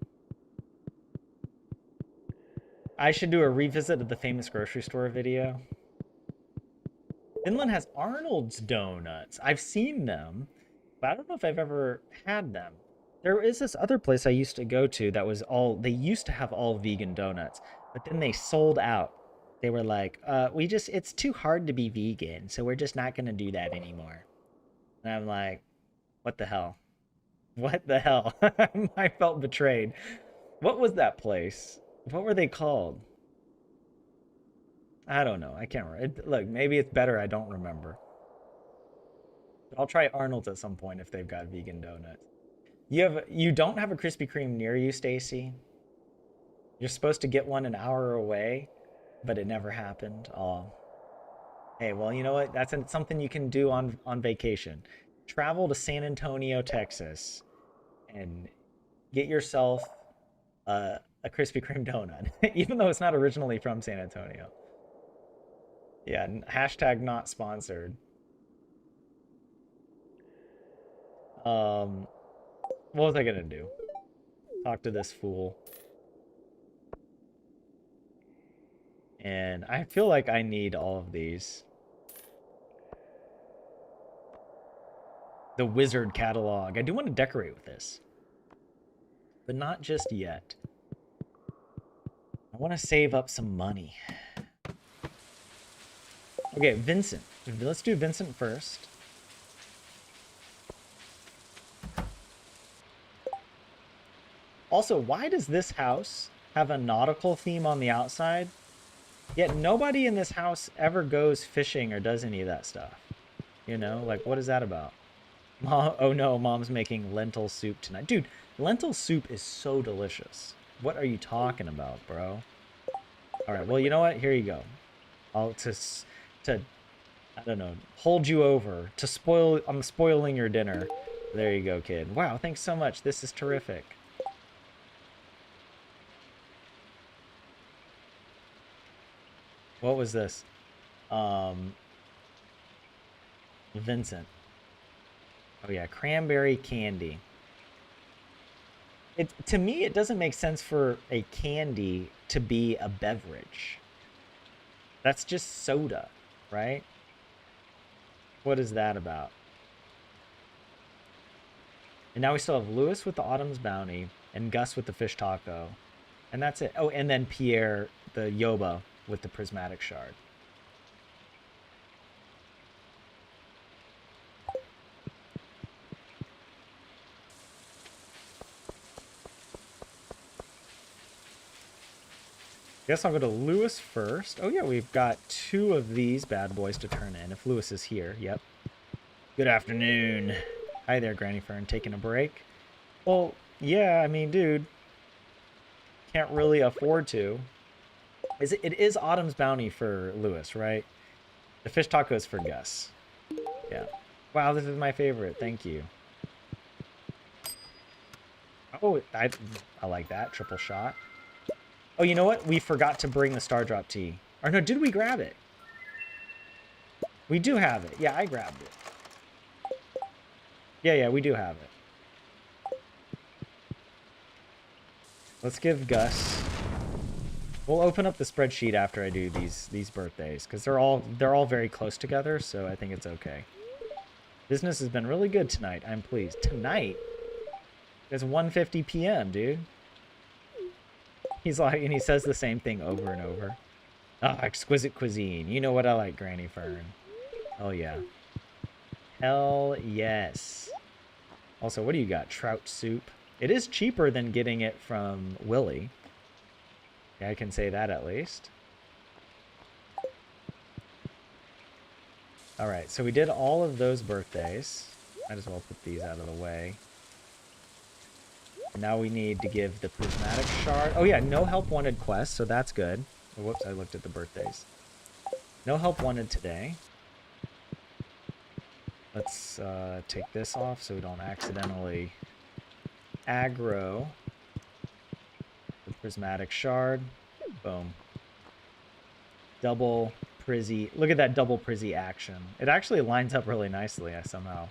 Speaker 1: I should do a revisit of the famous grocery store video. Finland has Arnold's donuts. I've seen them, but I don't know if I've ever had them. There is this other place I used to go to that was they used to have all vegan donuts, but then they sold out. They were like, it's too hard to be vegan, so we're just not going to do that anymore. And I'm like, what the hell? What the hell? I felt betrayed. What was that place? What were they called? I don't know. I can't remember. Look, maybe it's better I don't remember. But I'll try Arnold's at some point if they've got vegan donuts. You don't have a Krispy Kreme near you, Stacy? You're supposed to get one an hour away, but it never happened. Oh. Hey, well, you know what? That's something you can do on vacation. Travel to San Antonio, Texas, and get yourself a Krispy Kreme donut, even though it's not originally from San Antonio. Yeah, hashtag not sponsored. Um, what was I gonna do? Talk to this fool. And I feel like I need all of these. The wizard catalog. I do want to decorate with this, but not just yet. I want to save up some money. Okay, Vincent. Let's do Vincent first. Also, why does this house have a nautical theme on the outside? Yet nobody in this house ever goes fishing or does any of that stuff. You know, like what is that about? Mom, oh no, mom's making lentil soup tonight. Dude, lentil soup is so delicious. What are you talking about, bro? All right, well, you know what? Here you go. I'll to I don't know, hold you over to spoil. I'm spoiling your dinner. There you go, kid. Wow, thanks so much. This is terrific. What was this? Um, Vincent. Oh yeah, cranberry candy. It to me it doesn't make sense for a candy to be a beverage. That's just soda, right? What is that about? And now we still have Lewis with the Autumn's Bounty and Gus with the fish taco. And that's it. Oh, and then Pierre, the Yoba with the prismatic shard. Guess I'll go to Lewis first. Oh yeah, we've got two of these bad boys to turn in if Lewis is here. Yep. Good afternoon. Hi there, Granny Fern. Taking a break? Well, yeah, I mean, dude, can't really afford to. It is Autumn's Bounty for Lewis, right? The fish taco is for Gus. Yeah. Wow, this is my favorite. Thank you. Oh, I like that. Triple shot. Oh, you know what? We forgot to bring the Star Drop tea. Or no, did we grab it? We do have it. Yeah, I grabbed it. Yeah, we do have it. Let's give Gus. We'll open up the spreadsheet after I do these birthdays because they're all very close together, so I think it's okay. Business has been really good tonight. I'm pleased. Tonight? It's 1:50 p.m., dude. He's like, and he says the same thing over and over. Ah, exquisite cuisine. You know what I like, Granny Fern. Oh, yeah. Hell yes. Also, what do you got? Trout soup. It is cheaper than getting it from Willie. Yeah, I can say that at least. All right, so we did all of those birthdays. Might as well put these out of the way. And now we need to give the prismatic shard. Oh yeah, no help wanted quest, so that's good. Oh, whoops, I looked at the birthdays. No help wanted today. Let's take this off so we don't accidentally aggro the prismatic shard. Boom. Double prizzy. Look at that double prizzy action. It actually lines up really nicely somehow.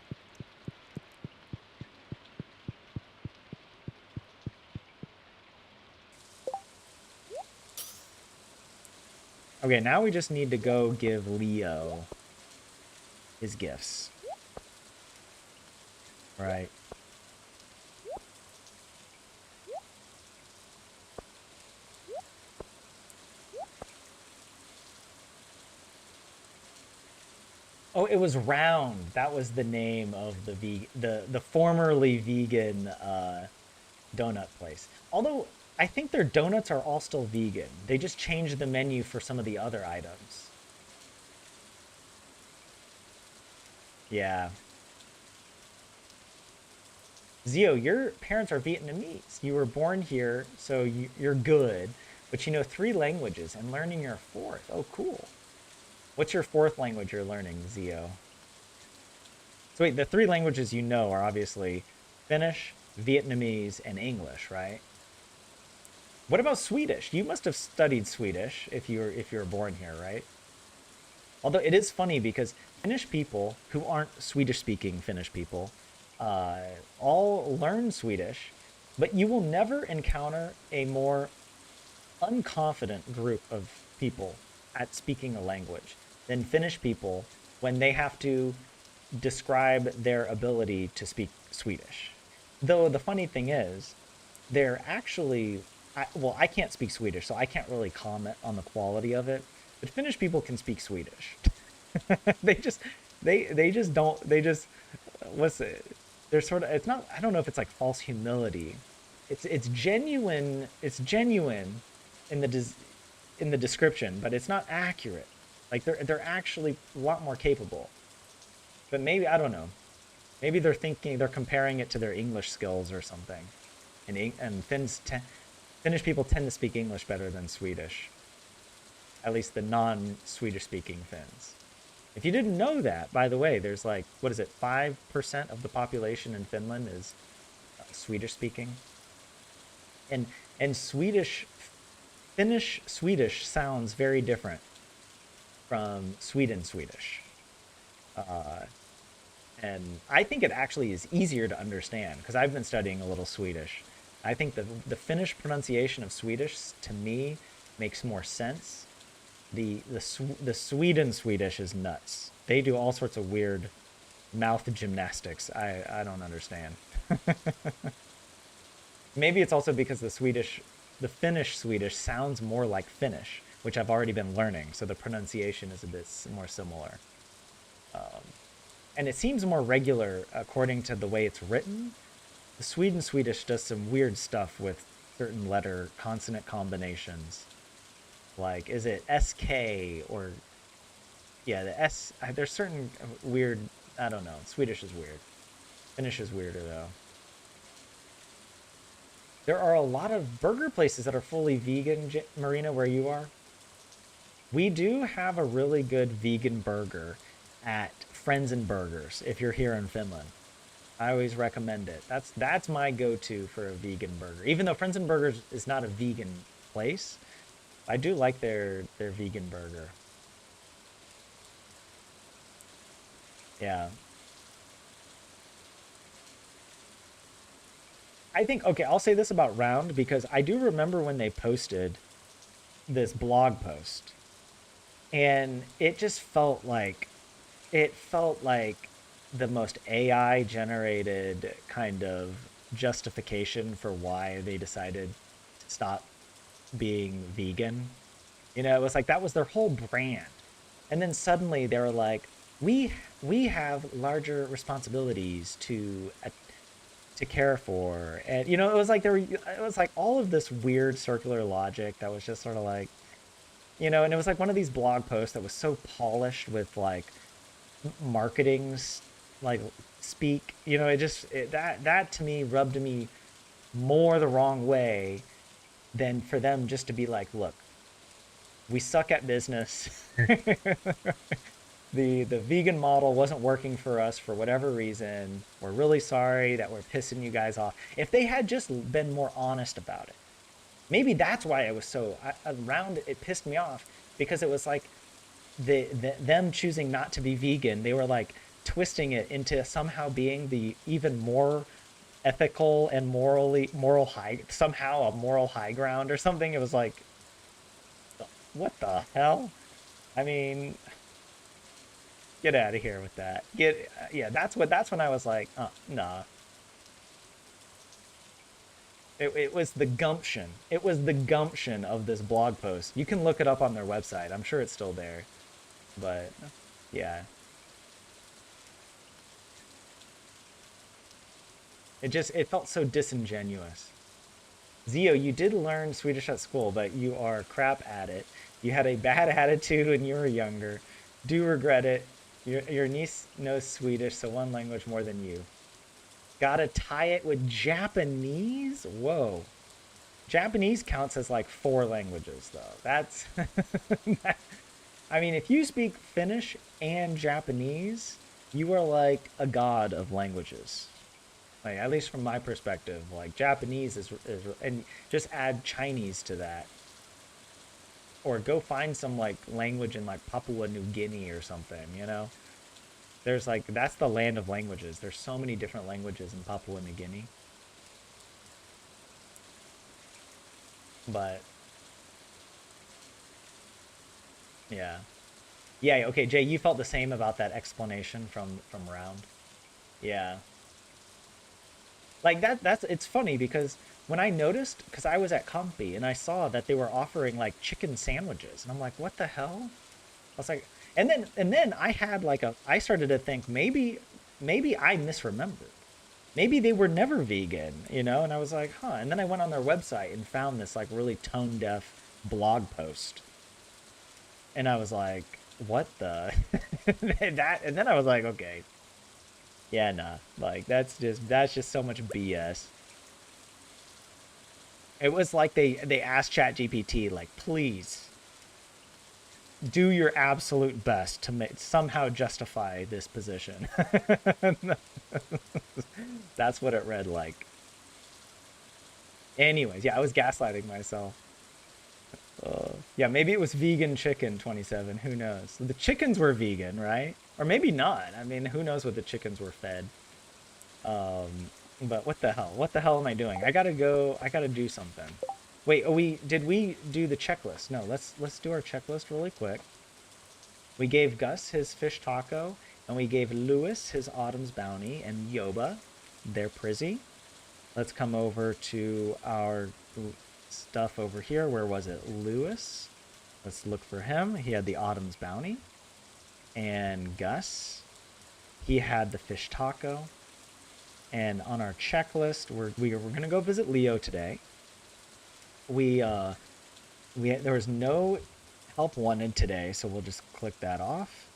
Speaker 1: Okay, now we just need to go give Leo his gifts. Right. Oh, it was Round. That was the name of the formerly vegan donut place. Although I think their donuts are all still vegan. They just changed the menu for some of the other items. Yeah. Zio, your parents are Vietnamese. You were born here, so you're good. But you know three languages and learning your fourth. Oh, cool. What's your fourth language you're learning, Zio? So wait, the three languages you know are obviously Finnish, Vietnamese, and English, right? What about Swedish? You must have studied Swedish if you were born here, right? Although it is funny because Finnish people who aren't Swedish speaking Finnish people uh, all learn Swedish, but you will never encounter a more unconfident group of people at speaking a language than Finnish people when they have to describe their ability to speak Swedish. Though the funny thing is, they're actually, well, I can't speak Swedish, so I can't really comment on the quality of it. But Finnish people can speak Swedish. they just, they just don't. They just, what's it? They're sort of. It's not. I don't know if it's like false humility. It's genuine. It's genuine in the in the description, but it's not accurate. Like they're actually a lot more capable. But maybe I don't know. Maybe they're thinking they're comparing it to their English skills or something. And Finnish people tend to speak English better than Swedish. At least the non-Swedish speaking Finns. If you didn't know that, by the way, there's like what is it, 5% of the population in Finland is Swedish speaking, and Swedish, Finnish Swedish sounds very different from Sweden Swedish. Uh, and I think it actually is easier to understand because I've been studying a little Swedish. I think the Finnish pronunciation of Swedish to me makes more sense. The Sweden Swedish is nuts. They do all sorts of weird mouth gymnastics. I don't understand. Maybe it's also because the Finnish Swedish sounds more like Finnish, which I've already been learning, so the pronunciation is a bit more similar. Um, and it seems more regular according to the way it's written. The Sweden Swedish does some weird stuff with certain letter consonant combinations. Like, is it SK or yeah, the S? There's certain weird. I don't know. Swedish is weird. Finnish is weirder though. There are a lot of burger places that are fully vegan, Marina, where you are. We do have a really good vegan burger at Friends and Burgers if you're here in Finland. I always recommend it. That's my go-to for a vegan burger. Even though Friends and Burgers is not a vegan place, I do like their vegan burger. Yeah. I think okay, I'll say this about Round because I do remember when they posted this blog post and it felt like the most AI generated kind of justification for why they decided to stop being vegan. You know, it was like that was their whole brand. And then suddenly they were like, we have larger responsibilities to care for. And you know, it was like it was like all of this weird circular logic that was just sort of like, you know, and it was like one of these blog posts that was so polished with like marketing's like speak, you know, that to me rubbed me more the wrong way than for them just to be like, look, we suck at business. The vegan model wasn't working for us for whatever reason. We're really sorry that we're pissing you guys off. If they had just been more honest about it, maybe that's why it was so around. It pissed me off because it was like them choosing not to be vegan. They were like twisting it into somehow being the even more ethical and moral high, somehow a moral high ground or something. It was like, what the hell? I mean, get out of here with that. Get yeah, that's when I was like, nah. It was the gumption. It was the gumption of this blog post. You can look it up on their website. I'm sure it's still there. But yeah, it felt so disingenuous. Zio, you did learn Swedish at school, but you are crap at it. You had a bad attitude when you were younger. Do regret it. Your niece knows Swedish, so one language more than you. Gotta tie it with Japanese? Whoa. Japanese counts as like four languages, though. That's. I mean, if you speak Finnish and Japanese, you are like a god of languages. Like at least from my perspective, like Japanese is and just add Chinese to that, or go find some like language in like Papua New Guinea or something. You know, there's like that's the land of languages. There's so many different languages in Papua New Guinea, but yeah, yeah. Okay, Jay, you felt the same about that explanation from Round. Yeah, like that's it's funny because when I noticed, because I was at Comfy and I saw that they were offering like chicken sandwiches, and I'm like, what the hell? I was like, and then I had like I started to think maybe I misremembered. Maybe they were never vegan, you know? And I was like, huh. And then I went on their website and found this like really tone deaf blog post. And I was like, what the that and then I was like, okay, yeah, nah. Like that's just so much BS. It was like they asked ChatGPT like, please do your absolute best to somehow justify this position. That's what it read like. Anyways, yeah, I was gaslighting myself. Yeah, maybe it was vegan chicken 27. Who knows? The chickens were vegan, right? Or maybe not. I mean, who knows what the chickens were fed? But what the hell? What the hell am I doing? I gotta go. I gotta do something. Wait, did we do the checklist? No, let's do our checklist really quick. We gave Gus his fish taco, and we gave Lewis his Autumn's Bounty, and Yoba their Prizzy. Let's come over to our stuff over here. Where was it? Lewis. Let's look for him. He had the Autumn's Bounty. And Gus, he had the fish taco. And on our checklist, we're gonna go visit Leo today. There was no help wanted today, so we'll just click that off.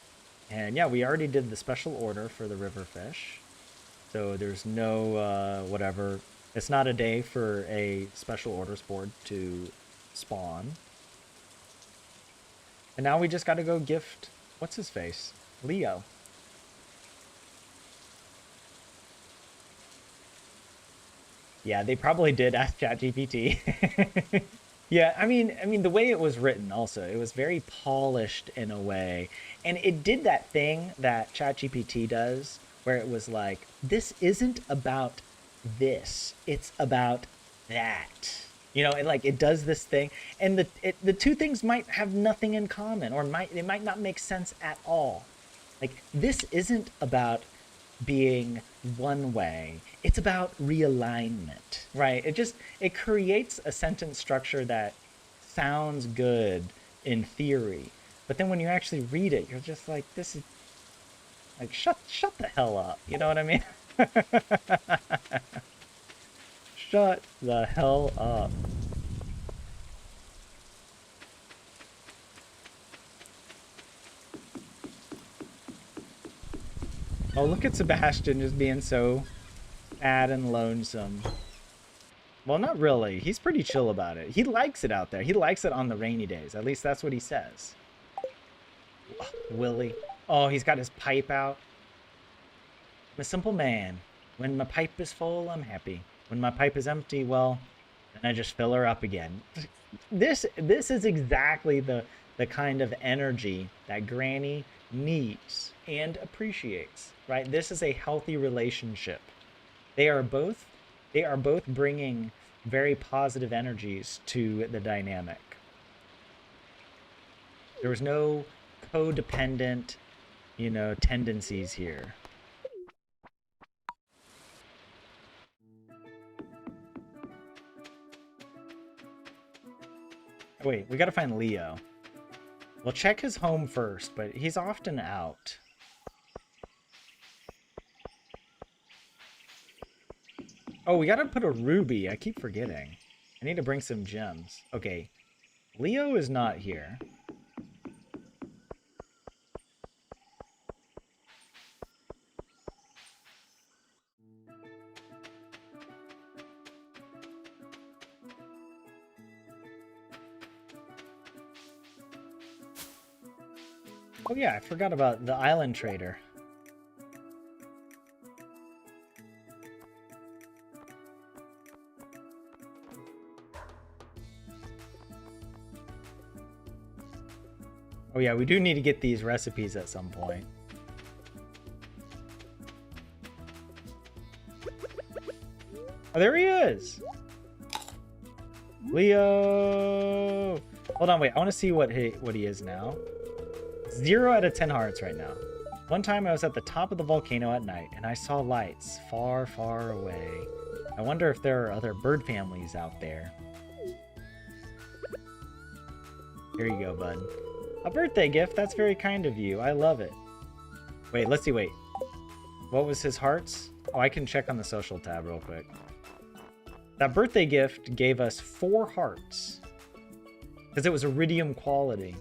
Speaker 1: And yeah, we already did the special order for the river fish. So there's no whatever. It's not a day for a special orders board to spawn. And now we just got to go gift, what's his face? Leo. Yeah, they probably did ask ChatGPT. Yeah, I mean the way it was written also, it was very polished in a way. And it did that thing that ChatGPT does where it was like, this isn't about this. It's about that. You know, and like it does this thing and the two things might have nothing in common or it might not make sense at all. Like this isn't about being one way. It's about realignment, right? It creates a sentence structure that sounds good in theory, but then when you actually read it, you're just like, this is like shut the hell up. You know what I mean? Shut the hell up. Oh, look at Sebastian just being so sad and lonesome. Well, not really. He's pretty chill about it. He likes it out there. He likes it on the rainy days. At least that's what he says. Willie. Oh, he's got his pipe out. I'm a simple man. When my pipe is full, I'm happy. When my pipe is empty, well, then I just fill her up again. This is exactly the kind of energy that Granny needs and appreciates, right? This is a healthy relationship. They are both they are both bringing very positive energies to the dynamic. There was no codependent, tendencies here. Wait, we gotta find Leo. We'll check his home first, but he's often out. Oh, we gotta put a ruby. I keep forgetting. I need to bring some gems. Okay, Leo is not here. Oh yeah, I forgot about the island trader. Oh yeah, we do need to get these recipes at some point. Oh, there he is! Leo! Hold on, wait. I want to see what he is now. 0 out of 10 hearts right now. One time I was at the top of the volcano at night, and I saw lights far, far away. I wonder if there are other bird families out there. Here you go, bud. A birthday gift? That's very kind of you. I love it. Wait, let's see, wait. What was his hearts? Oh, I can check on the social tab real quick. That birthday gift gave us 4 hearts. Because it was iridium quality.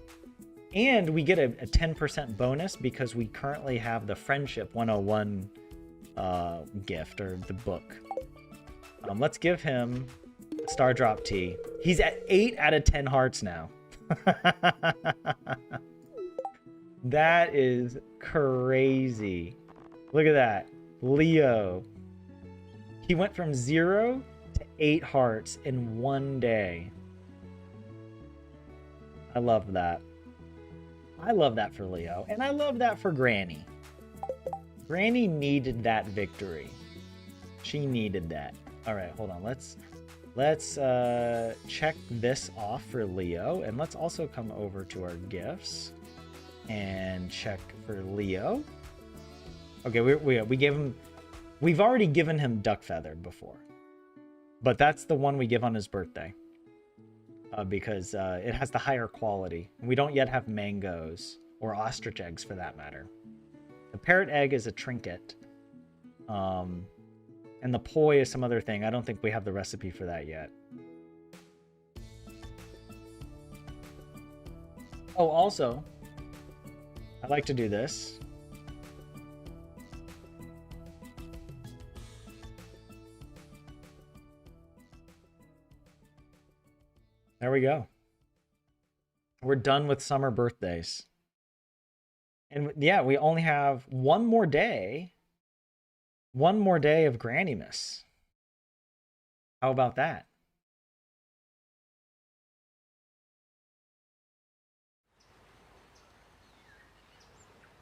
Speaker 1: And we get a 10% bonus because we currently have the Friendship 101 gift, or the book. Let's give him Star Drop Tea. He's at 8 out of 10 hearts now. That is crazy. Look at that. Leo. He went from 0 to 8 hearts in one day. I love that. I love that for Leo. And I love that for Granny. Granny needed that victory. She needed that. All right, hold on. Let's check this off for Leo. And let's also come over to our gifts and check for Leo. Okay, we gave him... We've already given him Duck Feather before. But that's the one we give on his birthday. Because it has the higher quality. We don't yet have mangoes, or ostrich eggs for that matter. The parrot egg is a trinket. And the poi is some other thing. I don't think we have the recipe for that yet. Oh, also, I like to do this. There we go. We're done with summer birthdays. And yeah, we only have one more day of Grannymas. How about that?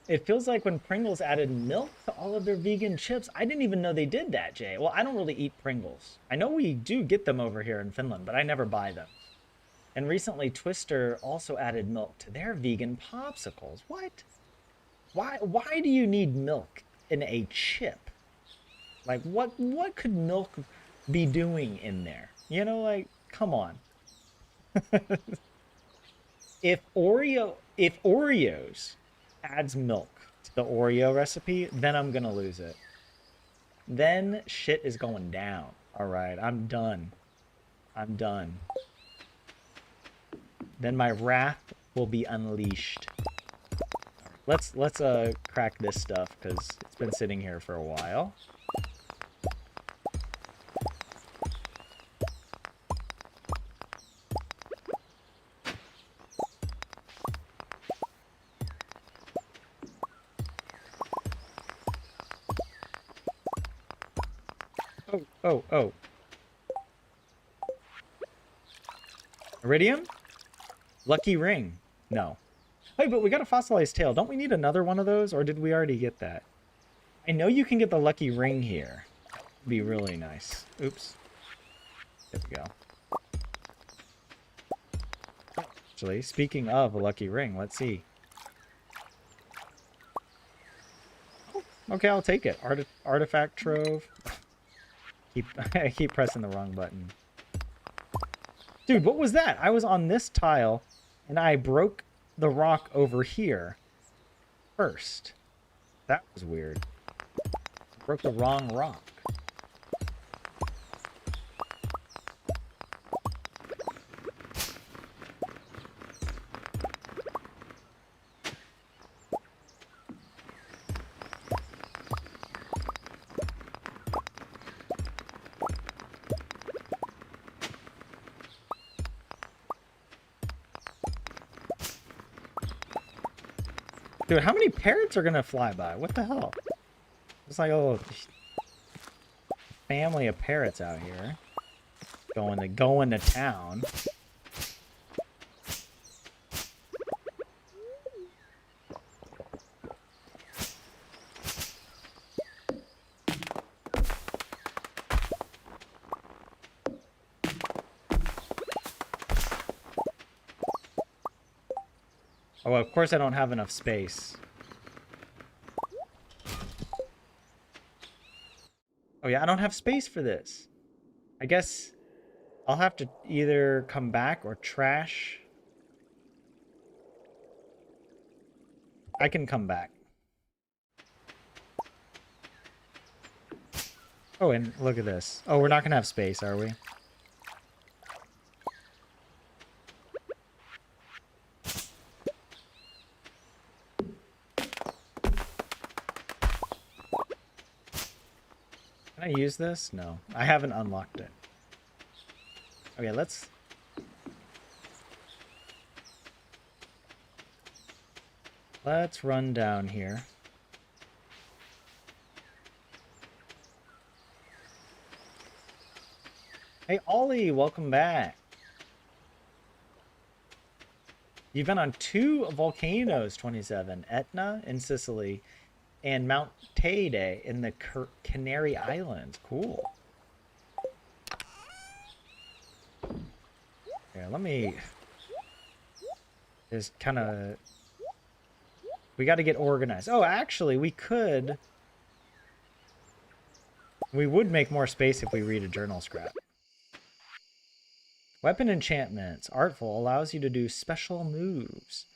Speaker 1: It feels like when Pringles added milk to all of their vegan chips. I didn't even know they did that, Jay. Well, I don't really eat Pringles. I know we do get them over here in Finland, but I never buy them. And recently, Twister also added milk to their vegan popsicles. What? Why do you need milk in a chip? Like, what could milk be doing in there? You know, like, come on. If Oreos adds milk to the Oreo recipe, then I'm gonna lose it. Then shit is going down. All right, I'm done. I'm done. Then my wrath will be unleashed. Let's crack this stuff because it's been sitting here for a while. Oh. Iridium? Lucky ring. No. Hey, but we got a fossilized tail. Don't we need another one of those? Or did we already get that? I know you can get the lucky ring here. That would be really nice. Oops. There we go. Actually, speaking of a lucky ring, let's see. Oh, okay, I'll take it. Artifact trove. I keep pressing the wrong button. Dude, what was that? I was on this tile, and I broke the rock over here first. That was weird. I broke the wrong rock. Dude, how many parrots are gonna fly by? What the hell? It's like, oh, family of parrots out here going to town. Oh, of course I don't have enough space. Oh yeah, I don't have space for this. I guess I'll have to either come back or trash. I can come back. Oh, and look at this. Oh, we're not going to have space, are we? Can I use this? No. I haven't unlocked it. Okay, let's run down here. Hey, Ollie, welcome back. You've been on 2 volcanoes, 27. Etna in Sicily and Mount Teide in the Canary Islands. Cool. Here, let me just kind of... We got to get organized. Oh, actually, we could... We would make more space if we read a journal scrap. Weapon enchantments. Artful allows you to do special moves.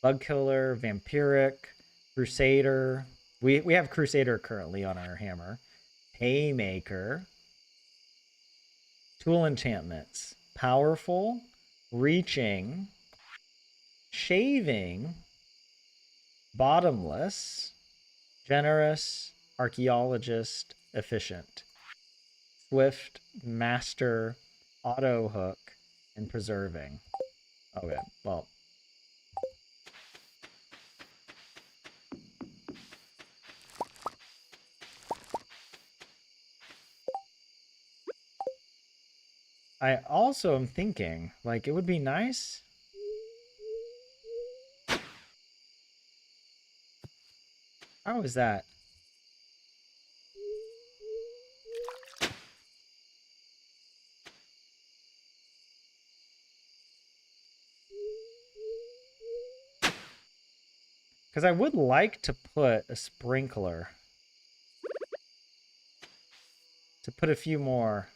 Speaker 1: Bug killer, vampiric, crusader. We have crusader currently on our hammer. Haymaker. Tool enchantments. Powerful, reaching, shaving, bottomless, generous, archaeologist, efficient, swift, master, auto hook, and preserving. Okay, well. I also am thinking, like, it would be nice. How is that? Because I would like to put a sprinkler. To put a few more.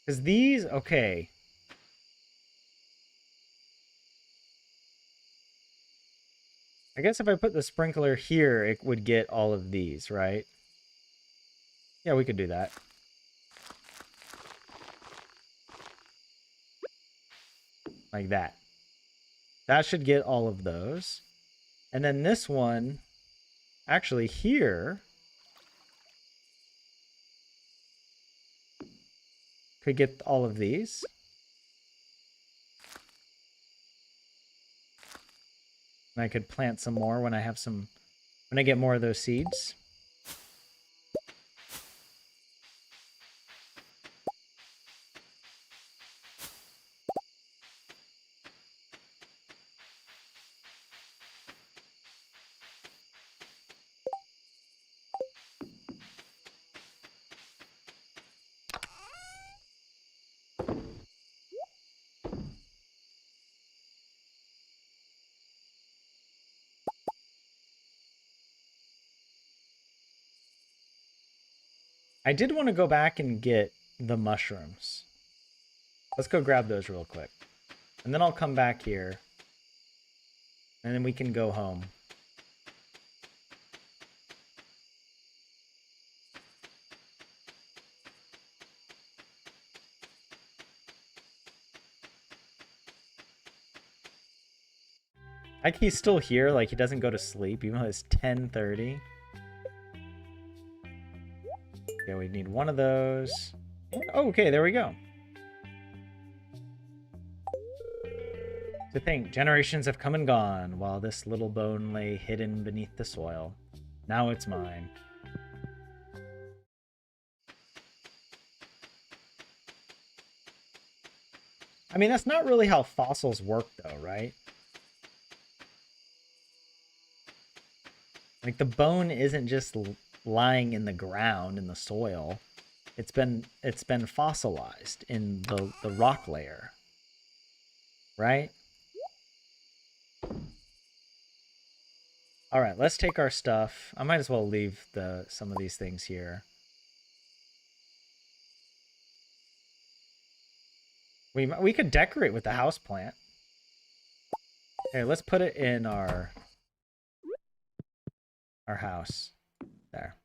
Speaker 1: Because these, okay. I guess if I put the sprinkler here, it would get all of these, right? Yeah, we could do that. Like that. That should get all of those. And then this one, actually here, could get all of these. And I could plant some more when I have some, when I get more of those seeds. I did want to go back and get the mushrooms. Let's go grab those real quick. And then I'll come back here. And then we can go home. Like he's still here, like he doesn't go to sleep, even though it's 10:30. Okay, we need one of those. Oh, okay, there we go. To think, generations have come and gone while this little bone lay hidden beneath the soil. Now it's mine. I mean, that's not really how fossils work, though, right? Like, the bone isn't just lying in the ground, in the soil. It's been fossilized in the rock layer, right? All right, let's take our stuff. I might as well leave some of these things here. We could decorate with the house plant. Here, let's put it in our house. There.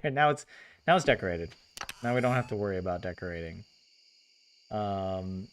Speaker 1: now it's decorated. Now we don't have to worry about decorating. Um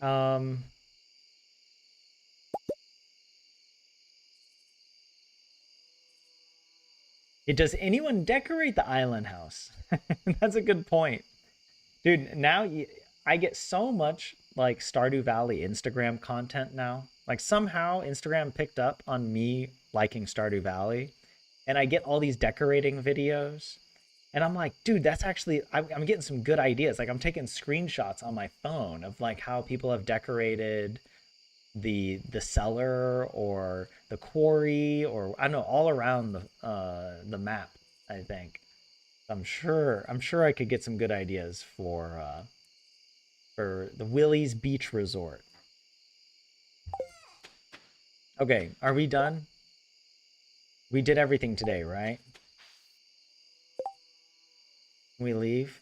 Speaker 1: Um, does anyone decorate the island house? That's a good point. Dude, now I get so much like Stardew Valley Instagram content now. Like somehow Instagram picked up on me liking Stardew Valley, and I get all these decorating videos. And I'm like, dude, that's actually I'm getting some good ideas. Like I'm taking screenshots on my phone of like how people have decorated the cellar or the quarry, or I don't know, all around the map, I think. I'm sure I could get some good ideas for the Willie's Beach Resort. Okay, are we done? We did everything today, right? We leave.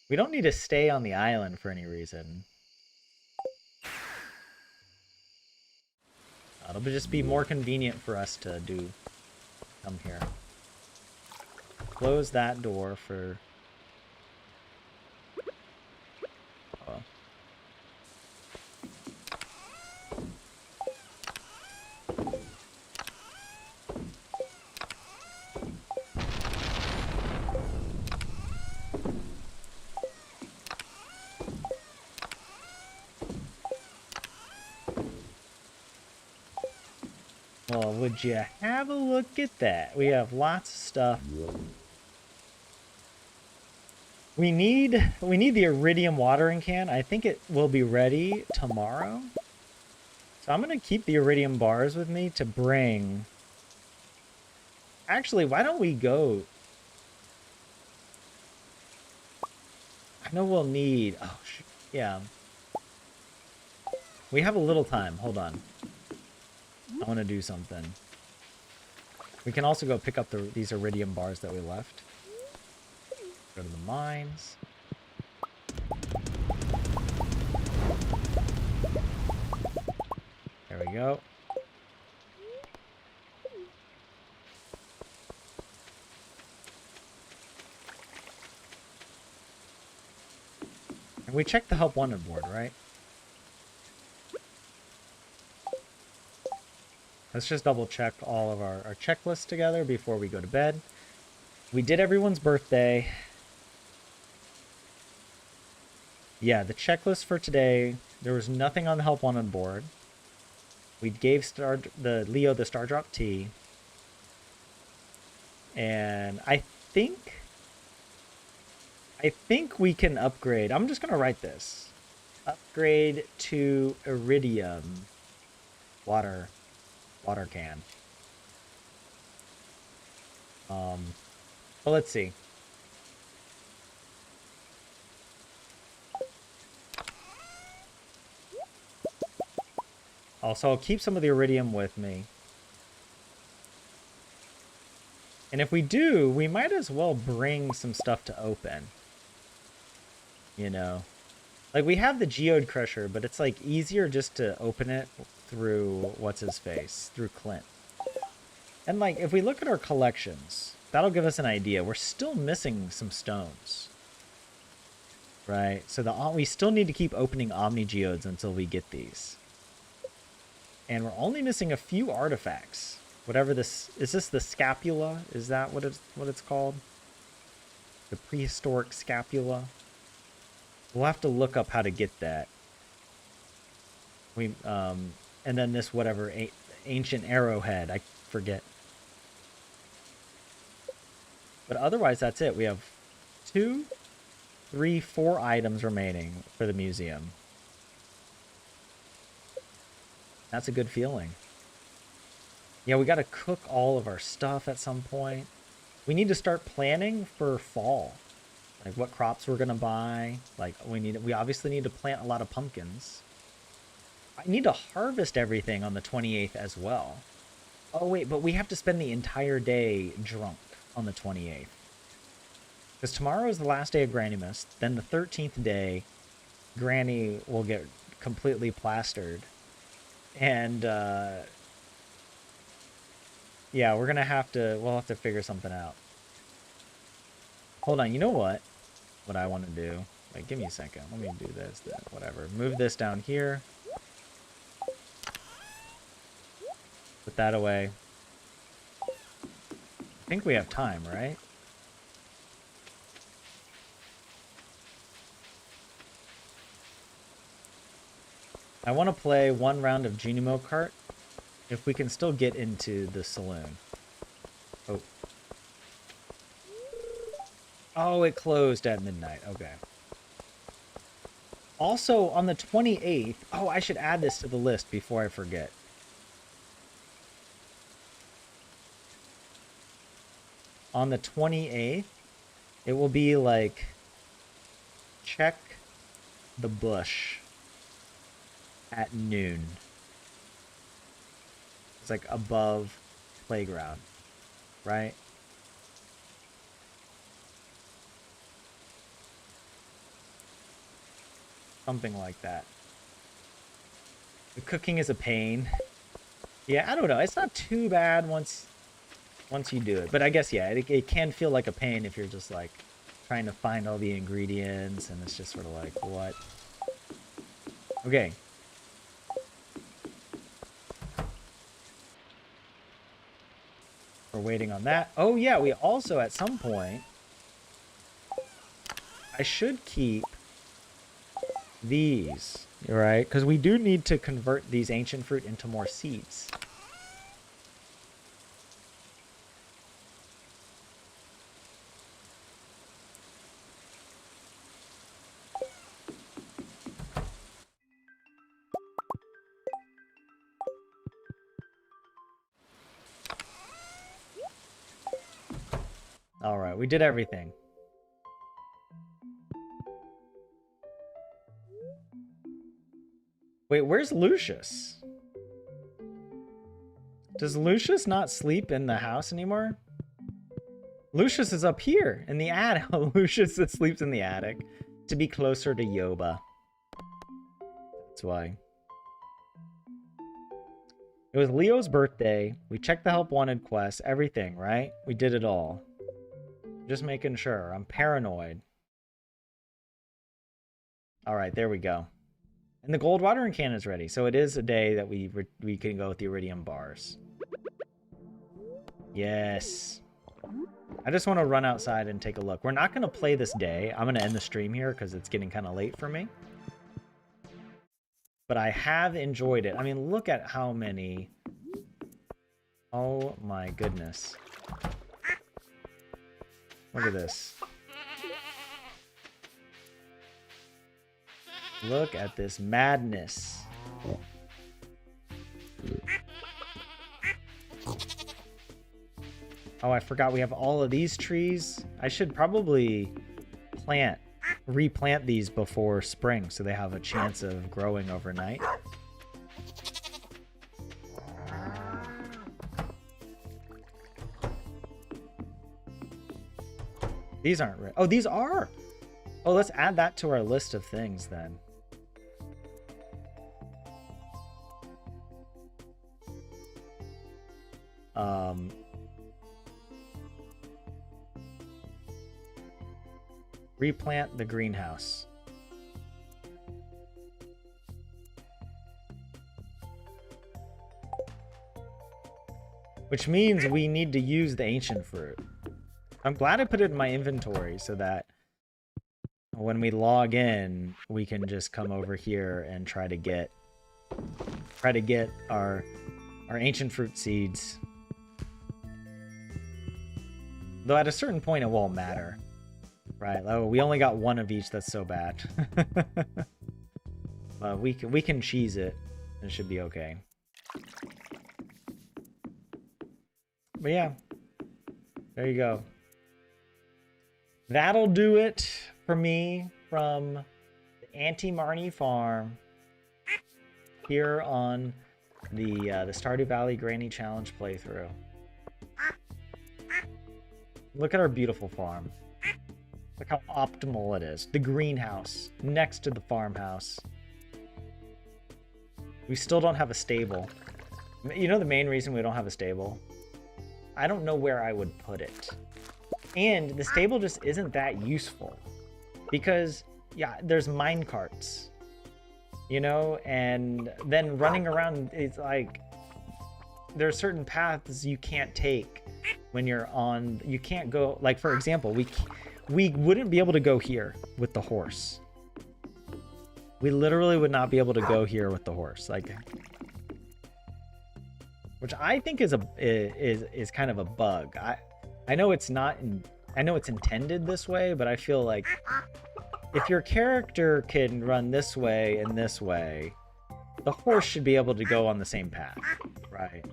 Speaker 1: We don't need to stay on the island for any reason. It'll just be more convenient for us to come here. Close that door for... Oh. Well, would you have a look at that? We have lots of stuff. We need the iridium watering can. I think it will be ready tomorrow. So I'm going to keep the iridium bars with me to bring. Actually, why don't we go? I know we'll need... Oh, yeah. We have a little time. Hold on. I want to do something. We can also go pick up these iridium bars that we left. Go to the mines. There we go. And we checked the help wanted board, right? Let's just double check all of our checklists together before we go to bed. We did everyone's birthday. Yeah, the checklist for today, there was nothing on the help wanted board. We gave Leo the Star Drop Tea. And I think we can upgrade. I'm just going to write this. Upgrade to iridium water can. Well, let's see. Also, I'll keep some of the iridium with me. And if we do, we might as well bring some stuff to open. You know? Like, we have the geode crusher, but it's, like, easier just to open it through, what's-his-face? Through Clint. And, like, if we look at our collections, that'll give us an idea. We're still missing some stones. Right? So we still need to keep opening Omni Geodes until we get these. And we're only missing a few artifacts. Whatever this... Is this the scapula? Is that what it's called? The prehistoric scapula. We'll have to look up how to get that. And then this whatever ancient arrowhead, I forget. But otherwise, that's it. We have 2, 3, 4 items remaining for the museum. That's a good feeling. Yeah, we got to cook all of our stuff at some point. We need to start planning for fall. Like what crops we're going to buy. Like we obviously need to plant a lot of pumpkins. I need to harvest everything on the 28th as well. Oh wait, but we have to spend the entire day drunk on the 28th. Because tomorrow is the last day of Grannymas. Then the 13th day, Granny will get completely plastered. And, yeah, we'll have to figure something out. Hold on, you know what? What I want to do. Wait, give me a second. Let me do this, whatever. Move this down here. Put that away. I think we have time, right? I want to play 1 round of Junimo Kart if we can still get into the saloon. Oh. Oh, it closed at midnight. Okay. Also, on the 28th... Oh, I should add this to the list before I forget. On the 28th, it will be like... Check the bush at noon. It's like above playground, right? Something like that. The cooking is a pain. Yeah, I don't know. It's not too bad once you do it. But I guess, yeah, it can feel like a pain if you're just like trying to find all the ingredients and it's just sort of like, what? Okay. We're waiting on that. Oh, yeah, we also, at some point, I should keep these, right? Because we do need to convert these ancient fruit into more seeds. All right, we did everything. Wait, where's Lucius? Does Lucius not sleep in the house anymore? Lucius is up here in the attic. Lucius sleeps in the attic to be closer to Yoba. That's why. It was Leo's birthday. We checked the help wanted quest, everything, right? We did it all. Just making sure. I'm paranoid. All right, there we go. And the gold watering can is ready. So it is a day that we can go with the iridium bars. Yes. I just want to run outside and take a look. We're not going to play this day. I'm going to end the stream here because it's getting kind of late for me. But I have enjoyed it. I mean, look at how many... Oh my goodness. Look at this. Look at this madness. Oh, I forgot we have all of these trees. I should probably replant these before spring so they have a chance of growing overnight. These aren't red. Oh, these are. Oh, let's add that to our list of things then. Replant the greenhouse. Which means we need to use the ancient fruit. I'm glad I put it in my inventory so that when we log in, we can just come over here and try to get our ancient fruit seeds. Though at a certain point it won't matter. Right. Oh, we only got one of each. That's so bad. We can cheese it. It should be okay. But yeah. There you go. That'll do it for me from the Auntie Marnie farm here on the Stardew Valley Granny Challenge playthrough. Look at our beautiful farm. Look how optimal it is. The greenhouse next to the farmhouse. We still don't have a stable. You know the main reason we don't have a stable? I don't know where I would put it. And the stable just isn't that useful. Because, yeah, there's mine carts. You know? And then running around, it's like... There are certain paths you can't take when you're on... You can't go... Like, for example, we wouldn't be able to go here with the horse. We literally would not be able to go here with the horse. Like... Which I think is kind of a bug. I know it's not. I know it's intended this way, but I feel like if your character can run this way and this way, the horse should be able to go on the same path, right?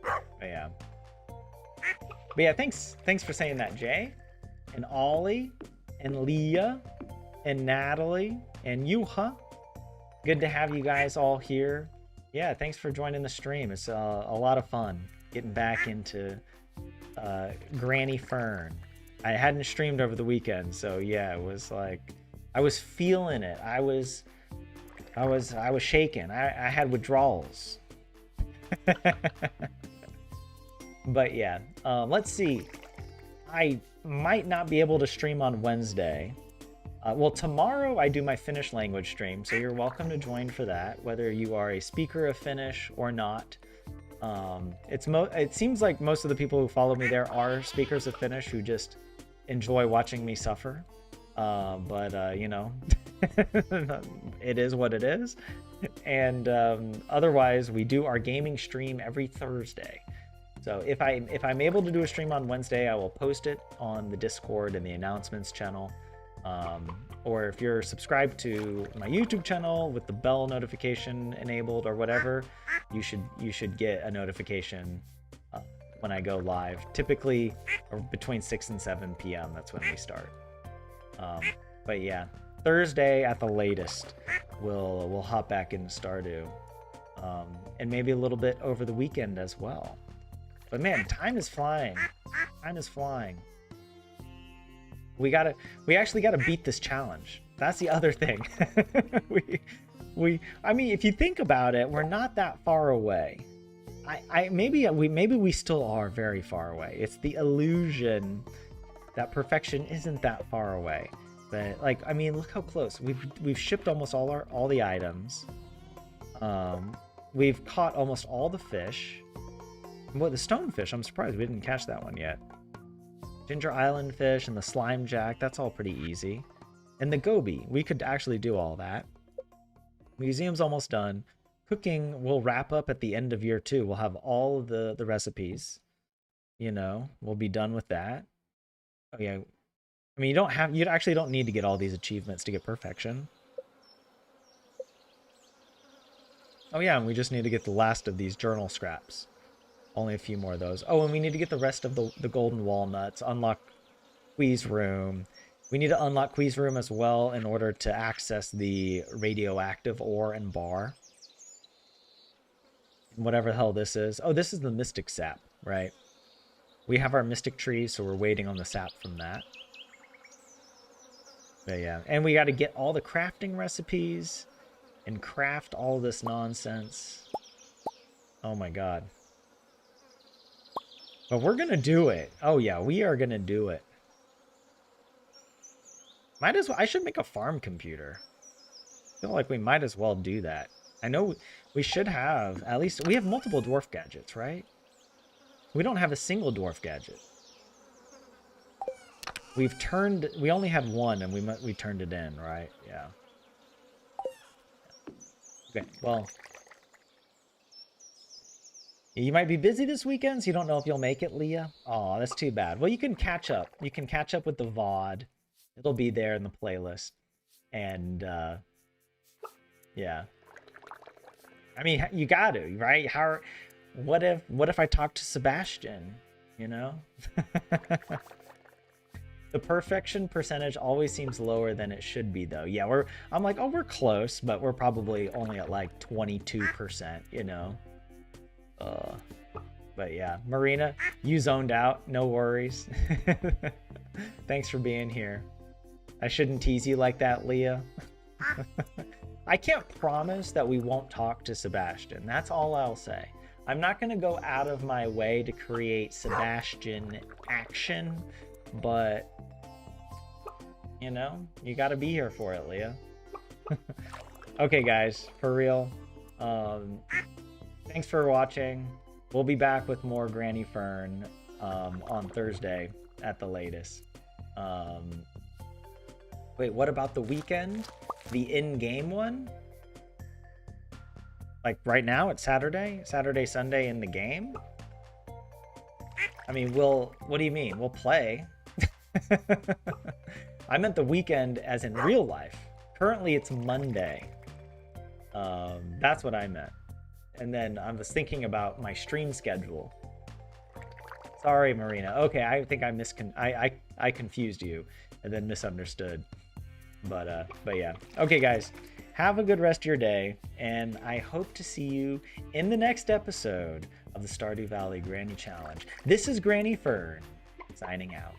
Speaker 1: But yeah. But yeah, thanks for saying that, Jay, and Ollie, and Leah, and Natalie, and Yuha. Good to have you guys all here. Yeah, thanks for joining the stream. It's a lot of fun getting back into Granny Fern. I hadn't streamed over the weekend, so yeah, it was like I was feeling it. I was shaking. I had withdrawals. But yeah, let's see. I might not be able to stream on Wednesday. Well, tomorrow I do my Finnish language stream, so you're welcome to join for that, whether you are a speaker of Finnish or not. It seems like most of the people who follow me there are speakers of Finnish who just enjoy watching me suffer. But you know, it is what it is. And otherwise, we do our gaming stream every Thursday. So if I'm able to do a stream on Wednesday, I will post it on the Discord and the announcements channel. Or if you're subscribed to my YouTube channel with the bell notification enabled or whatever, you should get a notification when I go live. Typically between 6 and 7 p.m. That's when we start. But yeah, Thursday at the latest, we'll hop back into Stardew, and maybe a little bit over the weekend as well. But man, time is flying. Time is flying. We actually gotta beat this challenge. That's the other thing. I mean, if you think about it, we're not that far away. Maybe we still are very far away. It's the illusion that perfection isn't that far away. But like, I mean, look how close. We've shipped almost all the items. We've caught almost all the fish. Well, the stonefish, I'm surprised we didn't catch that one yet. Ginger Island fish and the slime jack, that's all pretty easy. And the goby, we could actually do all that. Museum's almost done. Cooking will wrap up at the end of year 2. We'll have all of the recipes. You know, we'll be done with that. Oh yeah. I mean, you actually don't need to get all these achievements to get perfection. Oh yeah, and we just need to get the last of these journal scraps. Only a few more of those. Oh, and we need to get the rest of the golden walnuts, unlock Quee's room. We need to unlock Quee's room as well in order to access the radioactive ore and bar. Whatever the hell this is. Oh, this is the mystic sap, right? We have our mystic tree, so we're waiting on the sap from that. But yeah, and we got to get all the crafting recipes and craft all this nonsense. Oh my god. But we're gonna do it. Oh yeah, we are gonna do it. Might as well. I should make a farm computer. I feel like we might as well do that. I know we should have at least. We have multiple dwarf gadgets, right? We don't have a single dwarf gadget. we only had one and we turned it in, right? Yeah. Okay, well, you might be busy this weekend, so you don't know if you'll make it, Leah. Oh, that's too bad. Well, you can catch up. You can catch up with the VOD. It'll be there in the playlist. And yeah. I mean, you got to, right? What if I talk to Sebastian, you know? The perfection percentage always seems lower than it should be, though. Yeah, I'm like, oh, we're close, but we're probably only at like 22%, you know? But yeah, Marina, you zoned out. No worries. Thanks for being here. I shouldn't tease you like that, Leah. I can't promise that we won't talk to Sebastian. That's all I'll say. I'm not going to go out of my way to create Sebastian action, but, you know, you got to be here for it, Leah. Okay, guys, for real. Thanks for watching. We'll be back with more Granny Fern on Thursday at the latest. Wait, what about the weekend? The in-game one? Like right now, it's Saturday? Saturday, Sunday in the game? I mean, what do you mean? We'll play. I meant the weekend as in real life. Currently, it's Monday. That's what I meant. And then I was thinking about my stream schedule. Sorry, Marina. Okay, I think I confused you and then misunderstood. But yeah. Okay, guys. Have a good rest of your day, and I hope to see you in the next episode of the Stardew Valley Granny Challenge. This is Granny Fern, signing out.